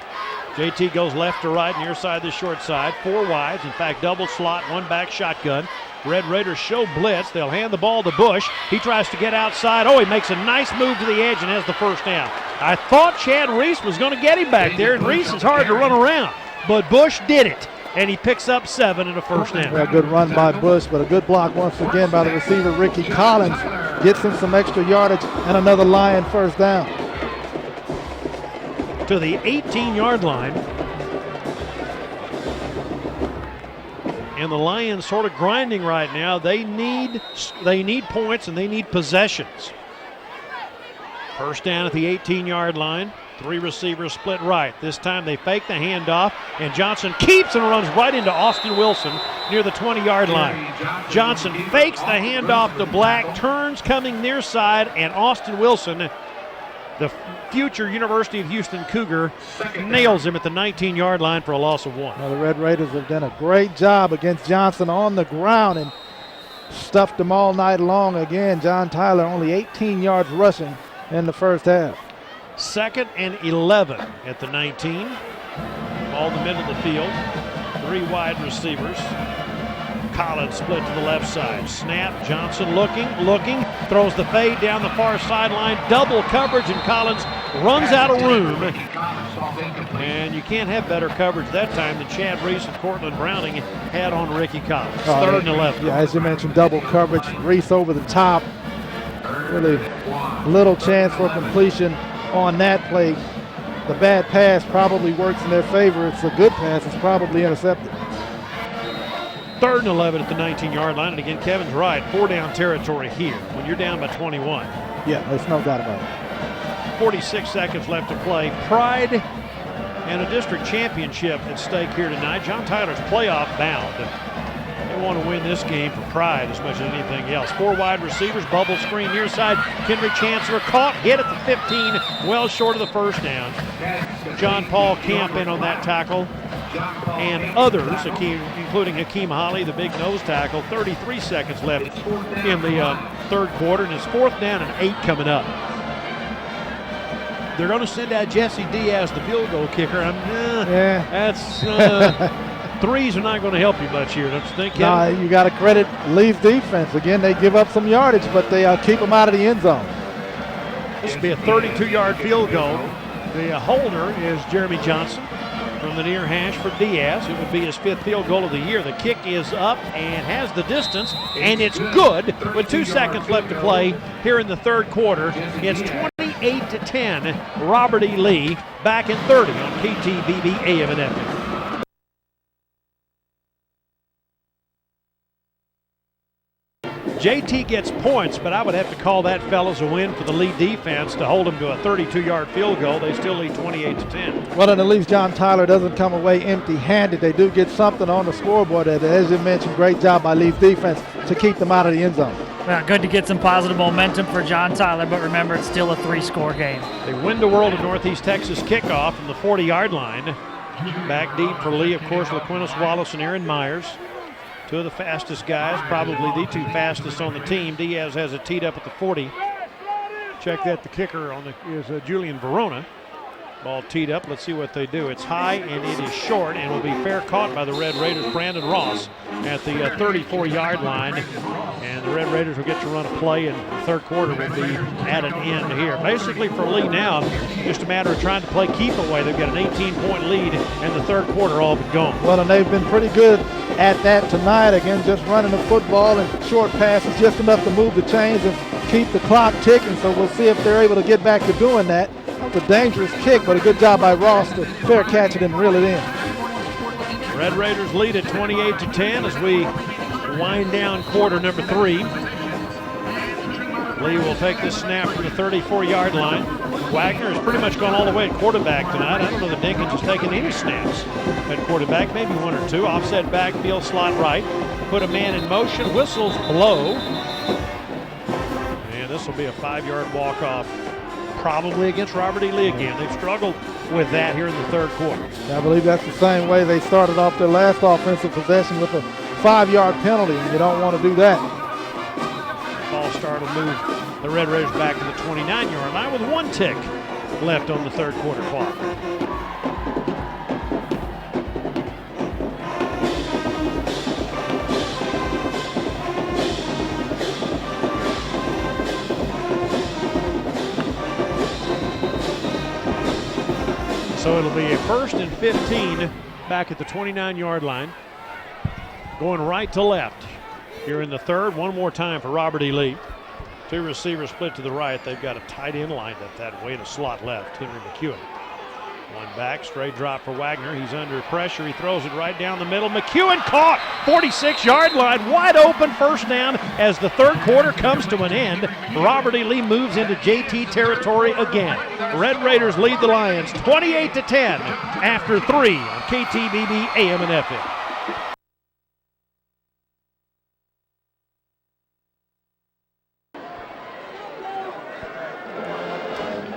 JT goes left to right, near side to short side. 4 wides, in fact, double slot, 1 back shotgun. Red Raiders show blitz. They'll hand the ball to Bush. He tries to get outside. Oh, he makes a nice move to the edge and has the 1st down. I thought Chad Reese was going to get him back there, and Reese is hard to run around. But Bush did it, and he picks up 7 and a 1st down. Yeah, good run by Bush, but a good block once again by the receiver, Ricky Collins. Gets him some extra yardage and another Lion 1st down. To the 18-yard line. And the Lions sort of grinding right now. They need points and they need possessions. 1st down at the 18-yard line. 3 receivers split right. This time they fake the handoff, and Johnson keeps and runs right into Austin Wilson near the 20-yard line. Johnson fakes the handoff to Black, turns coming near side, and Austin Wilson, the future University of Houston Cougar, nails him at the 19-yard line for a loss of 1. Well, the Red Raiders have done a great job against Johnson on the ground and stuffed him all night long. Again, John Tyler only 18 yards rushing in the 1st half. 2nd and 11 at the 19. Ball in the middle of the field. 3 wide receivers. Collins split to the left side. Snap, Johnson looking, throws the fade down the far sideline. Double coverage, and Collins runs out of room And you can't have better coverage that time than Chad Reese and Cortland Browning had on Ricky Collins. Oh, Third and 11. Yeah, as you mentioned, double coverage. Reese over the top. Really little chance for completion on that play. The bad pass probably works in their favor. It's a good pass. It's probably intercepted. Third and 11 at the 19-yard line. And again, Kevin's right. 4-down territory here when you're down by 21. Yeah, there's no doubt about it. 46 seconds left to play. Pride and a district championship at stake here tonight. John Tyler's playoff bound. They want to win this game for pride as much as anything else. 4 wide receivers, bubble screen near side. Henry Chancellor caught, hit at the 15, well short of the first down. John Paul Camp in on that tackle. And others, including Hakeem Holly, the big nose tackle. 33 seconds left in the third quarter, and it's 4th down and 8 coming up. They're going to send out Jesse Diaz, the field goal kicker. That's threes are not going to help you much here, don't you think, Kevin? Nah, you got to credit Lee's defense. Again, they give up some yardage, but they keep them out of the end zone. This will be a 32-yard field goal. The holder is Jeremy Johnson from the near hash for Diaz. It would be his 5th field goal of the year. The kick is up and has the distance, and it's good with 2 seconds left to play here in the third quarter. It's 28-10. Robert E. Lee back in 30 on KTVB AM and FM. JT gets points, but I would have to call that, fellas, a win for the Lee defense to hold them to a 32-yard field goal. They still lead 28-10. Well, and at least John Tyler doesn't come away empty-handed. They do get something on the scoreboard. As you mentioned, great job by Lee's defense to keep them out of the end zone. Well, good to get some positive momentum for John Tyler, but remember, it's still a 3-score game. They win the World of Northeast Texas kickoff from the 40-yard line. Back deep for Lee, of course, LaQuintus Wallace and Aaron Myers. 2 of the fastest guys, probably the 2 fastest on the team. Diaz has it teed up at the 40. Check that, the kicker is Julian Verona. Ball teed up, let's see what they do. It's high and it is short and will be fair caught by the Red Raiders. Brandon Ross at the 34-yard line. And the Red Raiders will get to run a play, and the third quarter will be at an end here. Basically for Lee now, just a matter of trying to play keep away. They've got an 18-point lead and the third quarter all but gone. Well, and they've been pretty good at that tonight. Again, just running the football and short passes, just enough to move the chains and keep the clock ticking. So we'll see if they're able to get back to doing that. That's a dangerous kick, but a good job by Ross to fair catch it and reel it in. Red Raiders lead at 28-10 as we wind down quarter number 3. Lee will take this snap from the 34-yard line. Wagner has pretty much gone all the way at quarterback tonight. I don't know that Dinkins has taken any snaps at quarterback, maybe 1 or 2. Offset backfield, slot right. Put a man in motion, whistles blow. And this will be a 5-yard walk-off, probably against Robert E. Lee again. They've struggled with that here in the third quarter. I believe that's the same way they started off their last offensive possession with a 5-yard penalty, and you don't want to do that. Ball start will move the Red Raiders back to the 29-yard line with 1 tick left on the third quarter clock. So it'll be a 1st and 15 back at the 29-yard line. Going right to left here in the third. One more time for Robert E. Lee. 2 receivers split to the right. They've got a tight end lined up that way to slot left, Henry McEwen. 1 back, straight drop for Wagner. He's under pressure. He throws it right down the middle. McEwen caught, 46-yard line, wide open, first down as the third quarter comes to an end. Robert E. Lee moves into JT territory again. Red Raiders lead the Lions 28-10 after 3 on KTVB AM and FM.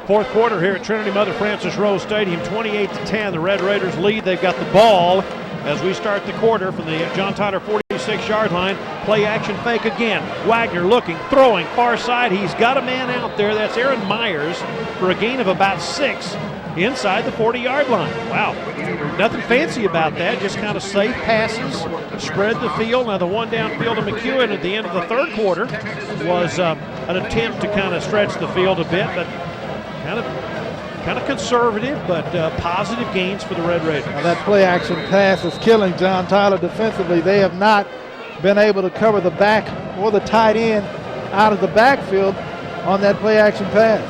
Fourth quarter here at Trinity Mother Frances Rose Stadium, 28-10. The Red Raiders lead. They've got the ball as we start the quarter from the John Tyler 46-yard line. Play action fake again. Wagner looking, throwing, far side. He's got a man out there. That's Aaron Myers for a gain of about 6 inside the 40-yard line. Wow, nothing fancy about that. Just kind of safe passes, spread the field. Now the one downfield to McEwen at the end of the third quarter was an attempt to kind of stretch the field a bit, but kind of kind of conservative, but positive gains for the Red Raiders. Now that play action pass is killing John Tyler defensively. They have not been able to cover the back or the tight end out of the backfield on that play action pass.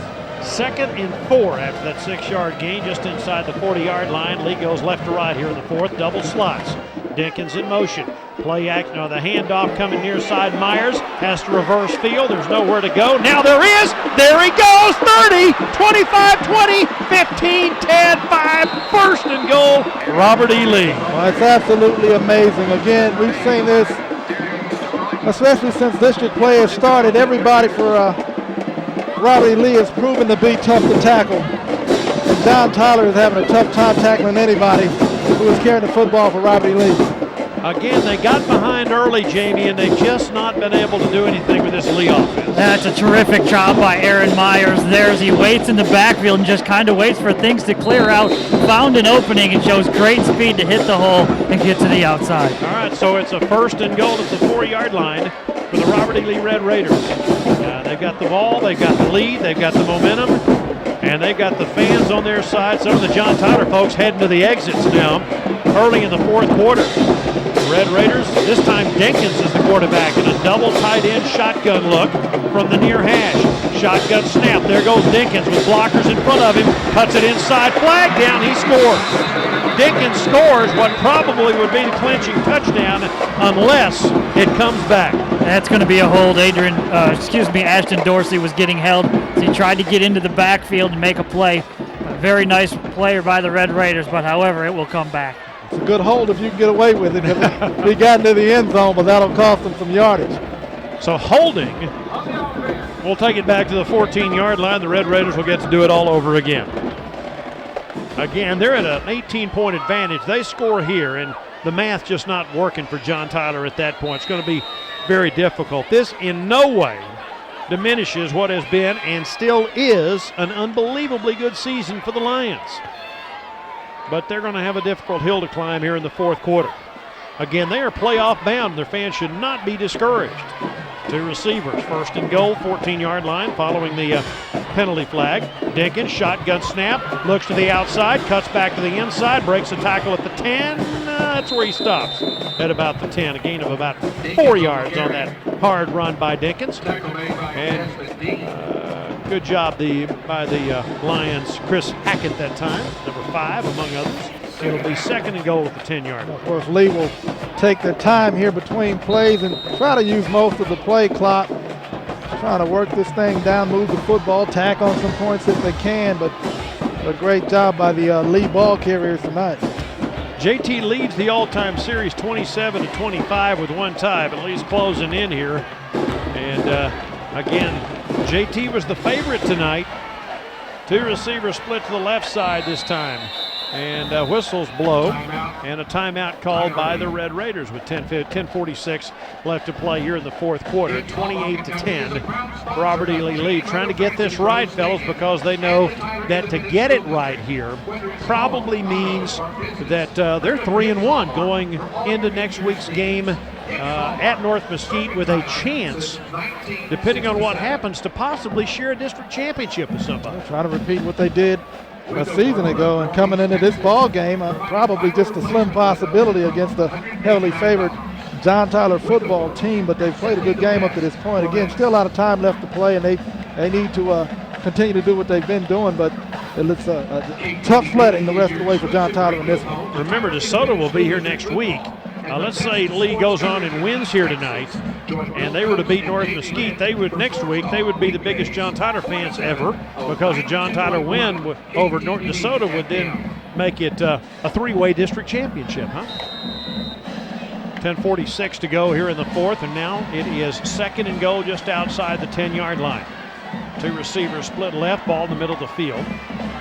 2nd and 4 after that 6-yard gain just inside the 40-yard line. Lee goes left to right here in the 4th, double slots. Dinkins in motion. Play action, the handoff coming near side. Myers has to reverse field. There's nowhere to go. Now there is. There he goes. 30, 25, 20, 15, 10, 5. 1st and goal. Robert E. Lee. Well, it's absolutely amazing. Again, we've seen this, especially since district play has started. Everybody for Robert E. Lee has proven to be tough to tackle. And John Tyler is having a tough time tackling anybody who is carrying the football for Robert E. Lee. Again, they got behind early, Jamie, and they've just not been able to do anything with this Lee offense. That's a terrific job by Aaron Myers there as he waits in the backfield and just kind of waits for things to clear out. Found an opening and shows great speed to hit the hole and get to the outside. All right, so it's a 1st and goal at the 4-yard line for the Robert E. Lee Red Raiders. They've got the ball, they've got the lead, they've got the momentum, and they've got the fans on their side. Some of the John Tyler folks heading to the exits now early in the 4th quarter. The Red Raiders, this time Dinkins is the quarterback in a double tight end shotgun look from the near hash. Shotgun snap, there goes Dinkins with blockers in front of him, cuts it inside, flag down, he scores. Dinkins scores what probably would be the clinching touchdown unless it comes back. That's going to be a hold. Ashton Dorsey was getting held as he tried to get into the backfield and make a play. A very nice player by the Red Raiders, but however, it will come back. It's a good hold if you can get away with it. He got into the end zone, but that'll cost him some yardage. So holding, we'll take it back to the 14-yard line. The Red Raiders will get to do it all over again. Again, they're at an 18-point advantage. They score here, and the math just not working for John Tyler at that point. It's going to be very difficult. This in no way diminishes what has been and still is an unbelievably good season for the Lions. But they're going to have a difficult hill to climb here in the 4th quarter. Again, they are playoff bound. Their fans should not be discouraged. 2 receivers, 1st and goal, 14-yard line following the penalty flag. Dinkins, shotgun snap, looks to the outside, cuts back to the inside, breaks a tackle at the 10. That's where he stops at about the 10. A gain of about 4 yards on that hard run by Dinkins. And good job by the Lions, Chris Hackett that time, number 5 among others. It'll be 2nd and goal at the 10-yard line. Of course, Lee will take their time here between plays and try to use most of the play clock. Trying to work this thing down, move the football, tack on some points if they can, but a great job by the Lee ball carriers tonight. JT leads the all-time series 27-25 with 1 tie, but Lee's closing in here. And again, JT was the favorite tonight. 2 receivers split to the left side this time. And whistles blow, and a timeout called by the Red Raiders with 10:46 left to play here in the 4th quarter. 28-10. Robert E. Lee trying to get this right, fellas, because they know that to get it right here probably means that they're 3-1 going into next week's game at North Mesquite with a chance, depending on what happens, to possibly share a district championship with somebody. They're trying to repeat what they did a season ago, and coming into this ball game, probably just a slim possibility against a heavily favored John Tyler football team, but they've played a good game up to this point. Again, still a lot of time left to play, and they need to continue to do what they've been doing, but it looks tough sledding the rest of the way for John Tyler in this one. Remember, DeSoto will be here next week. Let's say Lee goes on and wins here tonight, and they were to beat North Mesquite. Next week they would be the biggest John Tyler fans ever, because a John Tyler win over Norton DeSoto would then make it a 3-way district championship, huh? 10:46 to go here in the 4th, and now it is 2nd and goal just outside the 10-yard line. 2 receivers split left, ball in the middle of the field.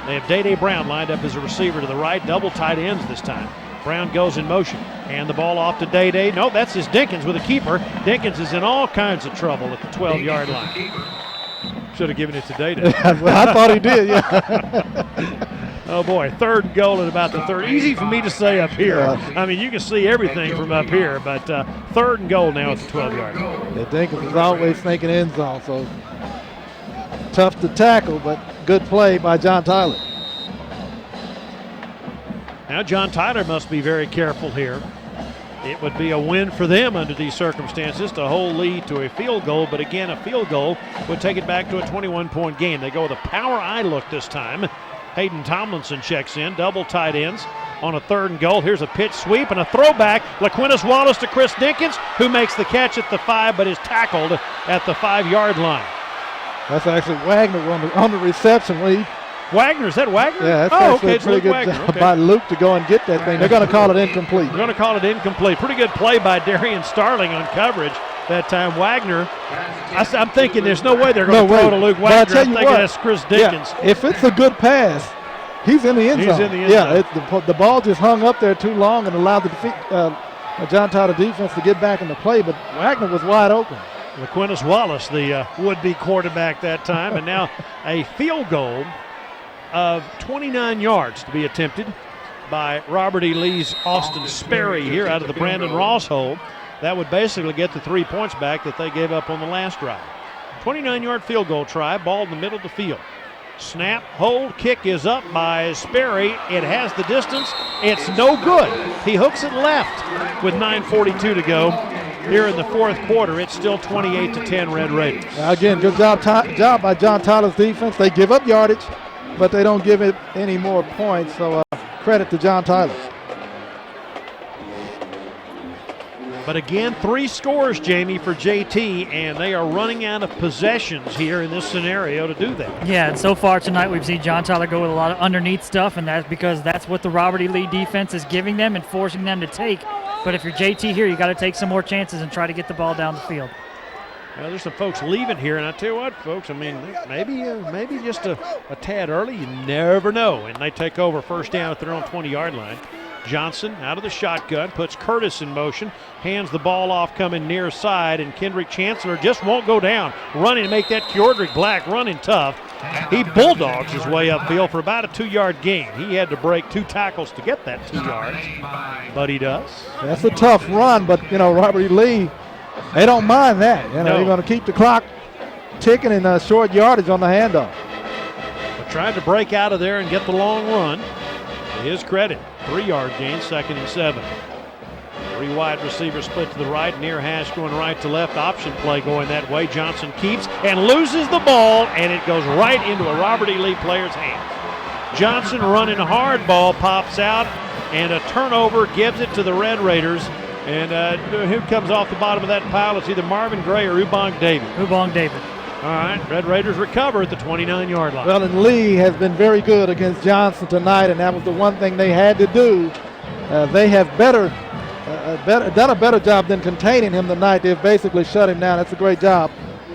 They have Day Brown lined up as a receiver to the right, double tight ends this time. Brown goes in motion. Hand the ball off to Day. No, that's his Dinkins with a keeper. Dinkins is in all kinds of trouble at the 12-yard line. Should have given it to Day. I thought he did, yeah. Oh, boy, 3rd and goal at about the 30. Easy for me to say up here. I mean, you can see everything from up here, but 3rd and goal now at the 12-yard line. Yeah, Dinkins is always thinking end zone, so tough to tackle, but good play by John Tyler. Now John Tyler must be very careful here. It would be a win for them under these circumstances to hold lead to a field goal, but again, a field goal would take it back to a 21-point game. They go with a power eye look this time. Hayden Tomlinson checks in, double tight ends on a 3rd and goal. Here's a pitch sweep and a throwback. LaQuintus Wallace to Chris Dinkins, who makes the catch at the 5 but is tackled at the 5-yard line. That's actually Wagner on the reception. Wagner, is that Wagner? Yeah, that's oh, actually okay, a pretty good Wagner. job Okay. by Luke to go and get that thing. They're going to call it incomplete. We're going to call it incomplete. Pretty good play by Darian Starling on coverage that time. Wagner, I'm thinking there's no way they're going to throw to Luke But I Wagner. tell I'm you thinking what, that's Chris Dinkins. yeah, if it's a good pass, he's in the end zone. He's in the end zone. Yeah, the ball just hung up there too long and allowed the John Tyler defense to get back into play, but Wagner was wide open. LaQuintus Wallace, the would-be quarterback that time, and now a field goal of 29 yards to be attempted by Robert E. Lee's Austin Sperry here out of the Brandon Ross hole. That would basically get the 3 points back that they gave up on the last drive. 29-yard field goal try, ball in the middle of the field. Snap, hold, kick is up by Sperry. It has the distance. It's no good. He hooks it left with 9:42 to go. Here in the 4th quarter, it's still 28-10 Red Raiders. Now again, good job by John Tyler's defense. They give up yardage, but they don't give it any more points, so credit to John Tyler. But again, 3 scores, Jamie, for JT, and they are running out of possessions here in this scenario to do that. Yeah, and so far tonight we've seen John Tyler go with a lot of underneath stuff, and that's because that's what the Robert E. Lee defense is giving them and forcing them to take. But if you're JT here, you got to take some more chances and try to get the ball down the field. Well, there's some folks leaving here, and I tell you what, folks, I mean, maybe just a tad early. You never know. And they take over first down at their own 20-yard line. Johnson out of the shotgun, puts Curtis in motion, hands the ball off coming near side, and Kendrick Chancellor just won't go down. Running to make that Keordrick Black running tough. He bulldogs his way upfield for about a 2-yard gain. He had to break 2 tackles to get that 2 yards, but he does. That's a tough run, but, Robert E. Lee, they don't mind that. No. They're going to keep the clock ticking in short yardage on the handoff. But tried to break out of there and get the long run. To his credit, 3-yard gain, 2nd and 7. 3 wide receivers split to the right, near hash going right to left, option play going that way. Johnson keeps and loses the ball, and it goes right into a Robert E. Lee player's hand. Johnson running a hard ball, pops out, and a turnover gives it to the Red Raiders. And who comes off the bottom of that pile? It's either Marvin Gray or Ubong David. Ubong David. All right, Red Raiders recover at the 29-yard line. Well, and Lee has been very good against Johnson tonight, and that was the one thing they had to do. They have done a better job than containing him tonight. They've basically shut him down. That's a great job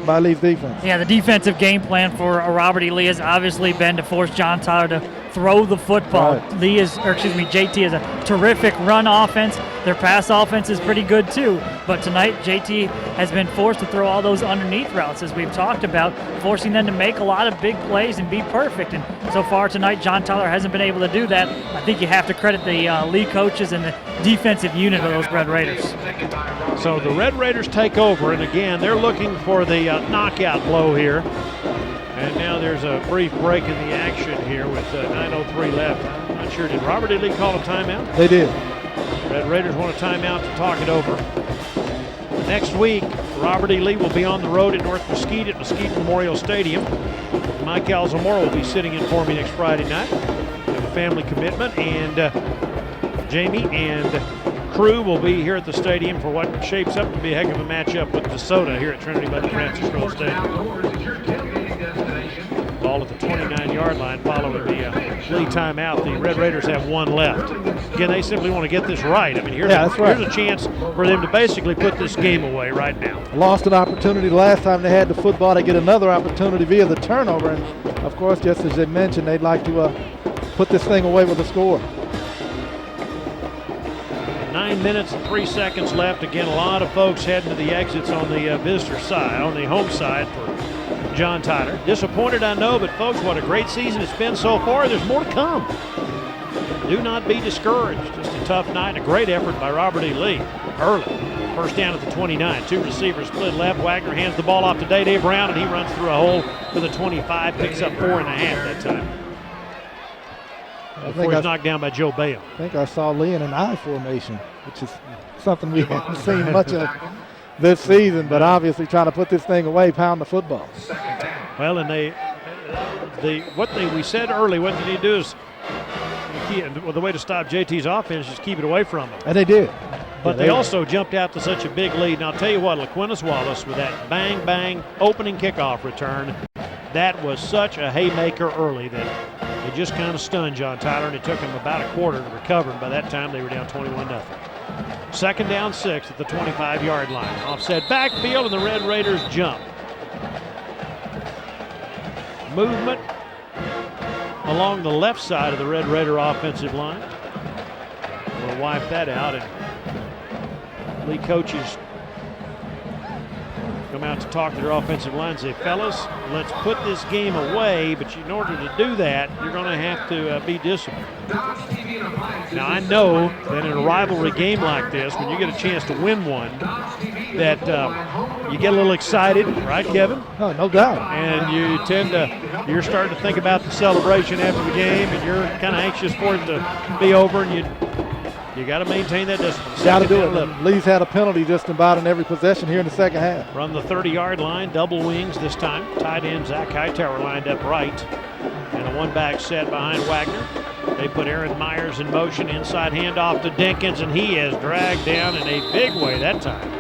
by Lee's defense. Yeah, the defensive game plan for Robert E. Lee has obviously been to force John Tyler to throw the football. Right. JT is a terrific run offense. Their pass offense is pretty good too. But tonight, JT has been forced to throw all those underneath routes, as we've talked about, forcing them to make a lot of big plays and be perfect. And so far tonight, John Tyler hasn't been able to do that. I think you have to credit the Lee coaches and the defensive unit of those Red Raiders. So the Red Raiders take over, and again, they're looking for the knockout blow here. And now there's a brief break in the action here with 9:03 left. I'm not sure, did Robert E. Lee call a timeout? They did. Red Raiders want a timeout to talk it over. Next week, Robert E. Lee will be on the road at North Mesquite at Mesquite Memorial Stadium. Mike Alzamora will be sitting in for me next Friday night. We have a family commitment, and Jamie and crew will be here at the stadium for what shapes up to be a heck of a matchup with DeSoto here at Trinity Bud Francis Roll Stadium. Ball at the 29-yard line following the Lee timeout. The Red Raiders have 1 left. Again, they simply want to get this right. I mean, here's a chance for them to basically put this game away right now. Lost an opportunity the last time they had the football. They get another opportunity via the turnover. And, of course, just as they mentioned, they'd like to put this thing away with a score. 9 minutes and 3 seconds left. Again, a lot of folks heading to the exits on the visitor side, on the home side for John Tyler. Disappointed, I know, but folks, what a great season it's been so far. There's more to come. Do not be discouraged. Just a tough night and a great effort by Robert E. Lee early. First down at the 29. 2 receivers split left. Wagner hands the ball off to Day Brown, and he runs through a hole to the 25. Picks up 4.5 that time. before he's knocked down by Joe Bale. I think I saw Lee in an I formation, which is something we haven't seen much of this season, but obviously trying to put this thing away, pound the football. Well, and we said early, what they need to do is, the way to stop JT's offense is keep it away from him. And they did. But they also jumped out to such a big lead. And I'll tell you what, LaQuintus Wallace with that bang opening kickoff return, that was such a haymaker early that it just kind of stunned John Tyler, and it took him about a quarter to recover. And by that time, they were down 21-0. Second down 6 at the 25-yard line. Offset backfield, and the Red Raiders jump. Movement along the left side of the Red Raider offensive line. We'll wipe that out, and Lee coaches come out to talk to their offensive line and say, fellas, let's put this game away, but in order to do that, you're going to have to be disciplined. Now, I know that in a rivalry game like this, when you get a chance to win one, that you get a little excited, right, Kevin? Oh, no doubt. And you're starting to think about the celebration after the game, and you're kind of anxious for it to be over, and you got to maintain that discipline. Got to do it. Lee's had a penalty just about in every possession here in the second half. From the 30-yard line, double wings this time. Tight end Zach Hightower lined up right, and a one-back set behind Wagner. They put Aaron Myers in motion, inside handoff to Dinkins, and he is dragged down in a big way that time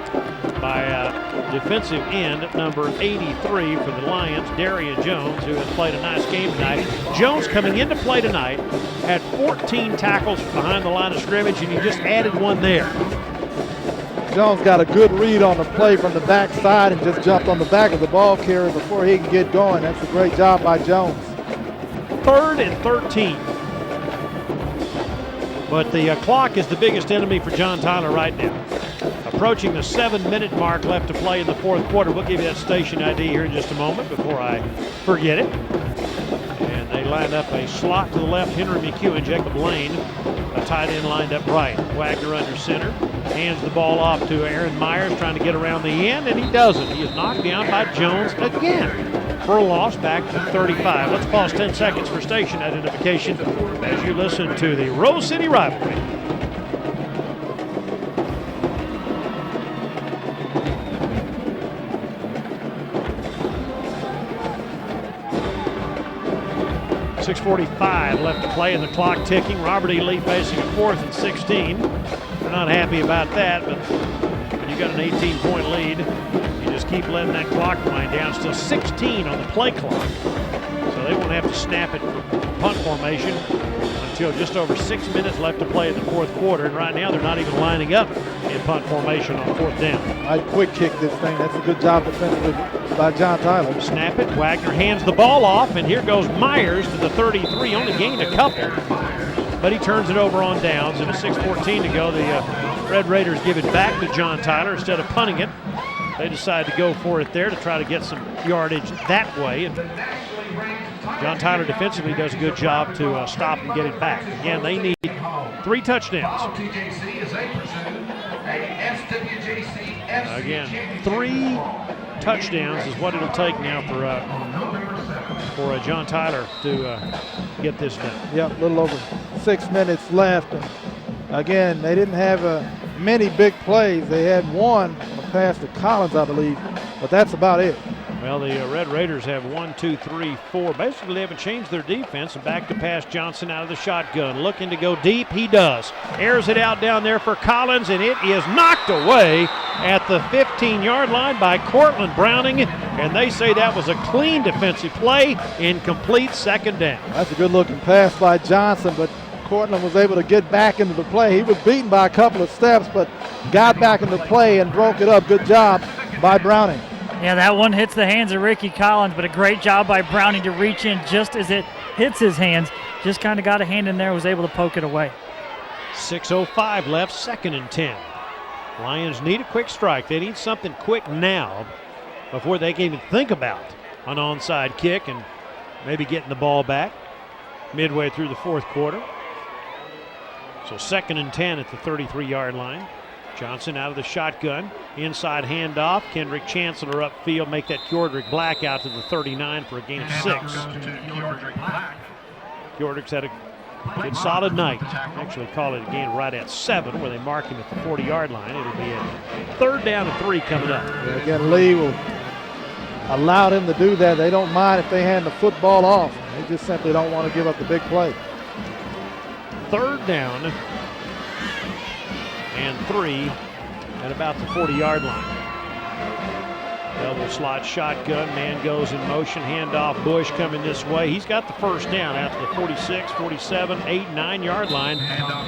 by defensive end number 83 for the Lions, Darian Jones, who has played a nice game tonight. Jones coming into play tonight had 14 tackles behind the line of scrimmage, and he just added one there. Jones got a good read on the play from the backside and just jumped on the back of the ball carrier before he can get going. That's a great job by Jones. 3rd and 13. But the clock is the biggest enemy for John Tyler right now. Approaching the 7-minute mark left to play in the fourth quarter. We'll give you that station ID here in just a moment before I forget it. And they lined up a slot to the left, Henry McHugh and Jacob Lane, a tight end lined up right. Wagner under center, hands the ball off to Aaron Myers, trying to get around the end, and he doesn't. He is knocked down by Jones again for a loss back to 35. Let's pause 10 seconds for station identification as you listen to the Rose City Rivalry. .645 left to play and the clock ticking. Robert E. Lee facing a 4th and 16. They're not happy about that, but when you got an 18-point lead, you just keep letting that clock wind down. Still 16 on the play clock. So they won't have to snap it for punt formation until just over 6 minutes left to play in the fourth quarter. And right now they're not even lining up in punt formation on 4th down. I'd quick kick this thing. That's a good job defensively by John Tyler. Snap it. Wagner hands the ball off, and here goes Myers to the 33. Only gained a couple, but he turns it over on downs. And a 6:14 to go. The Red Raiders give it back to John Tyler instead of punting it. They decide to go for it there to try to get some yardage that way. And John Tyler defensively does a good job to stop and get it back. Again, they need 3 touchdowns. Again, 3 touchdowns is what it'll take now for John Tyler to get this done. Yep, a little over 6 minutes left. And again, they didn't have many big plays. They had one on a pass to Collins, I believe, but that's about it. Well, the Red Raiders have 1, 2, 3, 4. Basically, they haven't changed their defense. And back to pass Johnson out of the shotgun. Looking to go deep. He does. Airs it out down there for Collins, and it is knocked away at the 15-yard line by Cortland Browning. And they say that was a clean defensive play. Incomplete, 2nd down. That's a good-looking pass by Johnson, but Cortland was able to get back into the play. He was beaten by a couple of steps, but got back into play and broke it up. Good job by Browning. Yeah, that one hits the hands of Ricky Collins, but a great job by Browning to reach in just as it hits his hands. Just kind of got a hand in there, was able to poke it away. 6:05 left, 2nd and 10. Lions need a quick strike. They need something quick now before they can even think about an onside kick and maybe getting the ball back midway through the fourth quarter. So 2nd and 10 at the 33-yard line. Johnson out of the shotgun, inside handoff. Kendrick Chancellor upfield, make that Kjordrick Black out to the 39 for a gain of 6. Kjordrick's had a Good solid night. Actually call it again right at 7 where they mark him at the 40-yard line. It'll be a 3rd down and 3 coming up. Yeah, again, Lee will allow them to do that. They don't mind if they hand the football off. They just simply don't want to give up the big play. 3rd down and 3 at about the 40-yard line. Double slot shotgun, man goes in motion, handoff, Bush coming this way. He's got the first down after the 46, 47, 8, 9-yard line.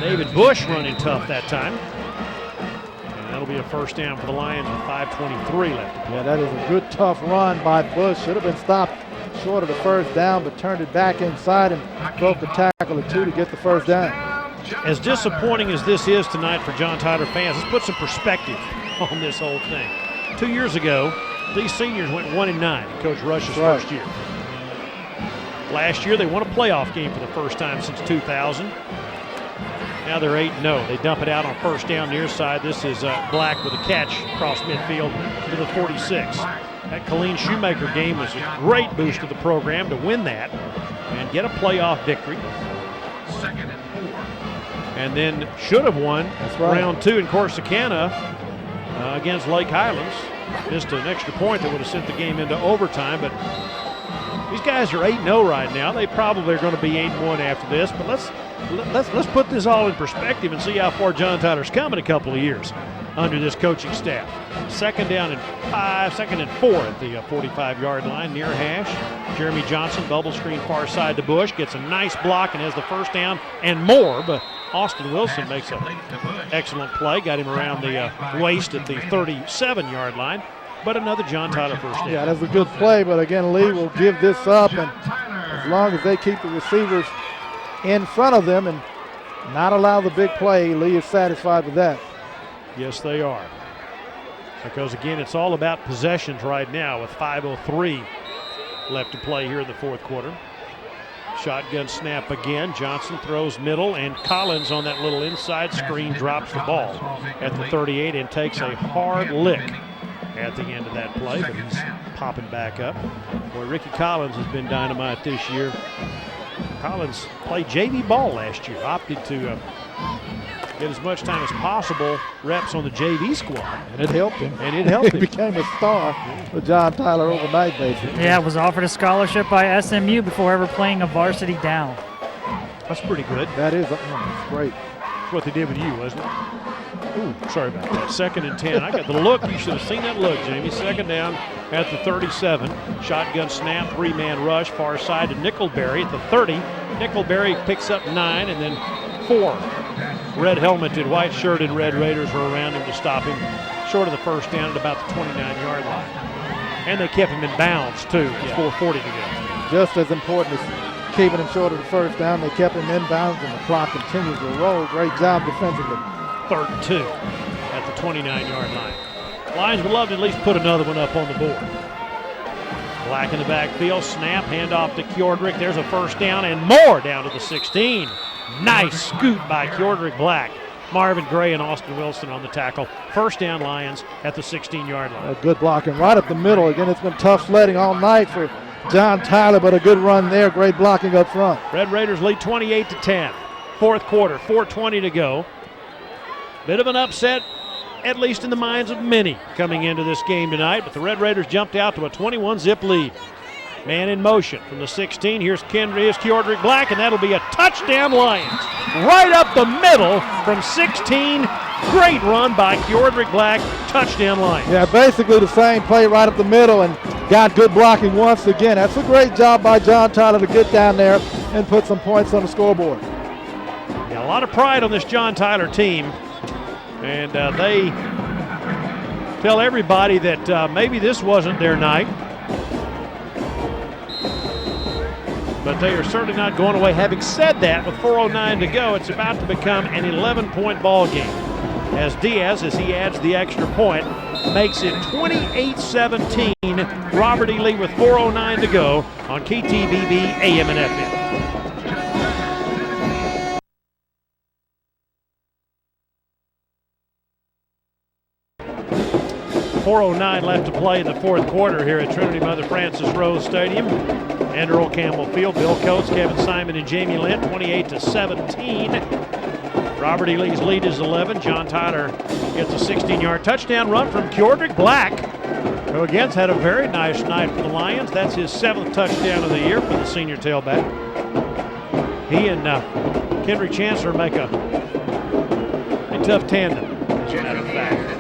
David Bush running tough that time. And that'll be a first down for the Lions with 5:23 left to play. Yeah, that is a good tough run by Bush. Should have been stopped short of the first down, but turned it back inside and broke a tackle or two to get the first down. As disappointing as this is tonight for John Tyler fans, let's put some perspective on this whole thing. 2 years ago, these seniors went 1-9 in Coach Rush's first year. Last year, they won a playoff game for the first time since 2000. Now they're 8-0. They dump it out on first down near side. This is Black with a catch across midfield to the 46. That Colleen Shoemaker game was a great boost to the program to win that and get a playoff victory. And then should have won round 2 in Corsicana against Lake Highlands. Missed an extra point that would have sent the game into overtime, but these guys are 8-0 right now. They probably are going to be 8-1 after this, but let's put this all in perspective and see how far John Tyler's come in a couple of years under this coaching staff. 2nd down and 5, 2nd and 4 at the 45-yard line near hash. Jeremy Johnson bubble screen far side to Bush, gets a nice block and has the first down and more, but Austin Wilson makes an excellent play, got him around the waist at the 37-yard line, but another John Tyler first down. Yeah, that's a good play, but again, Lee will give this up, and as long as they keep the receivers in front of them and not allow the big play, Lee is satisfied with that. Yes, they are. Because, again, it's all about possessions right now with 5:03 left to play here in the 4th quarter. Shotgun snap again. Johnson throws middle, and Collins on that little inside screen drops the ball at the 38 and takes a hard lick at the end of that play, but he's popping back up. Boy, Ricky Collins has been dynamite this year. Collins played JV ball last year, opted to get as much time as possible reps on the JV squad. And it helped him. He became a star for John Tyler overnight, basically. Yeah, was offered a scholarship by SMU before ever playing a varsity down. That's pretty good. That is that's great. That's what they did with you, wasn't it? Ooh, sorry about that. 2nd and 10. I got the look. You should have seen that look, Jamie. 2nd down at the 37. Shotgun snap, 3-man rush, far side to Nickelberry at the 30. Nickelberry picks up 9 and then 4. Red helmeted, white shirted Red Raiders were around him to stop him short of the first down at about the 29-yard line. And they kept him in bounds, too, with 4:40 to go. Just as important as keeping him short of the first down, they kept him in bounds, and the clock continues to roll. Great job defensively. 3rd and 2 at the 29-yard line. Lions would love to at least put another one up on the board. Black in the backfield, snap, handoff to Kjordrick. There's a first down and more down to the 16. Nice scoop by Kjordrick Black. Marvin Gray and Austin Wilson on the tackle. First down Lions at the 16-yard line. A good blocking right up the middle. Again, it's been tough sledding all night for John Tyler, but a good run there. Great blocking up front. Red Raiders lead 28-10. 4th quarter, 4:20 to go. Bit of an upset, at least in the minds of many, coming into this game tonight, but the Red Raiders jumped out to a 21-zip lead. Man in motion from the 16. Here's Kjordrick Black, and that'll be a touchdown Lions. Right up the middle from 16. Great run by Kjordrick Black. Touchdown Lions. Yeah, basically the same play right up the middle, and got good blocking once again. That's a great job by John Tyler to get down there and put some points on the scoreboard. Yeah, a lot of pride on this John Tyler team, and they tell everybody that maybe this wasn't their night. But they are certainly not going away. Having said that, with 4:09 to go, it's about to become an 11-point ball game. As Diaz, as he adds the extra point, makes it 28-17. Robert E. Lee with 4:09 to go on KTBB AM and FM. 4:09 left to play in the 4th quarter here at Trinity Mother Frances Rose Stadium. and Earl Campbell Field. Bill Coates, Kevin Simon, and Jamie Lynn, 28-17. Robert E. Lee's lead is 11. John Tyler gets a 16-yard touchdown run from Keordrick Black, who again's had a very nice night for the Lions. That's his 7th touchdown of the year for the senior tailback. He and Kendrick Chancellor make a tough tandem, as a matter of fact.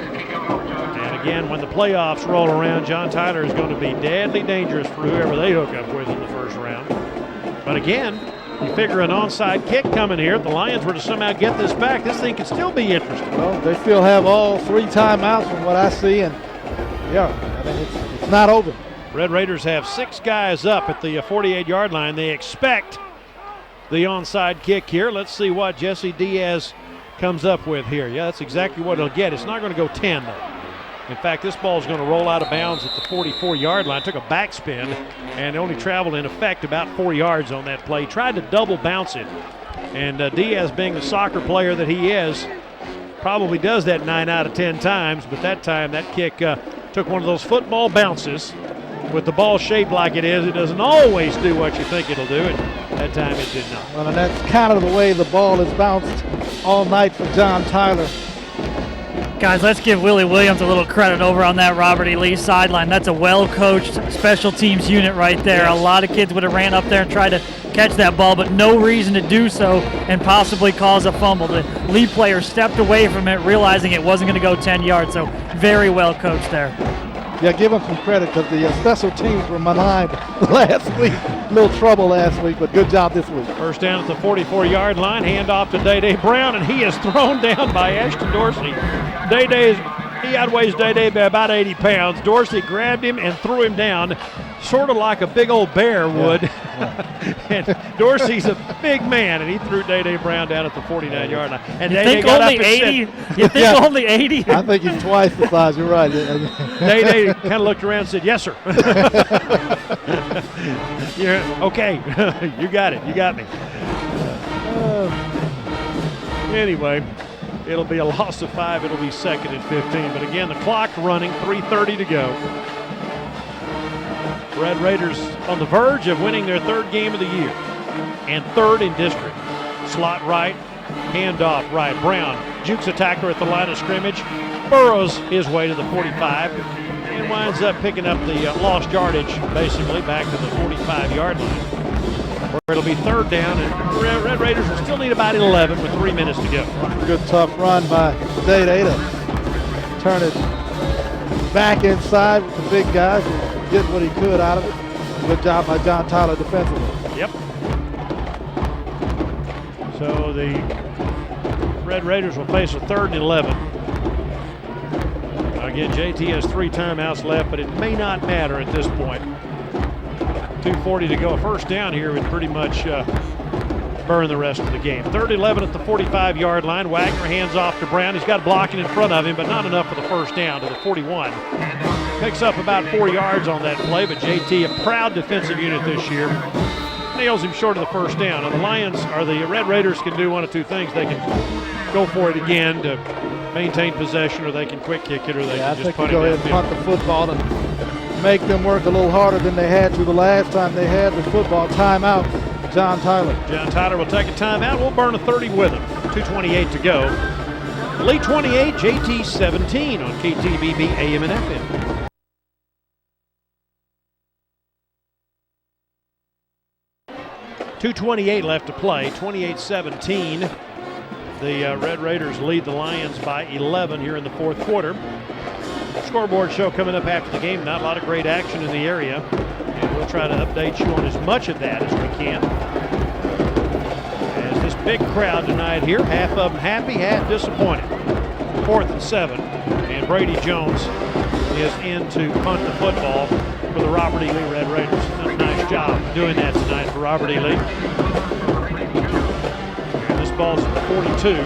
And again, when the playoffs roll around, John Tyler is going to be deadly dangerous for whoever they hook up with in the first round. But again, you figure an onside kick coming here. If the Lions were to somehow get this back, this thing could still be interesting. Well, they still have all 3 timeouts from what I see, and yeah, I mean, it's not over. Red Raiders have 6 guys up at the 48-yard line. They expect the onside kick here. Let's see what Jesse Diaz comes up with here. Yeah, that's exactly what he'll get. It's not going to go 10, though. In fact, this ball is going to roll out of bounds at the 44-yard line. Took a backspin and only traveled, in effect, about 4 yards on that play. Tried to double bounce it. And Diaz, being the soccer player that he is, probably does that 9 out of 10 times. But that time, that kick took one of those football bounces. With the ball shaped like it is, it doesn't always do what you think it'll do. And that time it did not. Well, and that's kind of the way the ball is bounced all night for John Tyler. Guys, let's give Willie Williams a little credit over on that Robert E. Lee sideline. That's a well-coached special teams unit right there. Yes. A lot of kids would have ran up there and tried to catch that ball, but no reason to do so and possibly cause a fumble. The Lee player stepped away from it, realizing it wasn't going to go 10 yards, so very well coached there. Yeah, give them some credit because the special teams were maligned last week. A little trouble last week, but good job this week. First down at the 44-yard line, handoff to Day Brown, and he is thrown down by Ashton Dorsey. He outweighs Day by about 80 pounds. Dorsey grabbed him and threw him down, sort of like a big old bear would. Yeah. And Dorsey's a big man, and he threw Day Brown down at the 49-yard line. And you Day think got only up and 80? said, You think only 80? I think he's twice the size. You're right. Day kind of looked around and said, "Yes, sir." Yeah, okay, you got it. You got me. Anyway, it'll be a loss of 5. It'll be 2nd and 15. But again, the clock running, 3:30 to go. Red Raiders on the verge of winning their 3rd game of the year and 3rd in district. Slot right, handoff right. Brown jukes a tackler at the line of scrimmage, burrows his way to the 45, and winds up picking up the lost yardage, basically, back to the 45-yard line, where it'll be 3rd down, and Red Raiders will still need about 11 with 3 minutes to go. Good tough run by Day to turn it back inside with the big guys. Get what he could out of it. Good job by John Tyler defensively. Yep. So the Red Raiders will face a 3rd and 11. Again, JT has 3 timeouts left, but it may not matter at this point. 2:40 to go. A first down here would pretty much burn the rest of the game. 3rd and 11 at the 45-yard line. Wagner hands off to Brown. He's got blocking in front of him, but not enough for the first down to the 41. Picks up about 4 yards on that play, but JT, a proud defensive unit this year, nails him short of the first down. Now the Lions, or the Red Raiders, can do one of 2 things. They can go for it again to maintain possession, or they can quick kick it, or they can just punt it go ahead and punt the football and make them work a little harder than they had to the last time they had the football. Timeout, John Tyler. John Tyler will take a timeout. We'll burn a 30 with him. 2:28 to go. Lee 28, JT 17 on KTBB AM and FM. 2:28 left to play, 28-17. The Red Raiders lead the Lions by 11 here in the 4th quarter. Scoreboard show coming up after the game. Not a lot of great action in the area, and we'll try to update you on as much of that as we can. As this big crowd tonight here, half of them happy, half disappointed. 4th and 7, and Brady Jones is in to punt the football for the Robert E. Lee Red Raiders. Done a nice job doing that tonight for Robert E. Lee. And this ball's at the 42.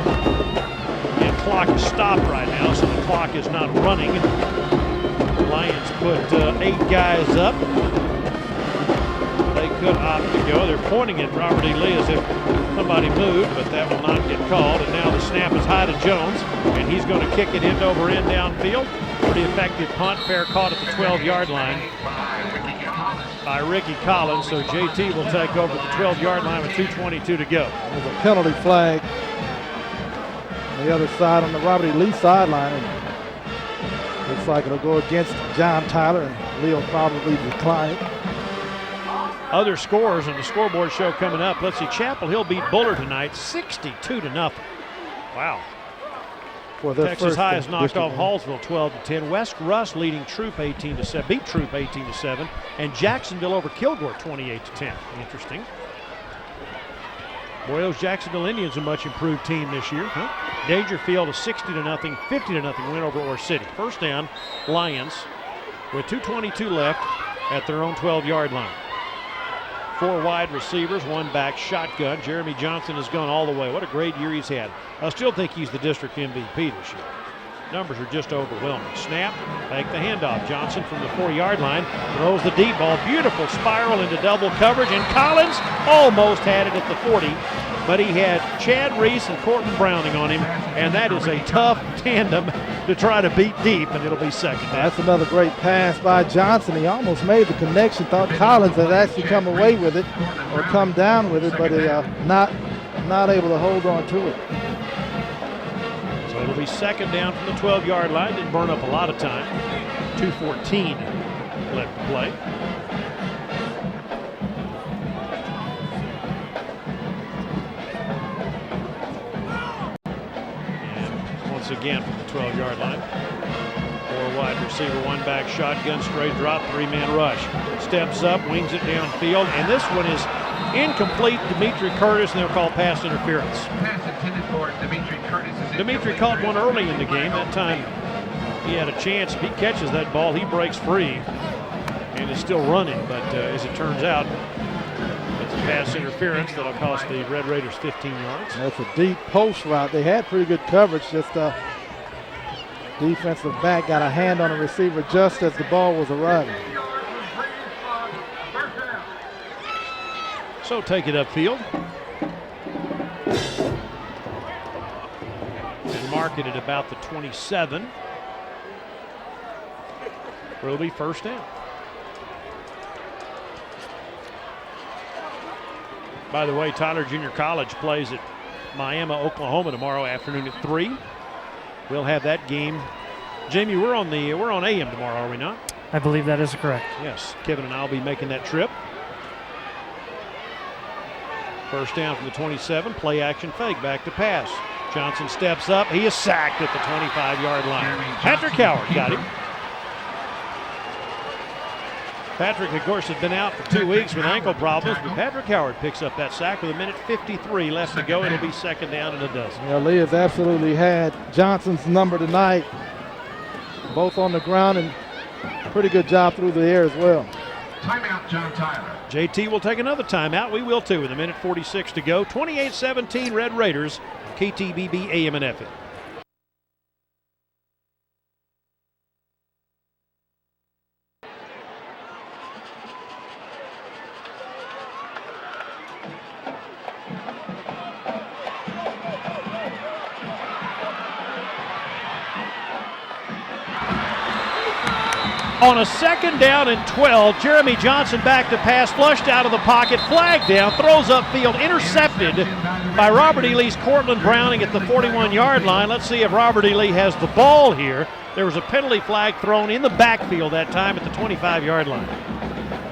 And clock is stopped right now, so the clock is not running. The Lions put 8 guys up. They could opt to go. They're pointing at Robert E. Lee as if somebody moved, but that will not get called. And now the snap is high to Jones, and he's going to kick it end over end downfield. Pretty effective punt, fair caught at the 12-yard line by Ricky Collins. So JT will take over the 12-yard line with 2:22 to go. There's a penalty flag on the other side on the Robert E. Lee sideline. And looks like it'll go against John Tyler, and Lee will probably decline it. Other scores on the scoreboard show coming up. Let's see, Chapel Hill beat Buller tonight 62-0. Wow. For the Texas first High has knocked district off game. Hallsville 12-10. West Russ leading Troop 18-7, beat Troop 18-7, and Jacksonville over Kilgore 28-10. Interesting. Boy, those Jacksonville Indians a much improved team this year. Dangerfield a 60-0, 50-0 win over Ore City. First down, Lions with 2:22 left at their own 12-yard line. 4 wide receivers, 1 back shotgun. Jeremy Johnson has gone all the way. What a great year he's had. I still think he's the district MVP this year. Numbers are just overwhelming. Snap, make the handoff. Johnson from the 4-yard line throws the deep ball. Beautiful spiral into double coverage, and Collins almost had it at the 40, but he had Chad Reese and Cortland Browning on him, and that is a tough tandem to try to beat deep, and it'll be second down. That's another great pass by Johnson. He almost made the connection. Thought Collins had actually come away with it or come down with it, but not able to hold on to it. So it'll be second down from the 12-yard line. Didn't burn up a lot of time. 2:14 left to play. And once again from the 12-yard line. 4 wide receiver, 1 back shotgun, straight drop, 3-man rush. Steps up, wings it downfield, and this one is incomplete. Dimitri Curtis, and they'll call pass interference. Pass intended for Dimitri Curtis. Dimitri caught one early in the game. That time he had a chance. If he catches that ball, he breaks free and is still running. But as it turns out, it's a pass interference that'll cost the Red Raiders 15 yards. That's a deep post route. They had pretty good coverage. Just defensive back got a hand on the receiver just as the ball was arriving. So take it upfield. And mark it at about the 27. Will be first down. By the way, Tyler Junior College plays at Miami, Oklahoma tomorrow afternoon at 3. We'll have that game. Jamie, we're on AM tomorrow, are we not? I believe that is correct. Yes, Kevin and I will be making that trip. First down from the 27, play action fake, back to pass. Johnson steps up, he is sacked at the 25-yard line. Patrick Howard got him. Patrick, of course, has been out for 2 weeks with ankle problems, but Patrick Howard picks up that sack with 1:53 left to go. It'll be second down and a dozen. Yeah, Lee has absolutely had Johnson's number tonight, both on the ground and pretty good job through the air as well. Timeout, John Tyler. JT will take another timeout. We will too with 1:46 to go. 28-17 Red Raiders, KTBB AM and FM. On a second down and 12, Jeremy Johnson back to pass, flushed out of the pocket, flag down, throws upfield, intercepted by Robert E. Lee's Cortland Browning at the 41-yard line. Let's see if Robert E. Lee has the ball here. There was a penalty flag thrown in the backfield that time at the 25-yard line.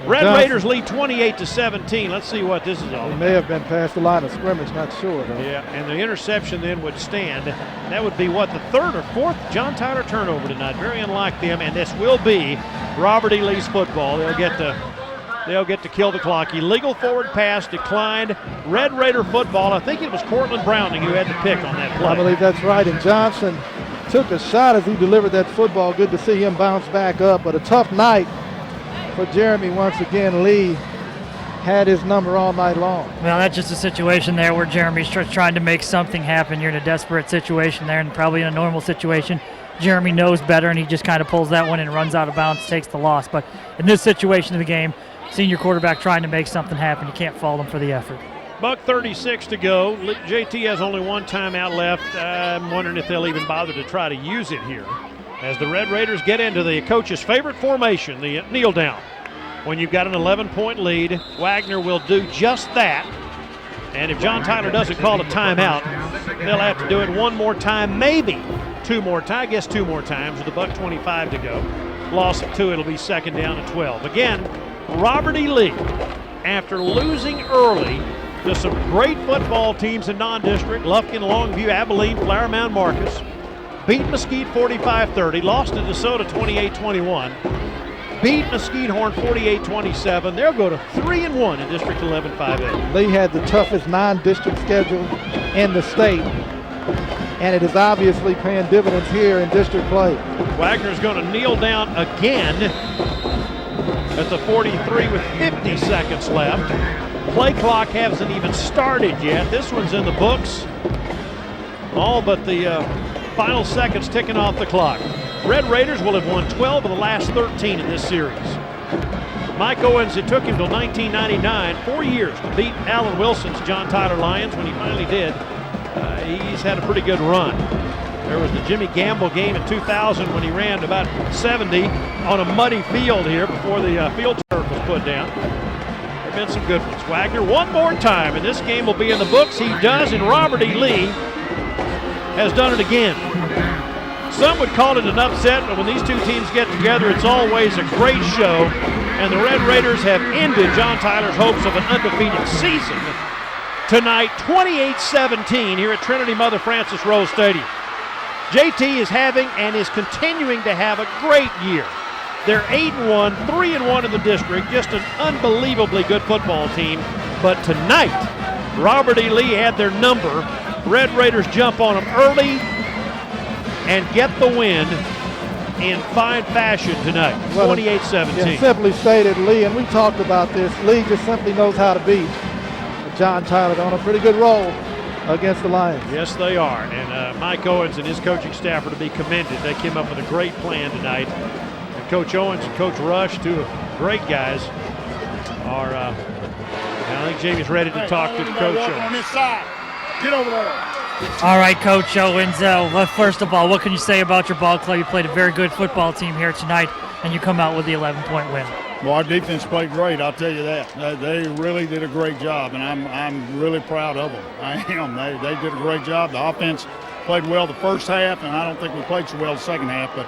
Red Raiders lead 28-17. Let's see what this is all He about. may have been past the line of scrimmage, not sure though. Yeah, and the interception then would stand. That would be what, the third or fourth John Tyler turnover tonight. Very unlike them, and this will be Robert E. Lee's football. They'll get to kill the clock. Illegal forward pass declined. Red Raider football. I think it was Cortland Browning who had the pick on that play. I believe that's right, and Johnson took a shot as he delivered that football. Good to see him bounce back up, but a tough night for Jeremy once again. Lee had his number all night long. Well, that's just a situation there where Jeremy's trying to make something happen. You're in a desperate situation there, and probably in a normal situation, Jeremy knows better, and he just kind of pulls that one and runs out of bounds, takes the loss. But in this situation of the game, senior quarterback trying to make something happen, you can't fault him for the effort. $1:36 to go. JT has only one timeout left. I'm wondering if they'll even bother to try to use it here. as the Red Raiders get into the coach's favorite formation, the kneel down. When you've got an 11-point lead, Wagner will do just that. And if John Tyler doesn't call a timeout, they'll have to do it one more time, maybe two more times. I guess two more times with $1:25 to go. Loss of 2, it'll be second down and 12. Again, Robert E. Lee, after losing early to some great football teams in non-district, Lufkin, Longview, Abilene, Flower Mound, Marcus, beat Mesquite 45-30, lost to DeSoto 28-21, beat Mesquite-Horn 48-27. They'll go to 3-1 in District 11 5A. Lee had the toughest non-district schedule in the state, and it is obviously paying dividends here in district play. Wagner's going to kneel down again at the 43 with 50 seconds left. Play clock hasn't even started yet. This one's in the books. All but the final seconds ticking off the clock. Red Raiders will have won 12 of the last 13 in this series. Mike Owens, it took him till 1999, 4 years, to beat Alan Wilson's John Tyler Lions. When he finally did, he's had a pretty good run. There was the Jimmy Gamble game in 2000 when he ran about 70 on a muddy field here before the field turf was put down. There have been some good ones. Wagner one more time, and this game will be in the books. He does, and Robert E. Lee has done it again. Some would call it an upset, but when these two teams get together, it's always a great show. And the Red Raiders have ended John Tyler's hopes of an undefeated season tonight, 28-17 here at Trinity Mother Frances Rose Stadium. JT is having and is continuing to have a great year. They're 8-1, 3-1 in the district, just an unbelievably good football team. But tonight, Robert E. Lee had their number. Red Raiders jump on them early and get the win in fine fashion tonight, 28-17. Yeah, simply stated, Lee, and we talked about this, Lee just simply knows how to beat. John Tyler on a pretty good roll against the Lions. Yes, they are. And Mike Owens and his coaching staff are to be commended. They came up with a great plan tonight. And Coach Owens and Coach Rush, two great guys, are, I think Jamie's ready to talk to Coach Owens. On this side. Get over there. All right, Coach Owens, first of all, what can you say about your ball club? You played a very good football team here tonight, and you come out with the 11-point win. Well, our defense played great, I'll tell you that. They really did a great job, and I'm really proud of them. I am. They did a great job. The offense played well the first half, and I don't think we played so well the second half, but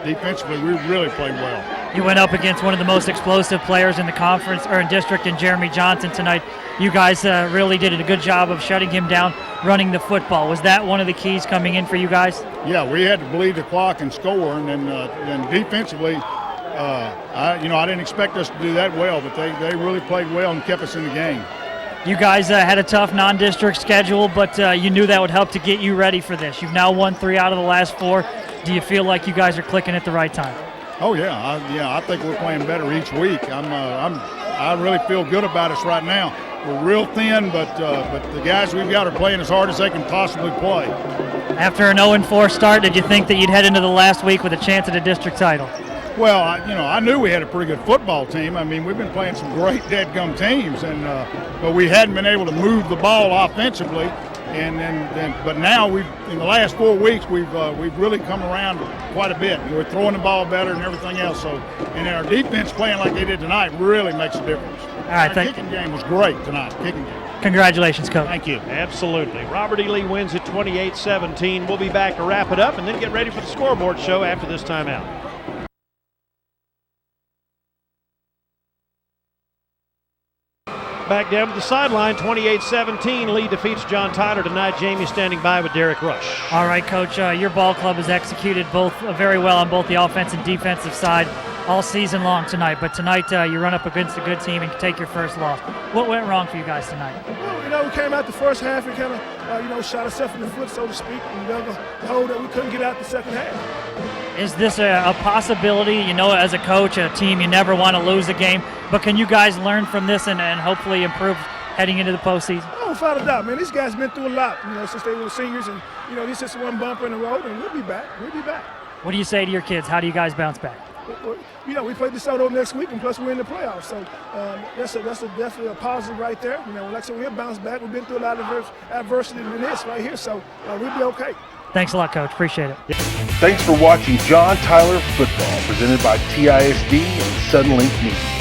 defensively we really played well. You went up against one of the most explosive players in the conference or in district in Jeremy Johnson tonight. You guys really did a good job of shutting him down, running the football. Was that one of the keys coming in for you guys? Yeah, we had to bleed the clock and score, and then defensively, I didn't expect us to do that well, but they really played well and kept us in the game. You guys had a tough non-district schedule, but you knew that would help to get you ready for this. You've now won 3 out of the last 4. Do you feel like you guys are clicking at the right time? Oh yeah, I think we're playing better each week. I really feel good about us right now. We're real thin, but the guys we've got are playing as hard as they can possibly play. After an 0-4 start, did you think that you'd head into the last week with a chance at a district title? Well, I knew we had a pretty good football team. I mean, we've been playing some great dead-gum teams, but we hadn't been able to move the ball offensively. But now in the last 4 weeks we've really come around quite a bit. We're throwing the ball better and everything else. So, and our defense playing like they did tonight really makes a difference. All right, our kicking game was great tonight. Kicking game. Congratulations, Coach. Thank you. Absolutely. Robert E. Lee wins at 28-17. We'll be back to wrap it up and then get ready for the scoreboard show after this timeout. Back down to the sideline, 28-17. Lee defeats John Tyler tonight. Jamie standing by with Derek Rush. All right, Coach. Your ball club has executed both very well on both the offense and defensive side all season long tonight. But tonight you run up against a good team and take your first loss. What went wrong for you guys tonight? Well, we came out the first half and kind of, shot ourselves in the foot, so to speak, and dug a hole that we couldn't get out the second half. Is this a possibility? As a coach, a team, you never want to lose a game. But can you guys learn from this and hopefully improve heading into the postseason? Oh, without a doubt, man. These guys been through a lot, since they were seniors. And, this is one bumper in the road, and we'll be back. We'll be back. What do you say to your kids? How do you guys bounce back? we play DeSoto next week, and plus we're in the playoffs. So that's definitely a positive right there. Like I said, we'll bounce back. We've been through a lot of adversity in this right here, so we'll be okay. Thanks a lot, Coach. Appreciate it. Thanks for watching John Tyler Football, presented by TISD and Suddenlink Media.